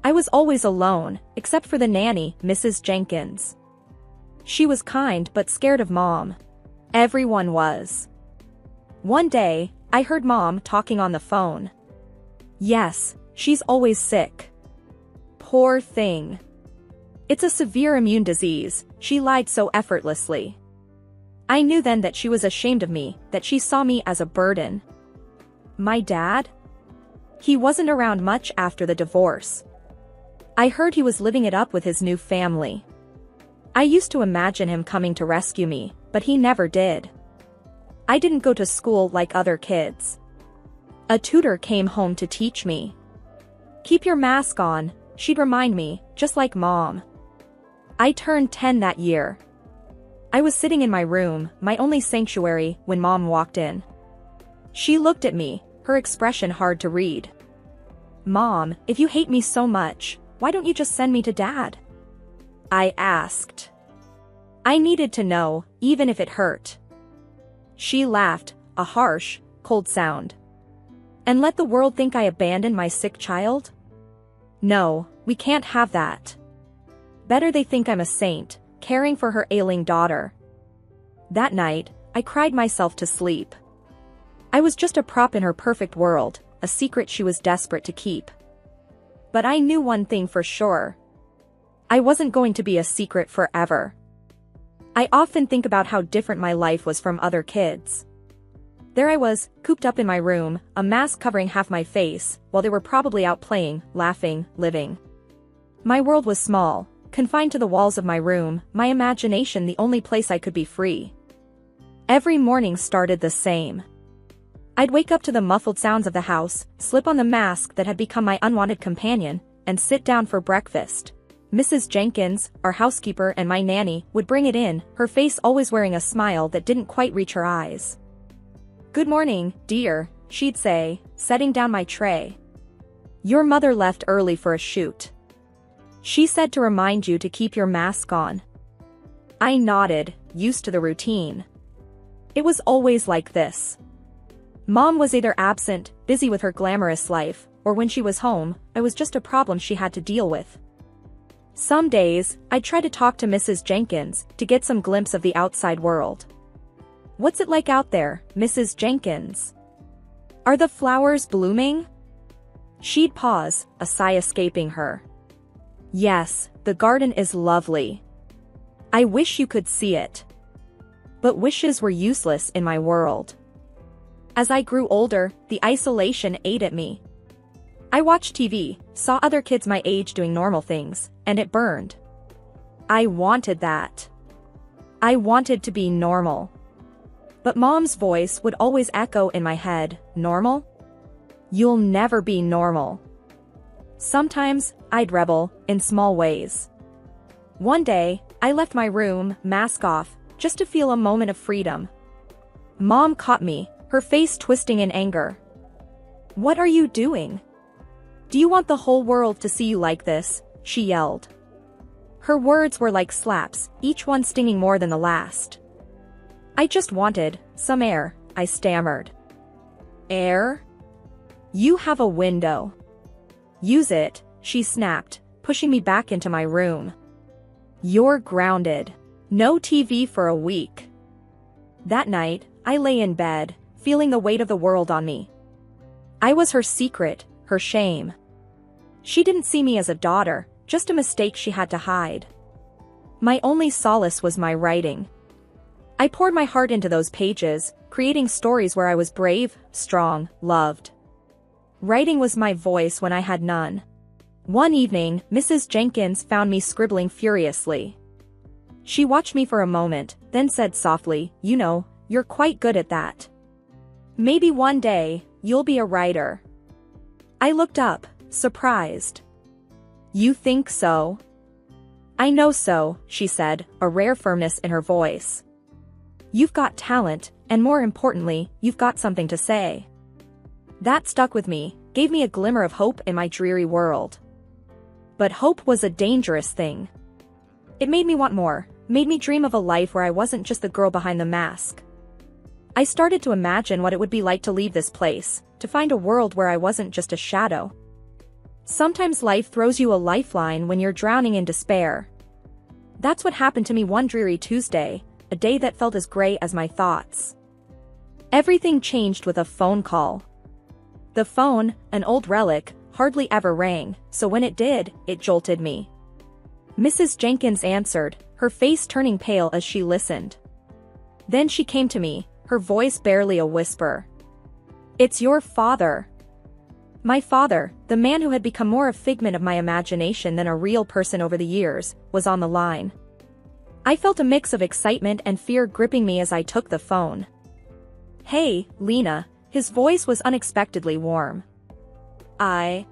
C: I was always alone, except for the nanny, Mrs. Jenkins. She was kind but scared of Mom. Everyone was. One day, I heard Mom talking on the phone. "Yes, she's always sick. Poor thing. It's a severe immune disease," she lied so effortlessly. I knew then that she was ashamed of me, that she saw me as a burden. My dad? He wasn't around much after the divorce. I heard he was living it up with his new family. I used to imagine him coming to rescue me, but he never did. I didn't go to school like other kids. A tutor came home to teach me. "Keep your mask on," she'd remind me, just like Mom. I turned 10 that year. I was sitting in my room, my only sanctuary, when Mom walked in. She looked at me, her expression hard to read. "Mom, if you hate me so much, why don't you just send me to Dad?" I asked. I needed to know, even if it hurt. She laughed, a harsh, cold sound. "And let the world think I abandoned my sick child? No, we can't have that. Better they think I'm a saint, caring for her ailing daughter." That night, I cried myself to sleep. I was just a prop in her perfect world, a secret she was desperate to keep. But I knew one thing for sure. I wasn't going to be a secret forever. I often think about how different my life was from other kids. There I was, cooped up in my room, a mask covering half my face, while they were probably out playing, laughing, living. My world was small, confined to the walls of my room, my imagination the only place I could be free. Every morning started the same. I'd wake up to the muffled sounds of the house, slip on the mask that had become my unwanted companion, and sit down for breakfast. Mrs. Jenkins, our housekeeper and my nanny, would bring it in, her face always wearing a smile that didn't quite reach her eyes. "Good morning, dear," she'd say, setting down my tray. "Your mother left early for a shoot. She said to remind you to keep your mask on." I nodded, used to the routine. It was always like this. Mom was either absent, busy with her glamorous life, or when she was home, I was just a problem she had to deal with. Some days, I'd try to talk to Mrs. Jenkins to get some glimpse of the outside world. "What's it like out there, Mrs. Jenkins? Are the flowers blooming?" She'd pause, a sigh escaping her. "Yes, the garden is lovely. I wish you could see it." But wishes were useless in my world. As I grew older, the isolation ate at me. I watched TV, saw other kids my age doing normal things, and it burned. I wanted that. I wanted to be normal. But Mom's voice would always echo in my head, "Normal? You'll never be normal." Sometimes, I'd rebel, in small ways. One day, I left my room, mask off, just to feel a moment of freedom. Mom caught me, her face twisting in anger. "What are you doing? Do you want the whole world to see you like this?" she yelled. Her words were like slaps, each one stinging more than the last. "I just wanted some air," I stammered. "Air? You have a window. Use it," she snapped, pushing me back into my room. "You're grounded. No TV for a week." That night, I lay in bed, feeling the weight of the world on me. I was her secret, her shame. She didn't see me as a daughter, just a mistake she had to hide. My only solace was my writing. I poured my heart into those pages, creating stories where I was brave, strong, loved. Writing was my voice when I had none. One evening, Mrs. Jenkins found me scribbling furiously. She watched me for a moment, then said softly, "You know, you're quite good at that. Maybe one day, you'll be a writer." I looked up, surprised. "You think so?" "I know so," she said, a rare firmness in her voice. "You've got talent, and more importantly, you've got something to say." That stuck with me, gave me a glimmer of hope in my dreary world. But hope was a dangerous thing. It made me want more, made me dream of a life where I wasn't just the girl behind the mask. I started to imagine what it would be like to leave this place, to find a world where I wasn't just a shadow. Sometimes life throws you a lifeline when you're drowning in despair. That's what happened to me one dreary Tuesday, a day that felt as gray as my thoughts. Everything changed with a phone call. The phone, an old relic, hardly ever rang, so when it did, it jolted me. Mrs. Jenkins answered, her face turning pale as she listened. Then she came to me, her voice barely a whisper. "It's your father." My father, the man who had become more a figment of my imagination than a real person over the years, was on the line. I felt a mix of excitement and fear gripping me as I took the phone. "Hey, Lena," his voice was unexpectedly warm. I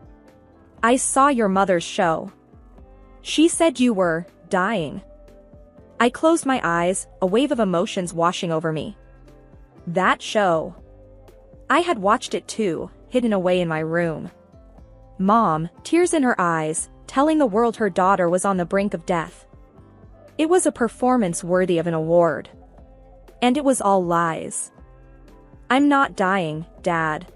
C: saw your mother's show. She said you were dying." I closed my eyes, a wave of emotions washing over me. That show. I had watched it too, hidden away in my room. Mom, tears in her eyes, telling the world her daughter was on the brink of death. It was a performance worthy of an award. And it was all lies. "I'm not dying, Dad.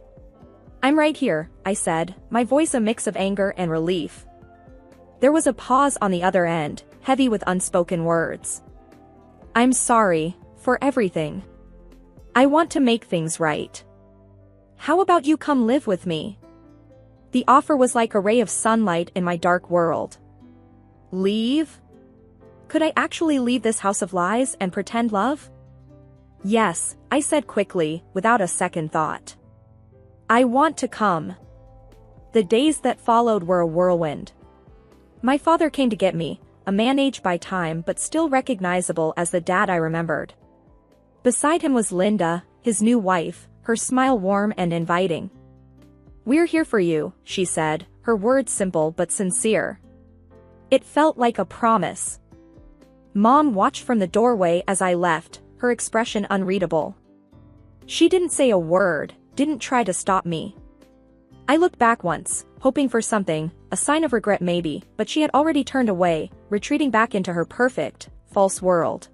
C: I'm right here," I said, my voice a mix of anger and relief. There was a pause on the other end, heavy with unspoken words. "I'm sorry, for everything. I want to make things right. How about you come live with me?" The offer was like a ray of sunlight in my dark world. Leave? Could I actually leave this house of lies and pretend love? "Yes," I said quickly, without a second thought. "I want to come." The days that followed were a whirlwind. My father came to get me, a man aged by time but still recognizable as the dad I remembered. Beside him was Linda, his new wife, her smile warm and inviting. "We're here for you," she said, her words simple but sincere. It felt like a promise. Mom watched from the doorway as I left, her expression unreadable. She didn't say a word, didn't try to stop me. I looked back once, hoping for something, a sign of regret maybe, but she had already turned away, retreating back into her perfect, false world.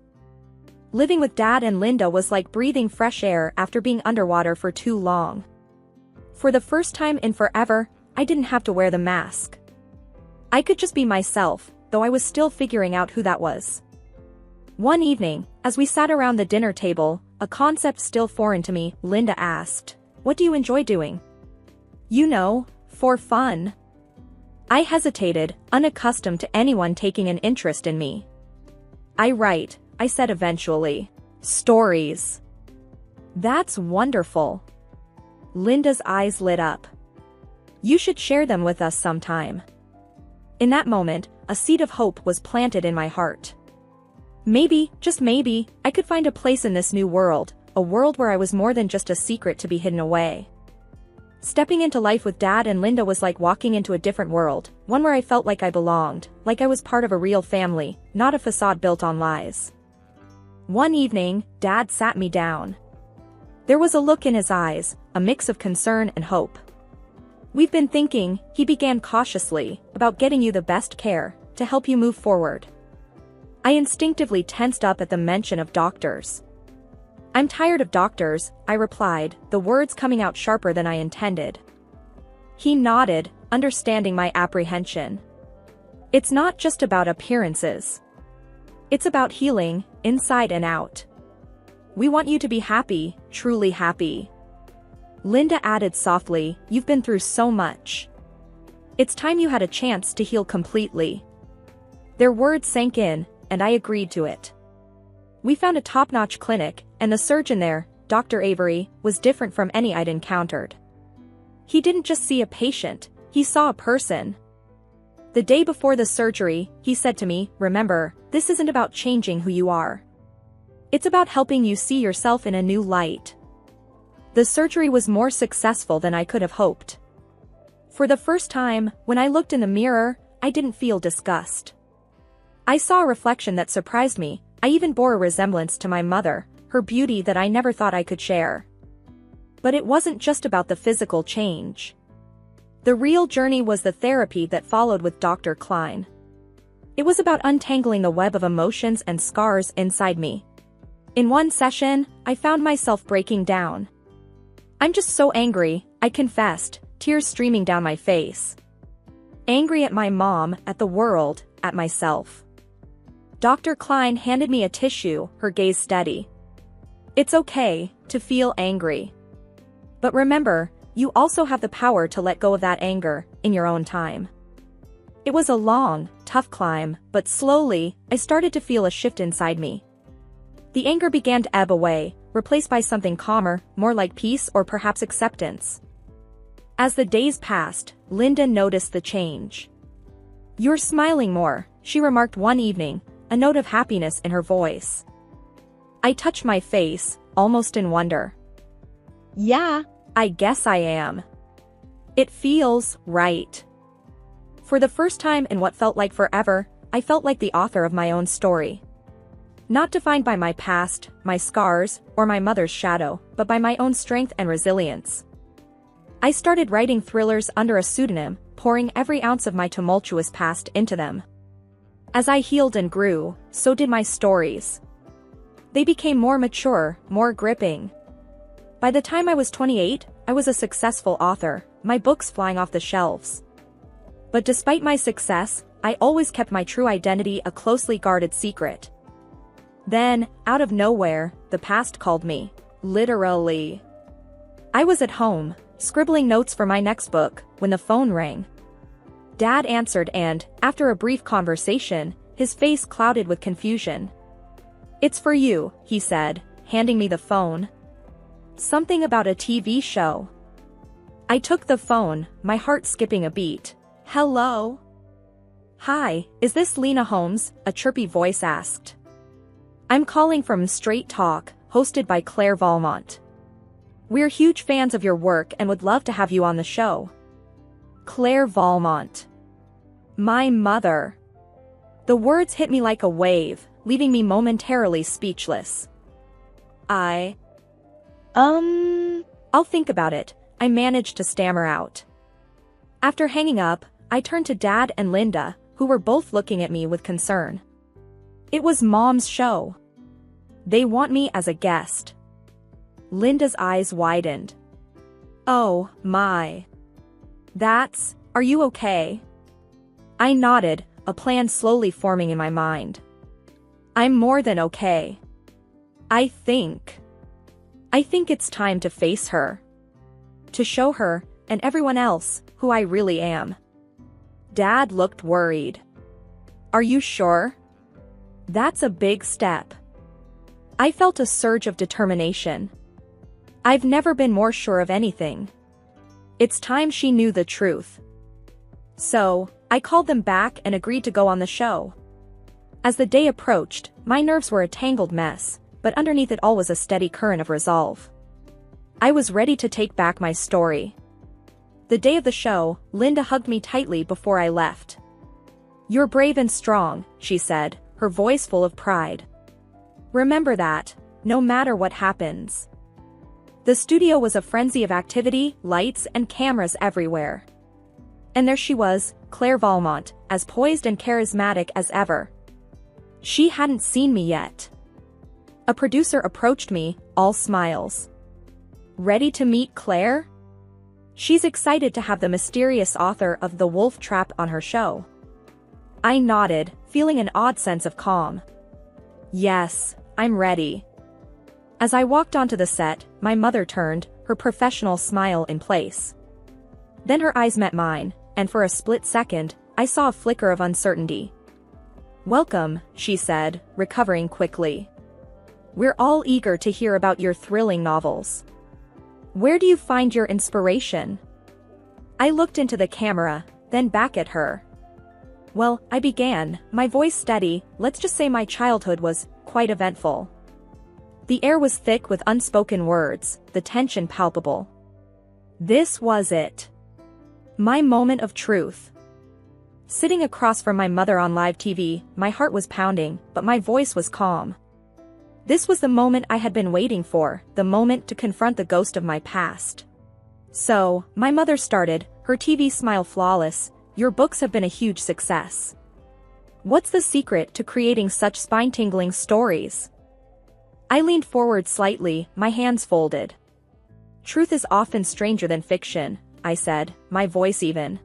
C: Living with Dad and Linda was like breathing fresh air after being underwater for too long. For the first time in forever, I didn't have to wear the mask. I could just be myself, though I was still figuring out who that was. One evening, as we sat around the dinner table, a concept still foreign to me, Linda asked, "What do you enjoy doing?" "You know, for fun." I hesitated, unaccustomed to anyone taking an interest in me. "I write," I said eventually. "Stories." "That's wonderful." Linda's eyes lit up. "You should share them with us sometime." In that moment, a seed of hope was planted in my heart. Maybe, just maybe, I could find a place in this new world, a world where I was more than just a secret to be hidden away. Stepping into life with Dad and Linda was like walking into a different world, one where I felt like I belonged, like I was part of a real family, not a facade built on lies. One evening, Dad sat me down. There was a look in his eyes, a mix of concern and hope. "We've been thinking," he began cautiously, "about getting you the best care, to help you move forward." I instinctively tensed up at the mention of doctors. "I'm tired of doctors," I replied, the words coming out sharper than I intended. He nodded, understanding my apprehension. "It's not just about appearances. It's about healing, inside and out. We want you to be happy, truly happy." Linda added softly, "You've been through so much. It's time you had a chance to heal completely." Their words sank in, and I agreed to it. We found a top-notch clinic, and the surgeon there, Dr. Avery, was different from any I'd encountered. He didn't just see a patient, he saw a person. The day before the surgery, he said to me, "Remember, this isn't about changing who you are. It's about helping you see yourself in a new light." The surgery was more successful than I could have hoped. For the first time, when I looked in the mirror, I didn't feel disgust. I saw a reflection that surprised me. I even bore a resemblance to my mother, her beauty that I never thought I could share. But it wasn't just about the physical change. The real journey was the therapy that followed with Dr. Klein. It was about untangling the web of emotions and scars inside me. In one session, I found myself breaking down. "I'm just so angry," I confessed, tears streaming down my face. Angry at my mom, at the world, at myself. Dr. Klein handed me a tissue, her gaze steady. "It's okay to feel angry. But remember, you also have the power to let go of that anger, in your own time." It was a long, tough climb, but slowly, I started to feel a shift inside me. The anger began to ebb away, replaced by something calmer, more like peace or perhaps acceptance. As the days passed, Linda noticed the change. "You're smiling more," she remarked one evening, a note of happiness in her voice. I touched my face, almost in wonder. "Yeah, I guess I am. It feels right." For the first time in what felt like forever, I felt like the author of my own story. Not defined by my past, my scars, or my mother's shadow, but by my own strength and resilience. I started writing thrillers under a pseudonym, pouring every ounce of my tumultuous past into them. As I healed and grew, so did my stories. They became more mature, more gripping. By the time I was 28, I was a successful author, my books flying off the shelves. But despite my success, I always kept my true identity a closely guarded secret. Then, out of nowhere, the past called me. Literally. I was at home, scribbling notes for my next book, when the phone rang. Dad answered and, after a brief conversation, his face clouded with confusion. "It's for you," he said, handing me the phone. "Something about a TV show." I took the phone, my heart skipping a beat. "Hello?" "Hi, is this Lena Holmes?" a chirpy voice asked. "I'm calling from Straight Talk, hosted by Claire Valmont. We're huge fans of your work and would love to have you on the show." Claire Valmont. My mother. The words hit me like a wave, leaving me momentarily speechless. I'll think about it," I managed to stammer out. After hanging up, I turned to Dad and Linda, who were both looking at me with concern. It was Mom's show. "They want me as a guest." Linda's eyes widened. "Oh, my. Are you okay?" I nodded, a plan slowly forming in my mind. "I'm more than okay. I think it's time to face her. To show her, and everyone else, who I really am." Dad looked worried. "Are you sure? That's a big step." I felt a surge of determination. I've never been more sure of anything. It's time she knew the truth. So, I called them back and agreed to go on the show. As the day approached, my nerves were a tangled mess, but underneath it all was a steady current of resolve. I was ready to take back my story. The day of the show, Linda hugged me tightly before I left. "You're brave and strong," she said, her voice full of pride. "Remember that, no matter what happens." The studio was a frenzy of activity, lights, and cameras everywhere. And there she was, Claire Valmont, as poised and charismatic as ever. She hadn't seen me yet. A producer approached me, all smiles. "Ready to meet Claire? She's excited to have the mysterious author of The Wolf Trap on her show." I nodded, feeling an odd sense of calm. "Yes, I'm ready." As I walked onto the set, my mother turned, her professional smile in place. Then her eyes met mine, and for a split second, I saw a flicker of uncertainty. "Welcome," she said, recovering quickly. "We're all eager to hear about your thrilling novels. Where do you find your inspiration?" I looked into the camera, then back at her. Well, I began, my voice steady. Let's just say my childhood was quite eventful. The air was thick with unspoken words, the tension palpable. This was it. My moment of truth. Sitting across from my mother on live TV, my heart was pounding, but my voice was calm. This was the moment I had been waiting for, the moment to confront the ghost of my past. So, my mother started, her TV smile flawless. Your books have been a huge success. What's the secret to creating such spine-tingling stories? I leaned forward slightly, my hands folded. Truth is often stranger than fiction, I said, my voice even.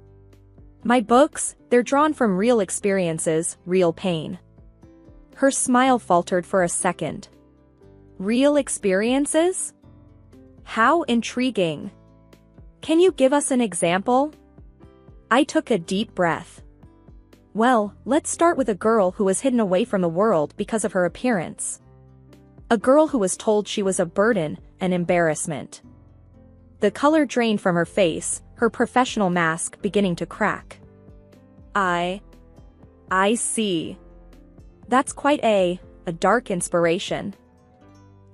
C: My books, they're drawn from real experiences, real pain. Her smile faltered for a second. Real experiences? How intriguing. Can you give us an example? I took a deep breath. Well, let's start with a girl who was hidden away from the world because of her appearance. A girl who was told she was a burden, an embarrassment. The color drained from her face, her professional mask beginning to crack. I see. That's quite a dark inspiration.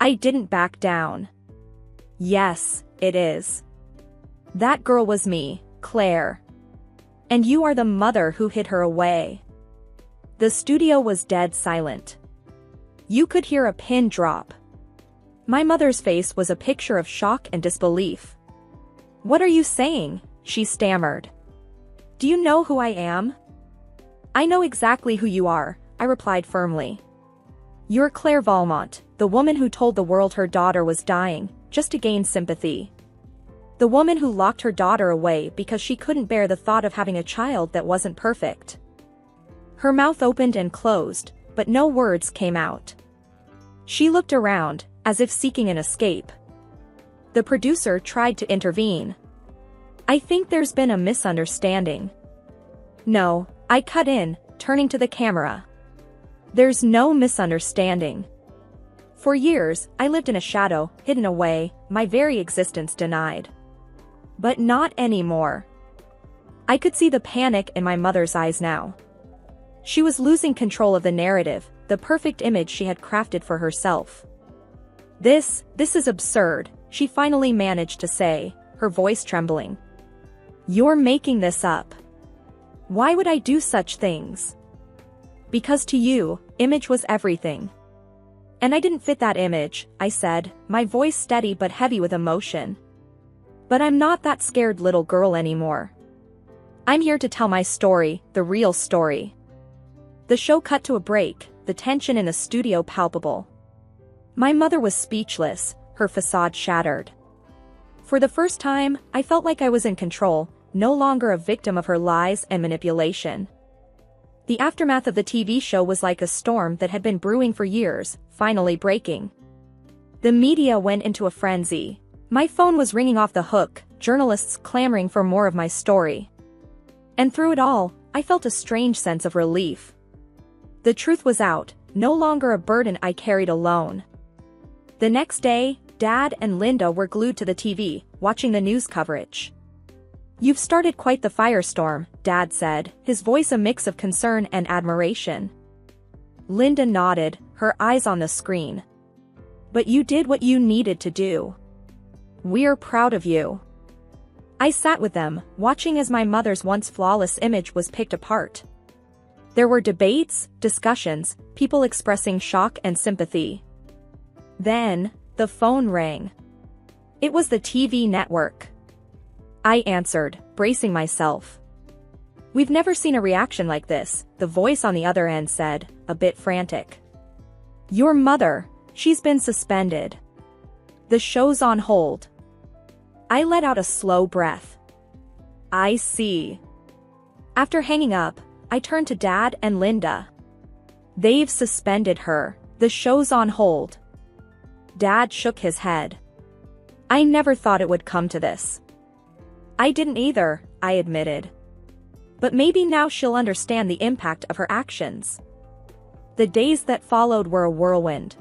C: I didn't back down. Yes, it is. That girl was me, Claire. And you are the mother who hid her away. The studio was dead silent. You could hear a pin drop. My mother's face was a picture of shock and disbelief. What are you saying? She stammered. Do you know who I am? I know exactly who you are, I replied firmly. You're Claire Valmont, the woman who told the world her daughter was dying, just to gain sympathy. The woman who locked her daughter away because she couldn't bear the thought of having a child that wasn't perfect. Her mouth opened and closed, but no words came out. She looked around, as if seeking an escape. The producer tried to intervene. I think there's been a misunderstanding. No, I cut in, turning to the camera. There's no misunderstanding. For years, I lived in a shadow, hidden away, my very existence denied. But not anymore. I could see the panic in my mother's eyes now. She was losing control of the narrative, the perfect image she had crafted for herself. This is absurd, she finally managed to say, her voice trembling. You're making this up. Why would I do such things? Because to you, image was everything. And I didn't fit that image, I said, my voice steady but heavy with emotion. But I'm not that scared little girl anymore. I'm here to tell my story, the real story. The show cut to a break, the tension in the studio palpable. My mother was speechless, her facade shattered. For the first time, I felt like I was in control, no longer a victim of her lies and manipulation. The aftermath of the TV show was like a storm that had been brewing for years, finally breaking. The media went into a frenzy. My phone was ringing off the hook, journalists clamoring for more of my story. And through it all, I felt a strange sense of relief. The truth was out, no longer a burden I carried alone. The next day, Dad and Linda were glued to the TV, watching the news coverage. You've started quite the firestorm, Dad said, his voice a mix of concern and admiration. Linda nodded, her eyes on the screen. But you did what you needed to do. We're proud of you. I sat with them, watching as my mother's once flawless image was picked apart. There were debates, discussions, people expressing shock and sympathy. Then, the phone rang. It was the TV network. I answered, bracing myself. We've never seen a reaction like this, the voice on the other end said, a bit frantic. Your mother, she's been suspended. The show's on hold. I let out a slow breath. I see. After hanging up, I turned to Dad and Linda. They've suspended her. The show's on hold. Dad shook his head. I never thought it would come to this. I didn't either, I admitted. But maybe now she'll understand the impact of her actions. The days that followed were a whirlwind.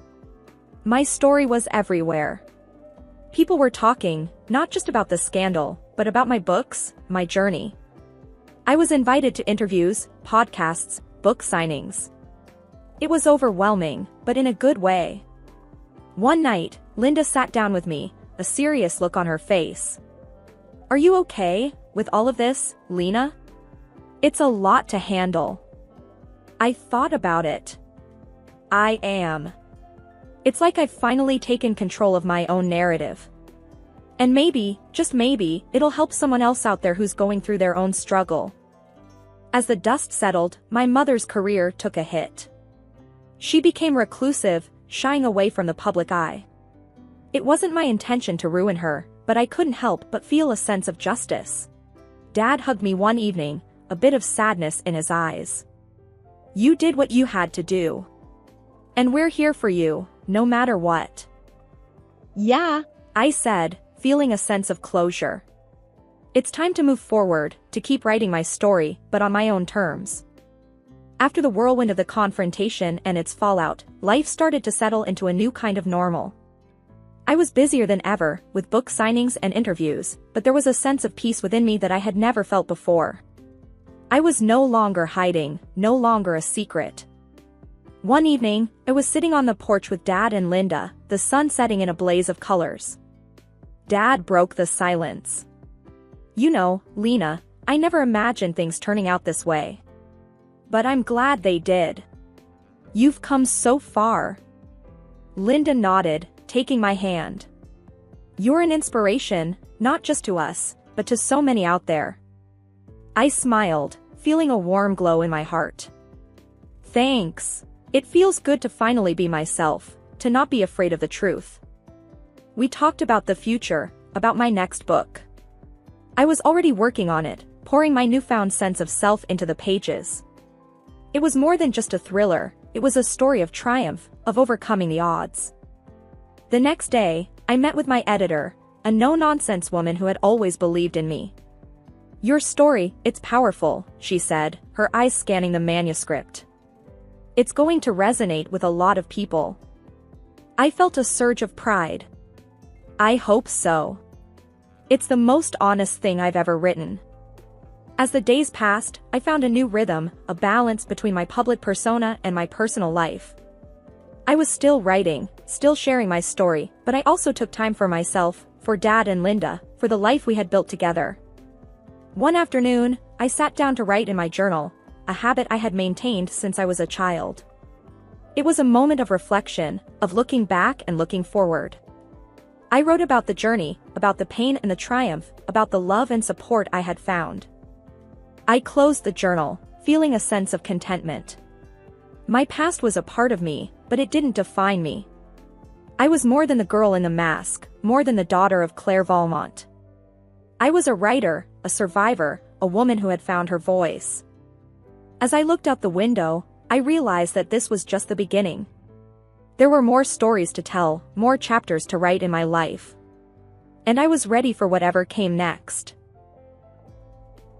C: My story was everywhere. People were talking, not just about the scandal, but about my books, my journey. I was invited to interviews, podcasts, book signings. It was overwhelming, but in a good way. One night, Linda sat down with me, a serious look on her face. "Are you okay with all of this, Lena? It's a lot to handle." I thought about it. I am. It's like I've finally taken control of my own narrative. And maybe, just maybe, it'll help someone else out there who's going through their own struggle. As the dust settled, my mother's career took a hit. She became reclusive, shying away from the public eye. It wasn't my intention to ruin her, but I couldn't help but feel a sense of justice. Dad hugged me one evening, a bit of sadness in his eyes. "You did what you had to do. And we're here for you, no matter what." "Yeah," I said, feeling a sense of closure. It's time to move forward, to keep writing my story, but on my own terms. After the whirlwind of the confrontation and its fallout, life started to settle into a new kind of normal. I was busier than ever, with book signings and interviews, but there was a sense of peace within me that I had never felt before. I was no longer hiding, no longer a secret. One evening, I was sitting on the porch with Dad and Linda, the sun setting in a blaze of colors. Dad broke the silence. "You know, Lena, I never imagined things turning out this way. But I'm glad they did. You've come so far." Linda nodded, taking my hand. "You're an inspiration, not just to us, but to so many out there." I smiled, feeling a warm glow in my heart. "Thanks. It feels good to finally be myself, to not be afraid of the truth." We talked about the future, about my next book. I was already working on it, pouring my newfound sense of self into the pages. It was more than just a thriller, it was a story of triumph, of overcoming the odds. The next day, I met with my editor, a no-nonsense woman who had always believed in me. "Your story, it's powerful," she said, her eyes scanning the manuscript. "It's going to resonate with a lot of people." I felt a surge of pride. I hope so. It's the most honest thing I've ever written. As the days passed, I found a new rhythm, a balance between my public persona and my personal life. I was still writing, still sharing my story, but I also took time for myself, for Dad and Linda, for the life we had built together. One afternoon, I sat down to write in my journal, a habit I had maintained since I was a child. It was a moment of reflection, of looking back and looking forward. I wrote about the journey, about the pain and the triumph, about the love and support I had found. I closed the journal, feeling a sense of contentment. My past was a part of me, but it didn't define me. I was more than the girl in the mask, more than the daughter of Claire Valmont. I was a writer, a survivor, a woman who had found her voice. As I looked out the window, I realized that this was just the beginning. There were more stories to tell, more chapters to write in my life. And I was ready for whatever came next.